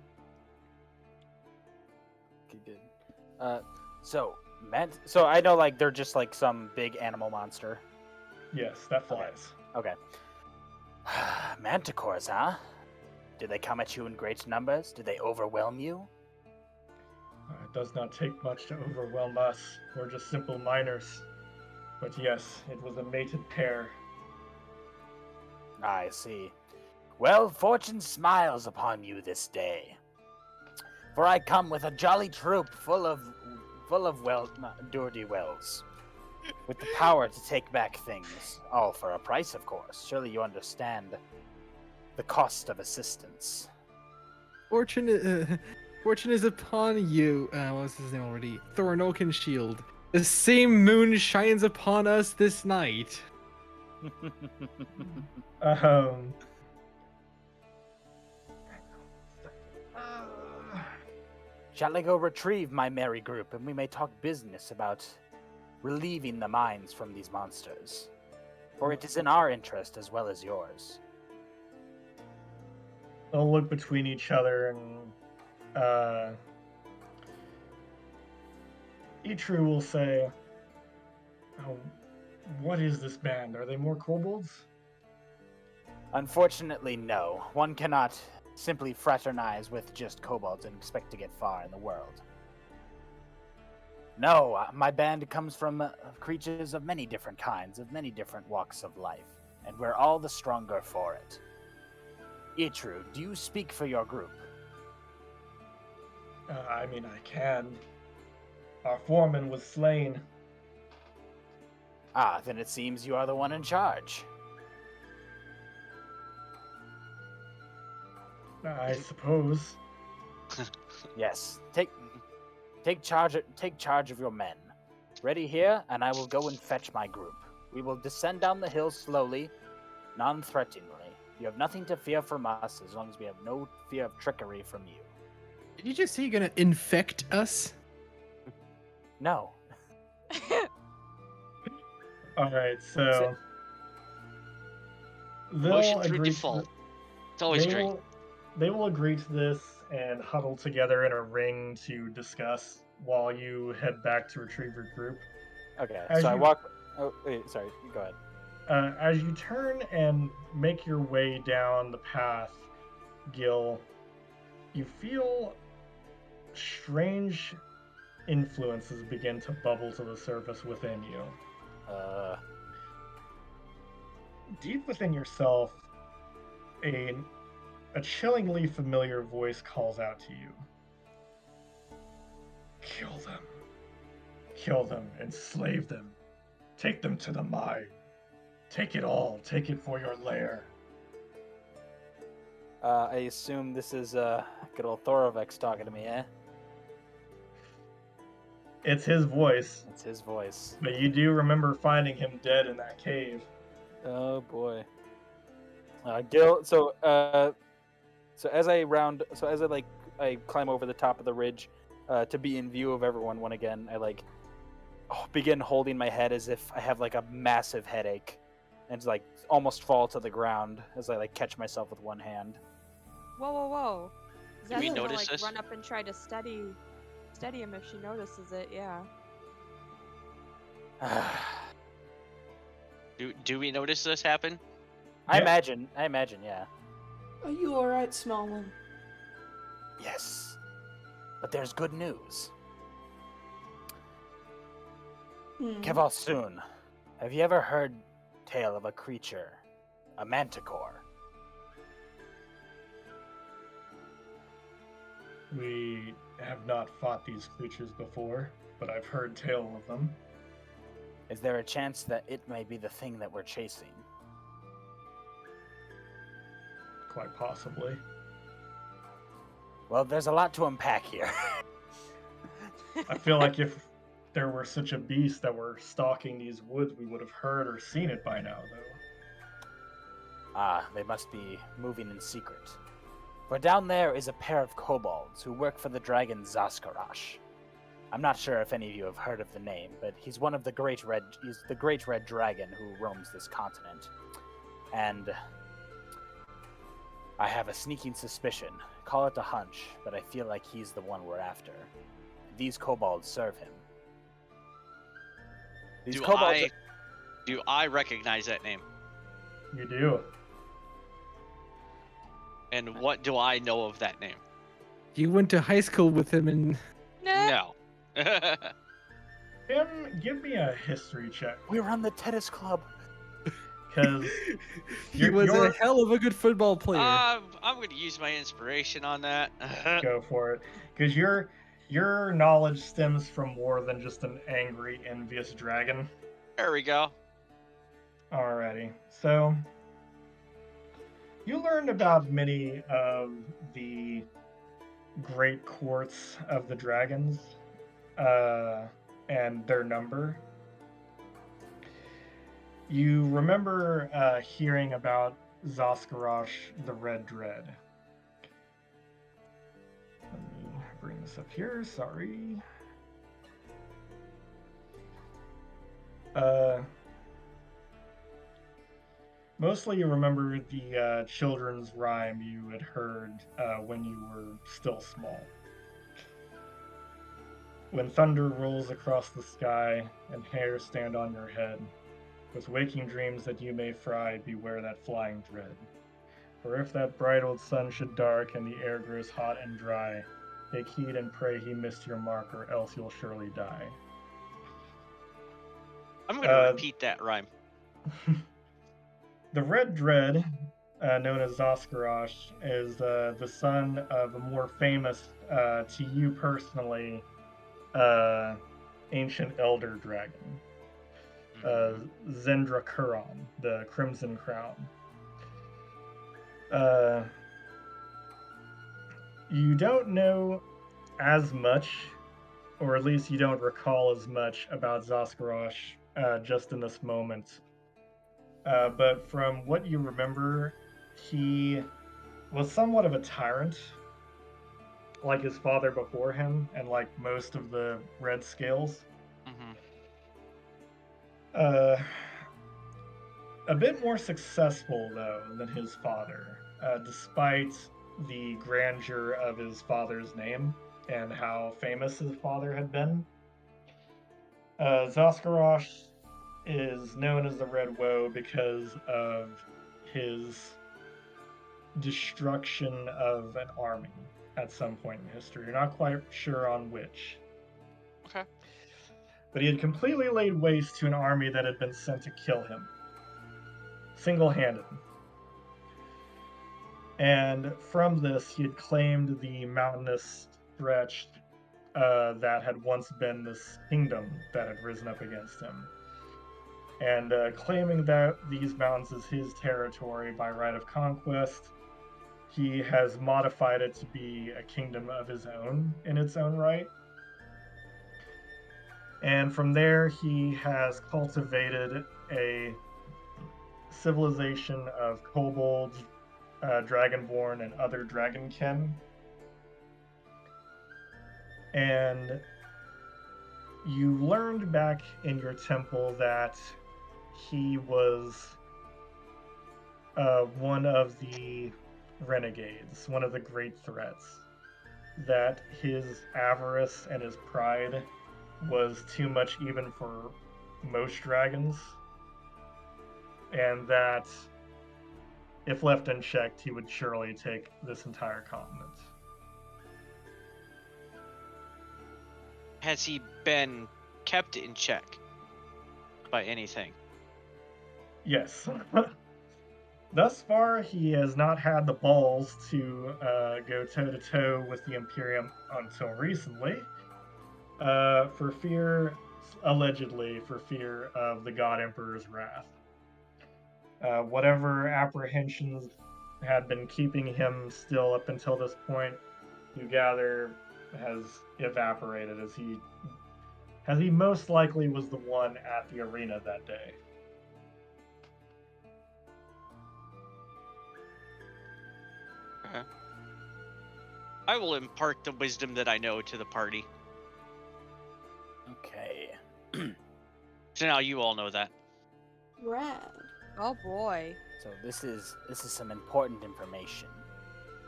S1: Okay, good. So I know like they're just like some big animal monster.
S2: Yes, that flies.
S1: Okay. Manticores, huh? Do they come at you in great numbers? Do they overwhelm you?
S2: It does not take much to overwhelm us. We're just simple miners. But yes, it was a mated pair.
S1: I see. Well, fortune smiles upon you this day. For I come with a jolly troop full of dirty wells, with the power to take back things, all for a price, of course. Surely you understand the cost of assistance.
S4: Fortune is upon you. What was his name already? Thorn Oakenshield. The same moon shines upon us this night.
S2: Um.
S1: Shall I go retrieve my merry group, and we may talk business about relieving the mines from these monsters? For it is in our interest as well as yours.
S2: They'll look between each other and Itru will say, "Oh, what is this band? Are they more kobolds?"
S1: Unfortunately, no. One cannot simply fraternize with just kobolds and expect to get far in the world. No, my band comes from creatures of many different kinds, of many different walks of life, and we're all the stronger for it. Itru, do you speak for your group?
S2: I mean, I can. Our foreman was slain.
S1: Ah, then it seems you are the one in charge.
S2: I suppose.
S1: Yes, take charge of your men. Ready here, and I will go and fetch my group. We will descend down the hill slowly, non-threateningly. You have nothing to fear from us, as long as we have no fear of trickery from you.
S4: Did you just say you're gonna infect us?
S1: No.
S2: All right, so they'll
S6: Motion through
S2: agree.
S6: default. It's always great.
S2: They will agree to this and huddle together in a ring to discuss while you head back to retrieve your group.
S1: Okay,
S2: As
S1: so I
S2: you-
S1: walk. Oh, wait, sorry. Go ahead.
S2: As you turn and make your way down the path, Gil, you feel strange influences begin to bubble to the surface within you. Deep within yourself, a chillingly familiar voice calls out to you. Kill them. Kill them, enslave them. Take them to the mine. Take it all. Take it for your lair.
S1: I assume this is good old Thorovex talking to me, eh?
S2: It's his voice,
S1: It's his voice.
S2: but you do remember finding him dead in that cave.
S1: Oh boy. Gil. So as I climb over the top of the ridge, to be in view of everyone once again, I begin holding my head as if I have like a massive headache, and like almost fall to the ground as I catch myself with one hand.
S5: Whoa, whoa, whoa.
S6: Do we
S5: Zed's gonna
S6: notice this?
S5: run up and try to steady him if she notices it, yeah.
S6: Do we notice this happen?
S1: I
S2: Yeah.
S1: imagine, yeah.
S3: Are you alright, small one?
S1: Yes. But there's good news. Kevalsoon, have you ever heard tale of a creature, a manticore?
S2: We have not fought these creatures before, but I've heard tale of them.
S1: Is there a chance that it may be the thing that we're chasing?
S2: Quite possibly.
S1: Well, there's a lot to unpack here.
S2: I feel like if there were such a beast that were stalking these woods, we would have heard or seen it by now, though.
S1: They must be moving in secret. For down there is a pair of kobolds who work for the dragon Zaskarash. I'm not sure if any of you have heard of the name, but he's one of the he's the great red dragon who roams this continent. And I have a sneaking suspicion. Call it a hunch, but I feel like he's the one we're after. These kobolds serve him. These kobolds
S6: Do I recognize that name?
S2: You do.
S6: And what do I know of that name?
S4: You went to high school with him, and
S6: No.
S2: Tim, give me a history check,
S1: We run the tennis club.
S2: because
S4: he was a
S2: you're-
S4: hell of a good football player.
S6: I'm going to use my inspiration on that.
S2: go for it. Because your knowledge stems from more than just an angry, envious dragon.
S6: There we go.
S2: Alrighty, so you learned about many of the great courts of the dragons, and their number. You remember hearing about Zaskarash the Red Dread. Let me bring this up here, sorry. Mostly you remember the children's rhyme you had heard when you were still small. When thunder rolls across the sky and hairs stand on your head, with waking dreams that you may fry, beware that flying dread. For if that bright old sun should dark and the air grows hot and dry, take heed and pray he missed your mark, or else you'll surely die.
S6: I'm going to repeat that rhyme.
S2: The Red Dread, known as Zaskarash, is the son of a more famous, to you personally, ancient elder dragon, Zendra Kuron, the Crimson Crown. You don't know as much, or at least you don't recall as much about Zaskarash just in this moment. But from what you remember, he was somewhat of a tyrant, like his father before him, and like most of the Red Scales. A bit more successful, though, than his father, despite the grandeur of his father's name and how famous his father had been. Zaskarosh is known as the Red Woe because of his destruction of an army at some point in history. You're not quite sure on which.
S6: Okay.
S2: But he had completely laid waste to an army that had been sent to kill him. Single-handed. And from this, he had claimed the mountainous stretch that had once been this kingdom that had risen up against him. And claiming that these mountains as his territory by right of conquest, he has modified it to be a kingdom of his own in its own right. And from there, he has cultivated a civilization of kobolds, dragonborn, and other dragonkin. And you learned back in your temple that he was one of the renegades, one of the great threats. That his avarice and his pride was too much even for most dragons. And that if left unchecked, he would surely take this entire continent.
S6: Has he been kept in check by anything?
S2: Yes. Thus far, he has not had the balls to go toe-to-toe with the Imperium until recently, allegedly for fear of the God Emperor's wrath. Whatever apprehensions had been keeping him still up until this point, you gather, has evaporated as he most likely was the one at the arena that day.
S6: Okay. I will impart the wisdom that I know to the party.
S1: Okay.
S6: So now you all know that.
S3: Rad.
S5: Oh boy.
S1: So this is some important information.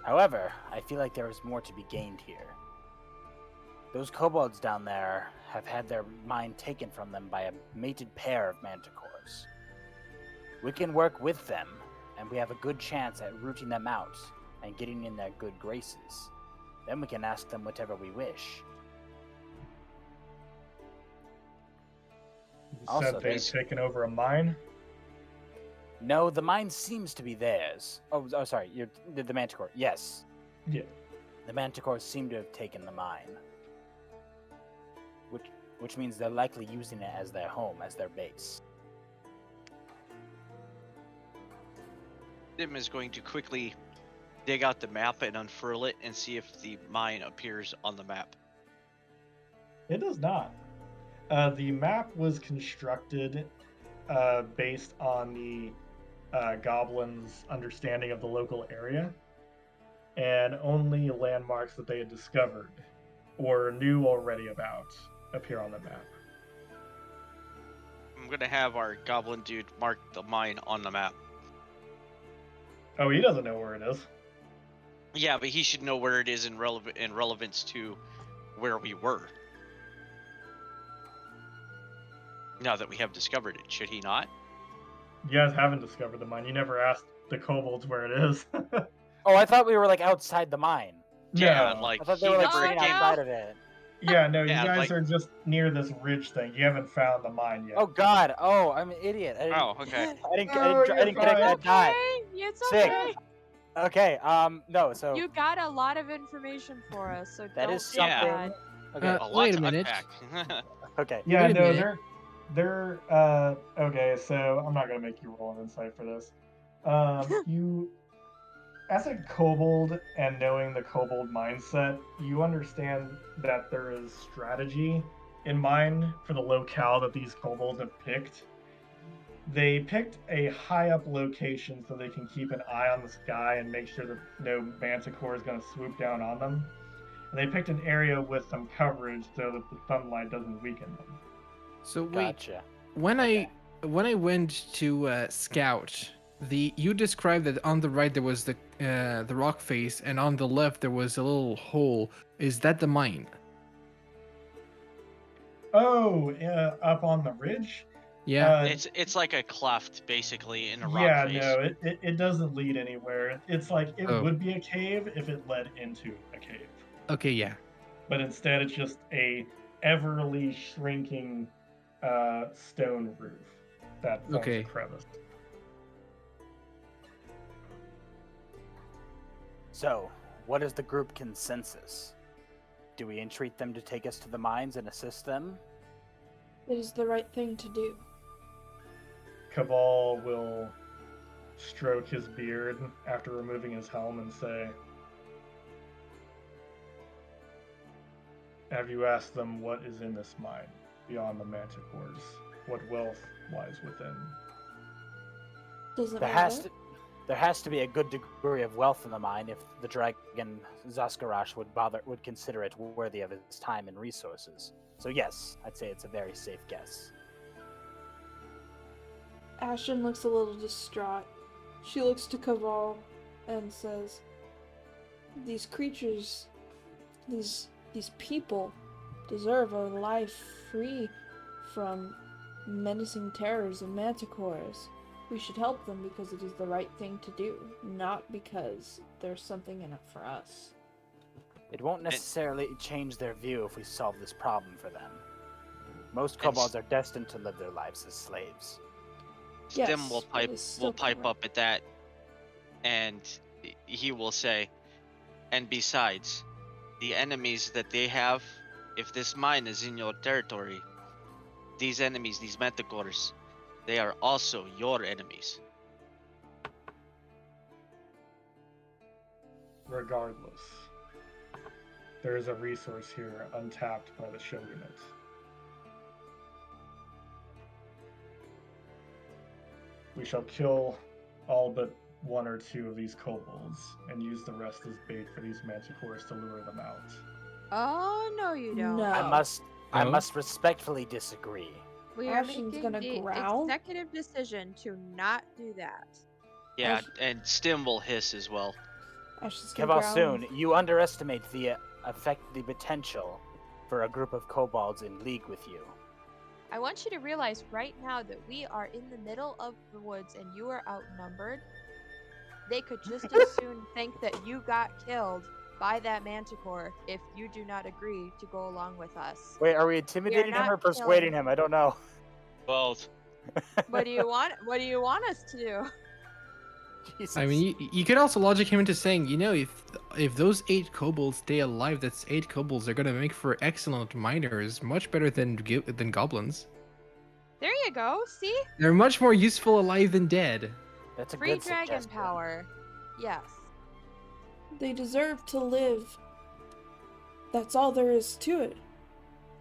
S1: However, I feel like there is more to be gained here. Those kobolds down there have had their mind taken from them by a mated pair of manticores. We can work with them, and we have a good chance at rooting them out and getting in their good graces. Then we can ask them whatever we wish.
S2: You
S1: Also,
S2: said they've
S1: there's-
S2: taken over a mine?
S1: No, the mine seems to be theirs. Oh, sorry, the manticore. Yes.
S2: Yeah.
S1: The manticores seem to have taken the mine. Which means they're likely using it as their home, as their base.
S6: Dim is going to quickly dig out the map and unfurl it and see if the mine appears on the map.
S2: It does not. The map was constructed based on the goblins' understanding of the local area, and only landmarks that they had discovered or knew already about appear on the map.
S6: I'm gonna have our goblin dude mark the mine on the map.
S2: Oh, he doesn't know where it is.
S6: Yeah, but he should know where it is in relevance to where we were. Now that we have discovered it, should he not?
S2: You guys haven't discovered the mine. You never asked the kobolds where it is.
S1: Oh, I thought we were like outside the mine.
S6: Yeah,
S2: No.
S6: like
S1: I thought they
S6: he
S1: were like
S6: never
S1: sitting
S5: Oh, no.
S1: outside of it.
S2: Yeah, no,
S6: Yeah,
S2: you guys
S6: like-
S2: are just near this ridge thing. You haven't found the mine yet.
S1: Oh God! Oh, I'm an idiot. I didn't,
S6: Oh, okay.
S1: I didn't
S2: Oh,
S1: connect
S2: you're
S1: that dot.
S5: It's
S1: Sick.
S5: okay.
S1: Okay. No. So
S5: You got a lot of information for us, so
S1: that
S5: don't
S1: is
S5: feel
S1: something.
S5: bad.
S1: Okay.
S6: A lot
S4: Wait
S6: to
S4: a minute.
S6: unpack.
S1: Okay.
S2: Yeah,
S4: Wait a
S2: no,
S4: minute.
S2: they're okay, so I'm not gonna make you roll an insight for this. You as a kobold and knowing the kobold mindset, you understand that there is strategy in mind for the locale that these kobolds have picked. They picked a high up location so they can keep an eye on the sky and make sure that no manticore is going to swoop down on them. And they picked an area with some coverage so that the sunlight doesn't weaken them.
S4: So wait,
S1: Gotcha.
S4: when
S1: Okay.
S4: I went to scout, you described that on the right there was the rock face, and on the left there was a little hole. Is that the mine?
S2: Oh, up on the ridge?
S4: Yeah.
S6: It's like a cleft basically in a rock
S2: Yeah,
S6: face.
S2: no, it doesn't lead anywhere. It's like it
S4: Oh.
S2: would be a cave if it led into a cave.
S4: Okay, yeah.
S2: But instead it's just a everly shrinking stone roof that forms a
S4: Okay.
S2: crevice.
S1: So, what is the group consensus? Do we entreat them to take us to the mines and assist them?
S3: It is the right thing to do.
S2: Cabal will stroke his beard after removing his helm and say, have you asked them what is in this mine beyond the manticores? What wealth lies within?
S3: Doesn't
S1: There
S3: matter.
S1: there has to be a good degree of wealth in the mine if the dragon Zaskarash would consider it worthy of his time and resources. So yes, I'd say it's a very safe guess.
S3: Ashton looks a little distraught. She looks to Kaval and says, "These creatures, these people, deserve a life free from menacing terrors of manticores. We should help them because it is the right thing to do, not because there's something in it for us."
S1: It won't necessarily change their view if we solve this problem for them. Most kobolds are destined to live their lives as slaves.
S6: Stim
S3: Yes,
S6: will
S3: it is still
S6: pipe
S3: correct.
S6: up at that, and he will say, and besides, the enemies that they have, if this mine is in your territory, these enemies, these manticores, they are also your enemies.
S2: Regardless, there is a resource here untapped by the shogunate. We shall kill all but one or two of these kobolds and use the rest as bait for these manticores to lure them out.
S5: Oh, no, you don't.
S3: No.
S1: I
S4: No?
S1: must respectfully disagree.
S5: We are
S3: Ashton's
S5: making
S3: gonna
S5: the
S3: growl.
S5: executive decision to not do that.
S6: Yeah,
S3: Ash-
S6: and Stim will hiss as well.
S3: Ashton's gonna growl.
S1: Kavalsoon, you underestimate the potential for a group of kobolds in league with you.
S5: I want you to realize right now that we are in the middle of the woods and you are outnumbered. They could just as soon think that you got killed by that manticore if you do not agree to go along with us.
S1: Wait, are we intimidating him
S5: not
S1: or persuading
S5: killing.
S1: him? I don't know.
S6: Both.
S5: What do you want? What do you want us to do?
S1: Jesus.
S4: I mean, you could also logic him into saying, you know, if those 8 kobolds stay alive, that's 8 kobolds. They're gonna make for excellent miners, much better than goblins.
S5: There you go. See?
S4: They're much more useful alive than dead.
S1: That's a
S5: Free
S1: good
S5: dragon
S1: suggestion.
S5: power. Yes.
S3: They deserve to live. That's all there is to it.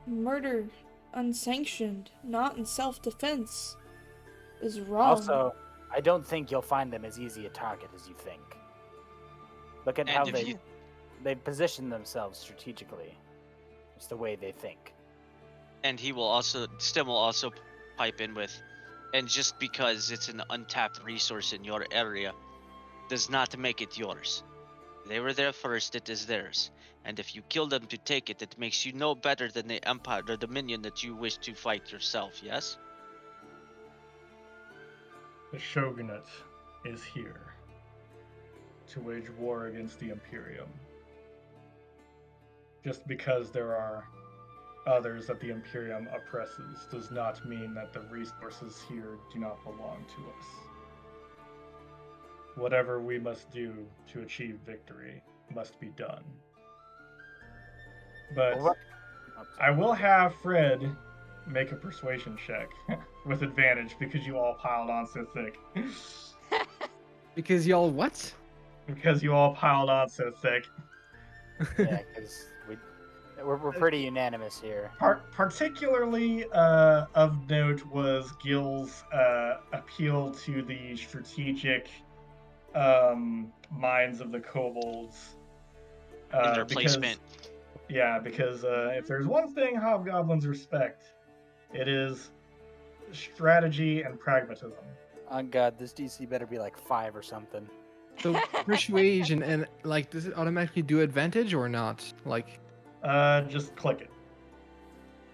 S3: Murder, unsanctioned, not in self-defense, is wrong.
S1: Also, I don't think you'll find them as easy a target as you think. Look at
S6: And
S1: how
S6: if
S1: they position themselves strategically. It's the way they think.
S6: And Stim will also pipe in with, and just because it's an untapped resource in your area, does not make it yours. They were there first, it is theirs. And if you kill them to take it, it makes you no better than the empire, the dominion that you wish to fight yourself, yes?
S2: The shogunate is here to wage war against the Imperium. Just because there are others that the Imperium oppresses does not mean that the resources here do not belong to us. Whatever we must do to achieve victory must be done. But
S1: Well,
S2: I will have Fred make a persuasion check with advantage because you all piled on so thick.
S4: Because y'all what?
S2: Because you all piled on so thick.
S1: Yeah, because we're pretty unanimous here.
S2: Particularly of note was Gil's appeal to the strategic minds of the kobolds.
S6: In their
S2: because,
S6: placement.
S2: Yeah, because if there's one thing hobgoblins respect, it is strategy and pragmatism.
S1: Oh god, this DC better be like 5 or something.
S4: So persuasion and like, does it automatically do advantage or not? Like,
S2: Just click it.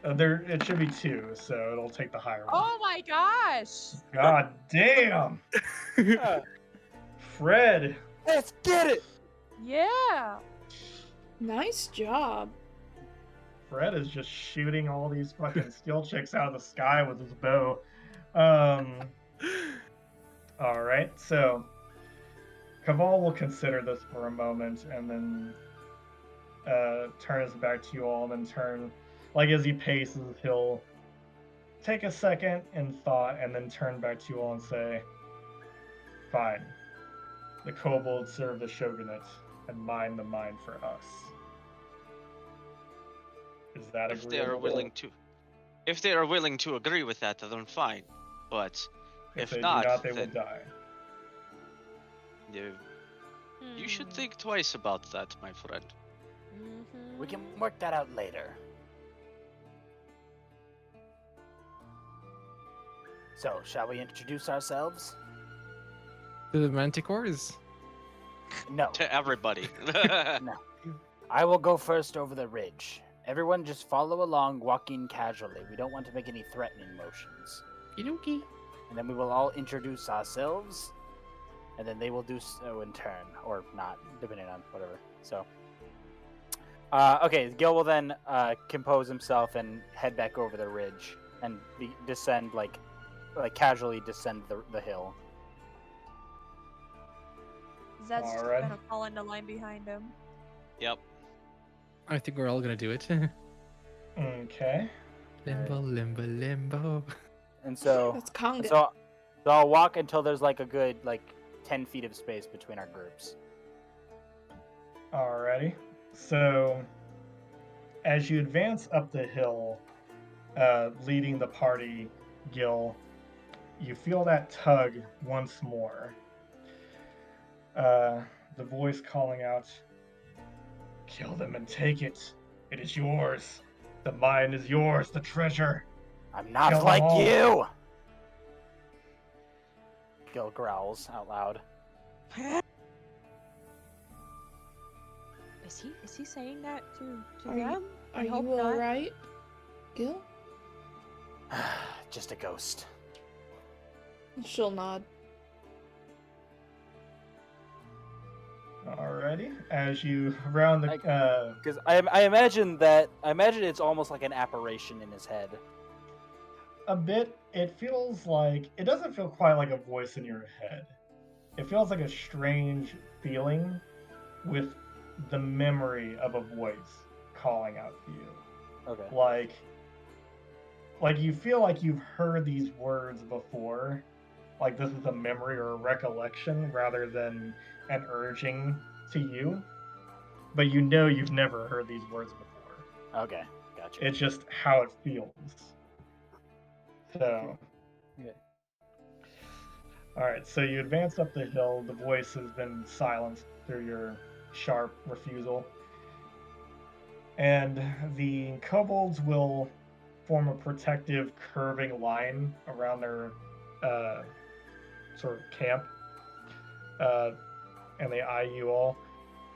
S2: There, it should be 2, so it'll take the higher one.
S5: Oh my gosh!
S2: God damn! Fred!
S1: Let's get it!
S5: Yeah!
S3: Nice job.
S2: Fred is just shooting all these fucking skill checks out of the sky with his bow. Alright, so Kaval will consider this for a moment and then turn his back to you all and then turn, like as he paces, he'll take a second in thought and then turn back to you all and say, fine. The kobolds serve the shogunate and mine the mine for us. Is that
S6: If they are
S2: agreeable?
S6: if they are willing to agree with that, then fine. But
S2: If
S6: if
S2: they
S6: not,
S2: do not, they will
S6: then
S2: die.
S6: you should think twice about that, my friend.
S1: We can work that out later. So, shall we introduce ourselves?
S4: The manticores?
S1: No.
S6: To everybody.
S1: No. I will go first over the ridge. Everyone just follow along, walking casually. We don't want to make any threatening motions.
S4: Kidoki.
S1: And then we will all introduce ourselves, and then they will do so in turn, or not, depending on whatever. So, okay, Gil will then compose himself and head back over the ridge and descend, like casually descend the hill.
S5: Zed's just
S2: Alright.
S5: gonna fall into line behind him.
S6: Yep.
S4: I think we're all gonna do it.
S2: Okay.
S4: Limbo, limbo, limbo.
S1: And so,
S3: That's conga.
S1: so I'll walk until there's like a good 10 feet of space between our groups.
S2: Alrighty. So, as you advance up the hill, leading the party, Gil, you feel that tug once more. The voice calling out, "Kill them and take it. It is yours. The mine is yours, the treasure."
S1: I'm not
S2: Kill them
S1: like
S2: all.
S1: you! Gil growls out loud.
S5: Is he saying that to
S3: Are you-
S5: them?
S3: Are
S5: I
S3: you
S5: hope not.
S3: alright, Gil?
S1: Just a ghost.
S3: She'll nod.
S2: Alrighty. As you round the
S1: Because I imagine it's almost like an apparition in his head.
S2: a bit, it feels like it doesn't feel quite like a voice in your head. It feels like a strange feeling with the memory of a voice calling out to you.
S1: Okay.
S2: Like you feel like you've heard these words before. Like this is a memory or a recollection rather than an urging to you. But you know you've never heard these words before.
S1: Okay, gotcha.
S2: It's just how it feels. So.
S1: Okay.
S2: Alright, so you advance up the hill. The voice has been silenced through your sharp refusal. And the kobolds will form a protective curving line around their sort of camp. And they eye you all.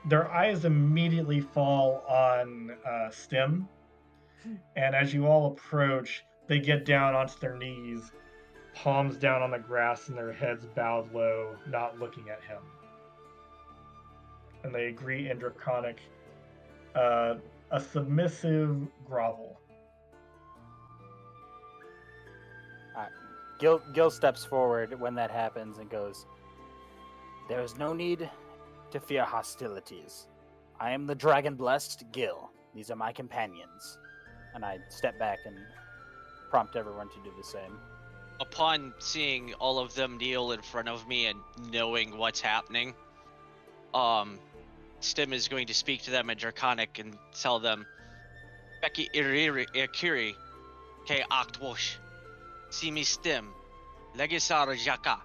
S2: Their eyes immediately fall on Stim. And as you all approach, they get down onto their knees, palms down on the grass and their heads bowed low, not looking at him. And they agree in Draconic, a submissive grovel.
S1: Gil steps forward when that happens and goes, "There is no need to fear hostilities. I am the dragon-blessed Gil. These are my companions." And I step back and prompt everyone to do the same.
S6: Upon seeing all of them kneel in front of me and knowing what's happening, Stim is going to speak to them in Draconic and tell them, "Becky iriri ikiri ke aktwosh, simi Stim, legisar jaka,"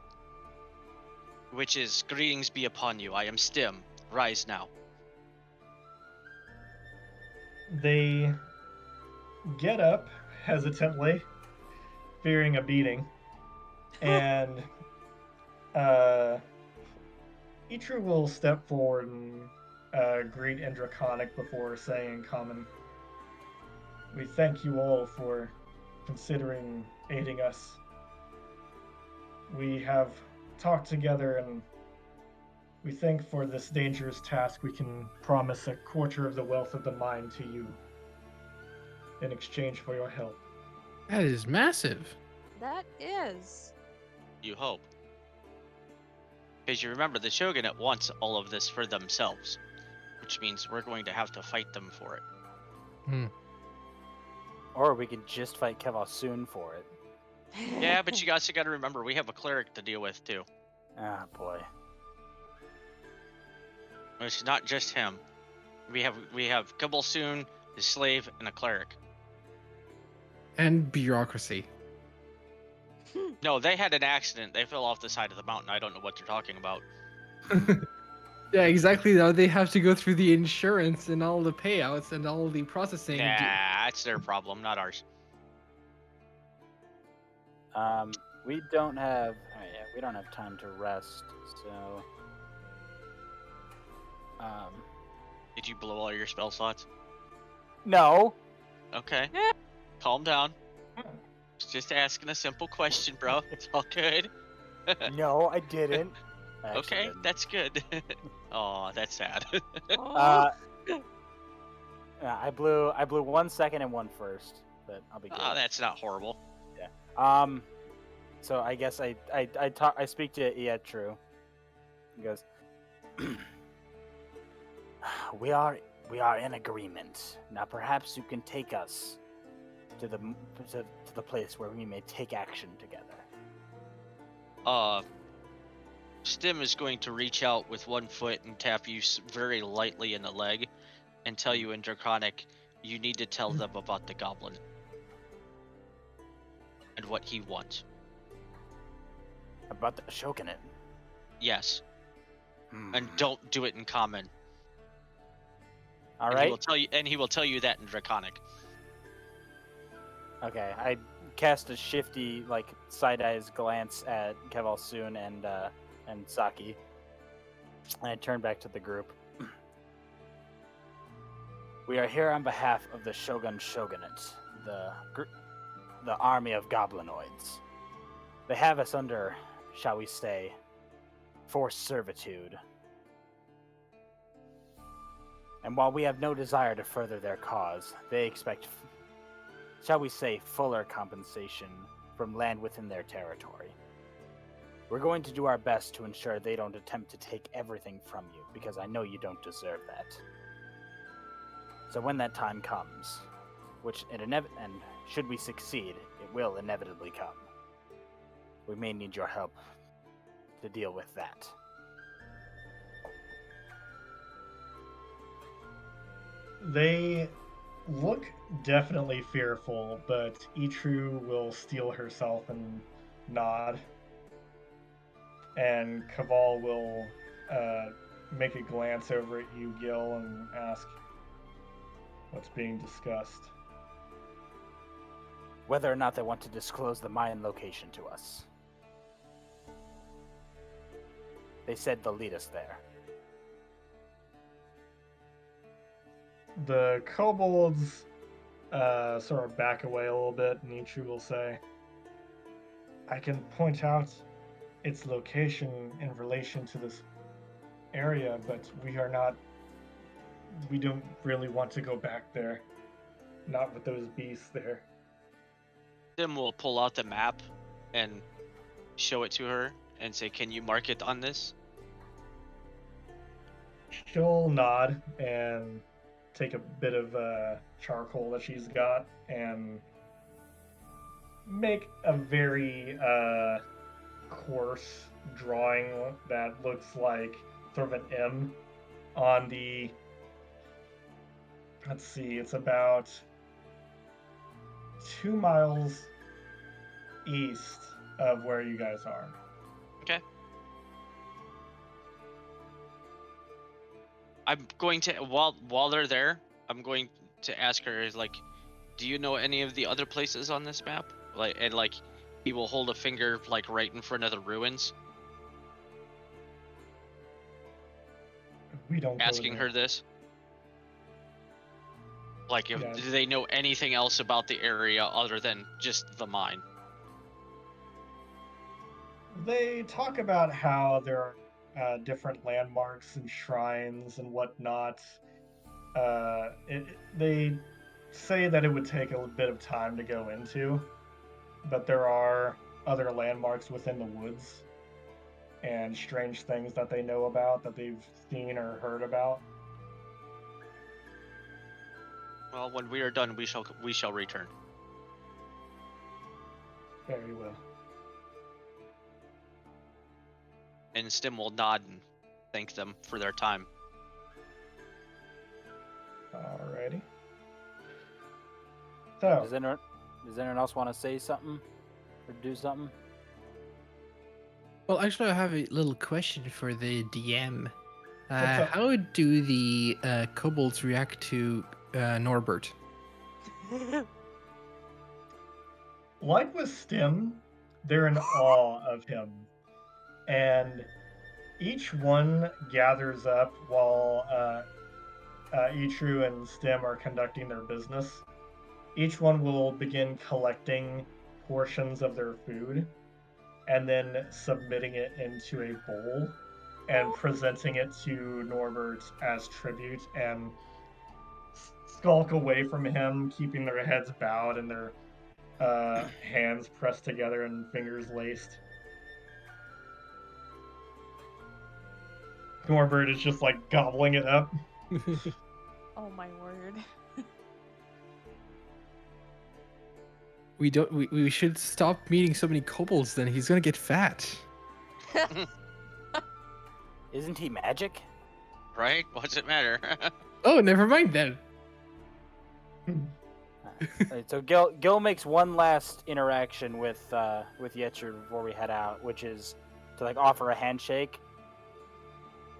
S6: which is greetings be upon you. I am Stim. Rise now.
S2: They get up hesitantly, fearing a beating, and Itru will step forward and greet in Draconic before saying in Common, We thank you all for considering aiding us. We have talked together, and we think for this dangerous task we can promise a quarter of the wealth of the mine to you in exchange for your help.
S4: That is massive.
S5: That is.
S6: You hope. Because you remember, the Shogunate wants all of this for themselves, which means we're going to have to fight them for it.
S1: Or we could just fight Keval soon for it.
S6: Yeah, but you also got to remember, we have a cleric to deal with too.
S1: Ah, boy.
S6: It's not just him. We have Kabalsoon, his slave, and a cleric.
S4: And bureaucracy.
S6: No, they had an accident. They fell off the side of the mountain. I don't know what they're talking about.
S4: Yeah, exactly. Now they have to go through the insurance and all the payouts and all the processing.
S6: Nah, it's their problem, not ours.
S1: We don't have. Oh yeah, we don't have time to rest. So.
S6: Did you blow all your spell slots?
S1: No.
S6: Okay. Calm down. Just asking a simple question, bro. It's all good.
S1: No, I didn't. I actually
S6: Okay,
S1: didn't.
S6: that's good. Oh, that's sad.
S1: Yeah, I blew 1 second and 1 first, but I'll be good.
S6: Oh, that's not horrible.
S1: So I guess I speak to Ietru. He goes, we are in agreement. Now perhaps you can take us to the place where we may take action together.
S6: Stim is going to reach out with one foot and tap you very lightly in the leg and tell you in Draconic, you need to tell them about the goblin and what he wants.
S1: About the Shogunate.
S6: Yes. And don't do it in common.
S1: All
S6: and
S1: right.
S6: He will tell you that in Draconic.
S1: Okay, I cast a shifty, like, side-eyes glance at Kevalsoon and Saki, and I turn back to the group. We are here on behalf of the Shogunate, the army of goblinoids. They have us under, shall we say, forced servitude. And while we have no desire to further their cause, they expect, shall we say, fuller compensation from land within their territory. We're going to do our best to ensure they don't attempt to take everything from you, because I know you don't deserve that. So when that time comes, and should we succeed, it will inevitably come, we may need your help to deal with that.
S2: They look definitely fearful, but Itru will steel herself and nod. And Kaval will make a glance over at you, Gil, and ask what's being discussed.
S1: Whether or not they want to disclose the mine location to us. They said they'll lead us there.
S2: The kobolds sort of back away a little bit, and Itru will say, I can point out its location in relation to this area, but we don't really want to go back there. Not with those beasts there.
S6: Stim will pull out the map and show it to her and say, can you mark it on this?
S2: She'll nod and take a bit of charcoal that she's got and make a very coarse drawing that looks like sort of an M on the, let's see, it's about 2 miles east of where you guys are.
S6: Okay. I'm going to, while they're there, I'm going to ask her, like, do you know any of the other places on this map? Like, he will hold a finger, like, right in front of the ruins.
S2: We don't
S6: Asking
S2: go there.
S6: her this. Like,
S2: Yeah.
S6: do they know anything else about the area other than just the mine?
S2: They talk about how there are different landmarks and shrines and whatnot. They say that it would take a bit of time to go into, but there are other landmarks within the woods and strange things that they know about that they've seen or heard about.
S6: Well, when we are done, we shall return.
S2: Very well.
S6: And Stim will nod and thank them for their time.
S2: Alrighty. So,
S1: Does anyone else want to say something or do something?
S4: Well, actually, I have a little question for the DM.
S2: What's up?
S4: How do the kobolds react to Norbert?
S2: like with Stim, they're in awe of him. And each one gathers up while Itru and Stim are conducting their business. Each one will begin collecting portions of their food and then submitting it into a bowl and presenting it to Norbert as tribute and skulk away from him, keeping their heads bowed and their hands pressed together and fingers laced. Norbert is just like gobbling it up.
S5: Oh my word.
S4: We should stop meeting so many kobolds. Then he's gonna get fat.
S1: Isn't he magic?
S6: Right? What's it matter?
S4: Oh, never mind then.
S1: Alright, so Gil makes one last interaction with Yetcher before we head out, which is to like offer a handshake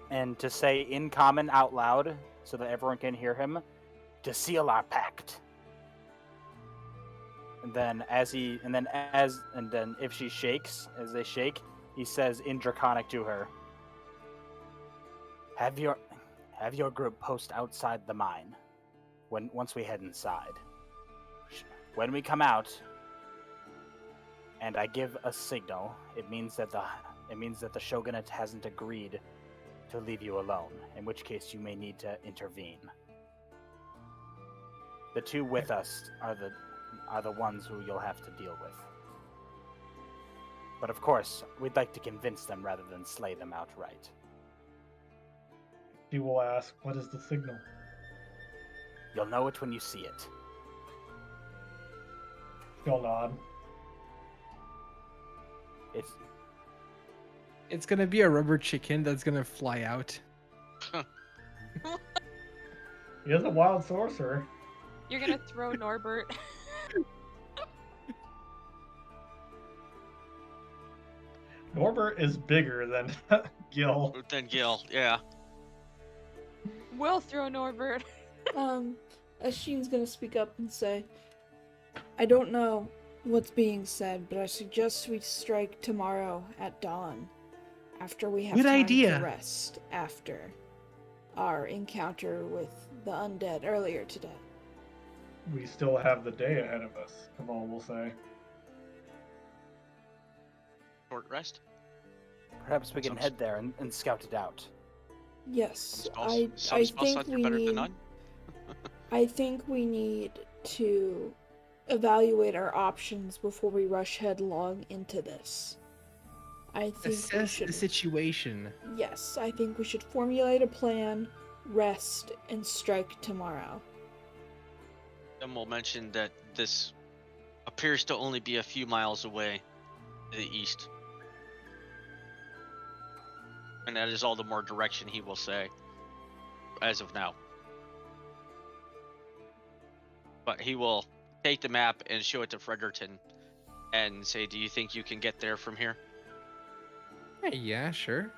S1: and to say in common out loud so that everyone can hear him, to seal our pact. And then if she shakes, as they shake, he says in Draconic to her, Have your group post outside the mine once we head inside. When we come out and I give a signal, it means that the shogunate hasn't agreed to leave you alone, in which case you may need to intervene. The two with us are the ones who you'll have to deal with. But of course, we'd like to convince them rather than slay them outright.
S2: She will ask, what is the signal?
S1: You'll know it when you see it.
S2: She'll nod.
S4: It's gonna be a rubber chicken that's gonna fly out.
S2: He is a wild sorcerer.
S5: You're gonna throw Norbert.
S2: Norbert is bigger than Gil.
S6: Then Gil, yeah.
S5: We'll throw Norbert.
S3: Asheen's gonna speak up and say, I don't know what's being said, but I suggest we strike tomorrow at dawn, after we have
S4: Good
S3: time
S4: idea.
S3: to rest after our encounter with the undead earlier today.
S2: We still have the day ahead of us, Kamal will say.
S6: Short rest.
S1: Perhaps we can
S6: Sounds-
S1: head there and scout it out.
S3: Yes,
S6: Some
S3: I
S6: spell
S3: think
S6: slots are
S3: we
S6: better than
S3: need.
S6: none.
S3: I think we need to evaluate our options before we rush headlong into this. I think we
S4: Assess
S3: should.
S4: the situation.
S3: Yes, I think we should formulate a plan, rest, and strike tomorrow.
S6: Then we'll mention that this appears to only be a few miles away to the east. And that is all the more direction he will say, as of now. But he will take the map and show it to Fredericton and say, do you think you can get there from here?
S4: Hey, yeah, sure.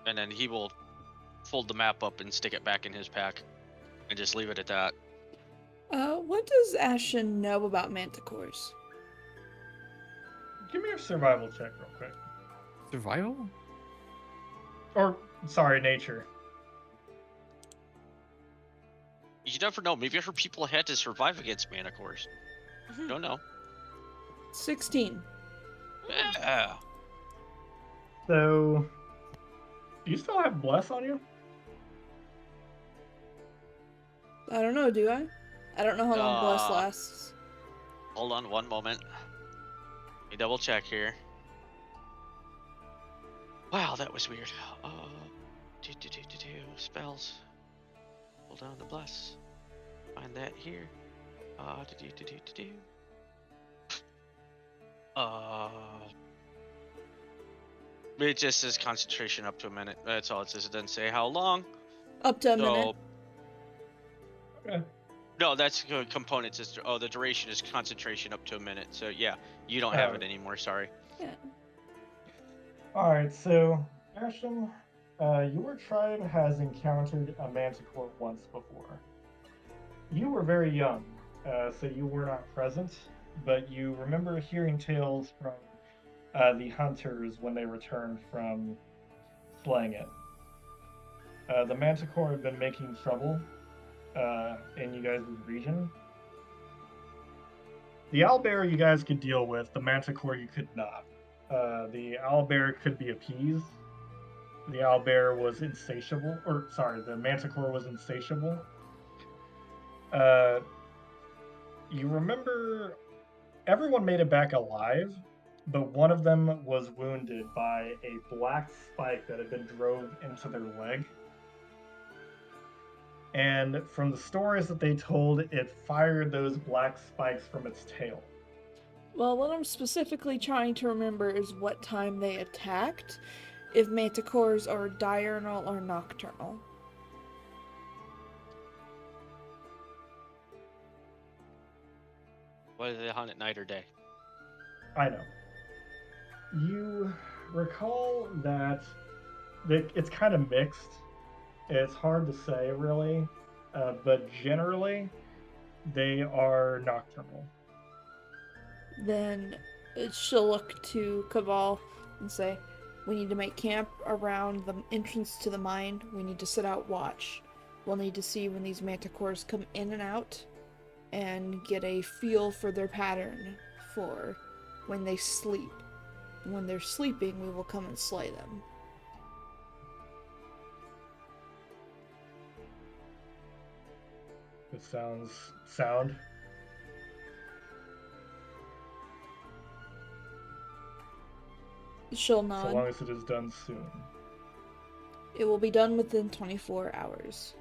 S6: And then he will fold the map up and stick it back in his pack and just leave it at that.
S3: What does Ashen know about manticores?
S2: Give me a survival check real quick.
S4: Survival?
S2: Or, sorry, nature.
S6: You never know. Maybe her people had to survive against manticores. Don't know.
S3: 16.
S6: Yeah.
S2: So, do you still have bless on you?
S3: I don't know, do I? I don't know how long bless
S6: Uh,
S3: lasts.
S6: Hold on one moment. Let me double check here. Wow, that was weird. Spells. Hold down the bless. Find that here. It just says concentration up to a minute. That's all it says. It doesn't say how long.
S3: Up to a minute.
S2: Okay.
S6: No, that's a component sister. Oh, the duration is concentration up to a minute. So yeah, you don't have it anymore. Sorry.
S3: Yeah.
S2: All right. So, Ashton, your tribe has encountered a manticore once before. You were very young, so you were not present, but you remember hearing tales from the hunters when they returned from slaying it. The manticore had been making trouble in you guys' region. The owlbear you guys could deal with, the manticore you could not. The owlbear could be appeased. The owlbear was insatiable, or sorry, the manticore was insatiable. You remember everyone made it back alive, but one of them was wounded by a black spike that had been drove into their leg. And from the stories that they told, it fired those black spikes from its tail.
S3: Well, what I'm specifically trying to remember is what time they attacked, if manticores are diurnal or nocturnal.
S6: Whether they hunt at night or day.
S2: I know. You recall that it's kind of mixed. It's hard to say, really, but generally, they are nocturnal.
S3: Then she'll look to Cabal and say, we need to make camp around the entrance to the mine. We need to set out watch. We'll need to see when these manticores come in and out and get a feel for their pattern for when they sleep. When they're sleeping, we will come and slay them.
S2: It sounds sound.
S3: She'll
S2: So
S3: nod.
S2: long as it is done soon.
S3: It will be done within 24 hours.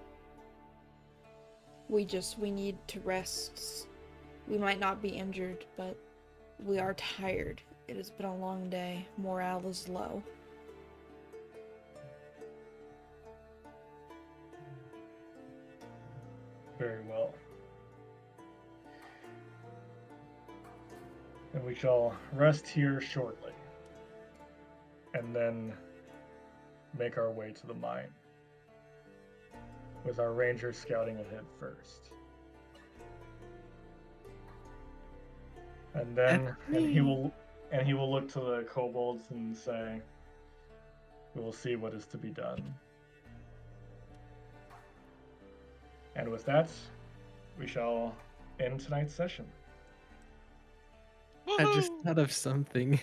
S3: We need to rest. We might not be injured, but we are tired. It has been a long day. Morale is low.
S2: Very well. And we shall rest here shortly. And then make our way to the mine. With our ranger scouting ahead first. And then he will look to the kobolds and say, we will see what is to be done. And with that, we shall end tonight's session.
S4: I just thought of something.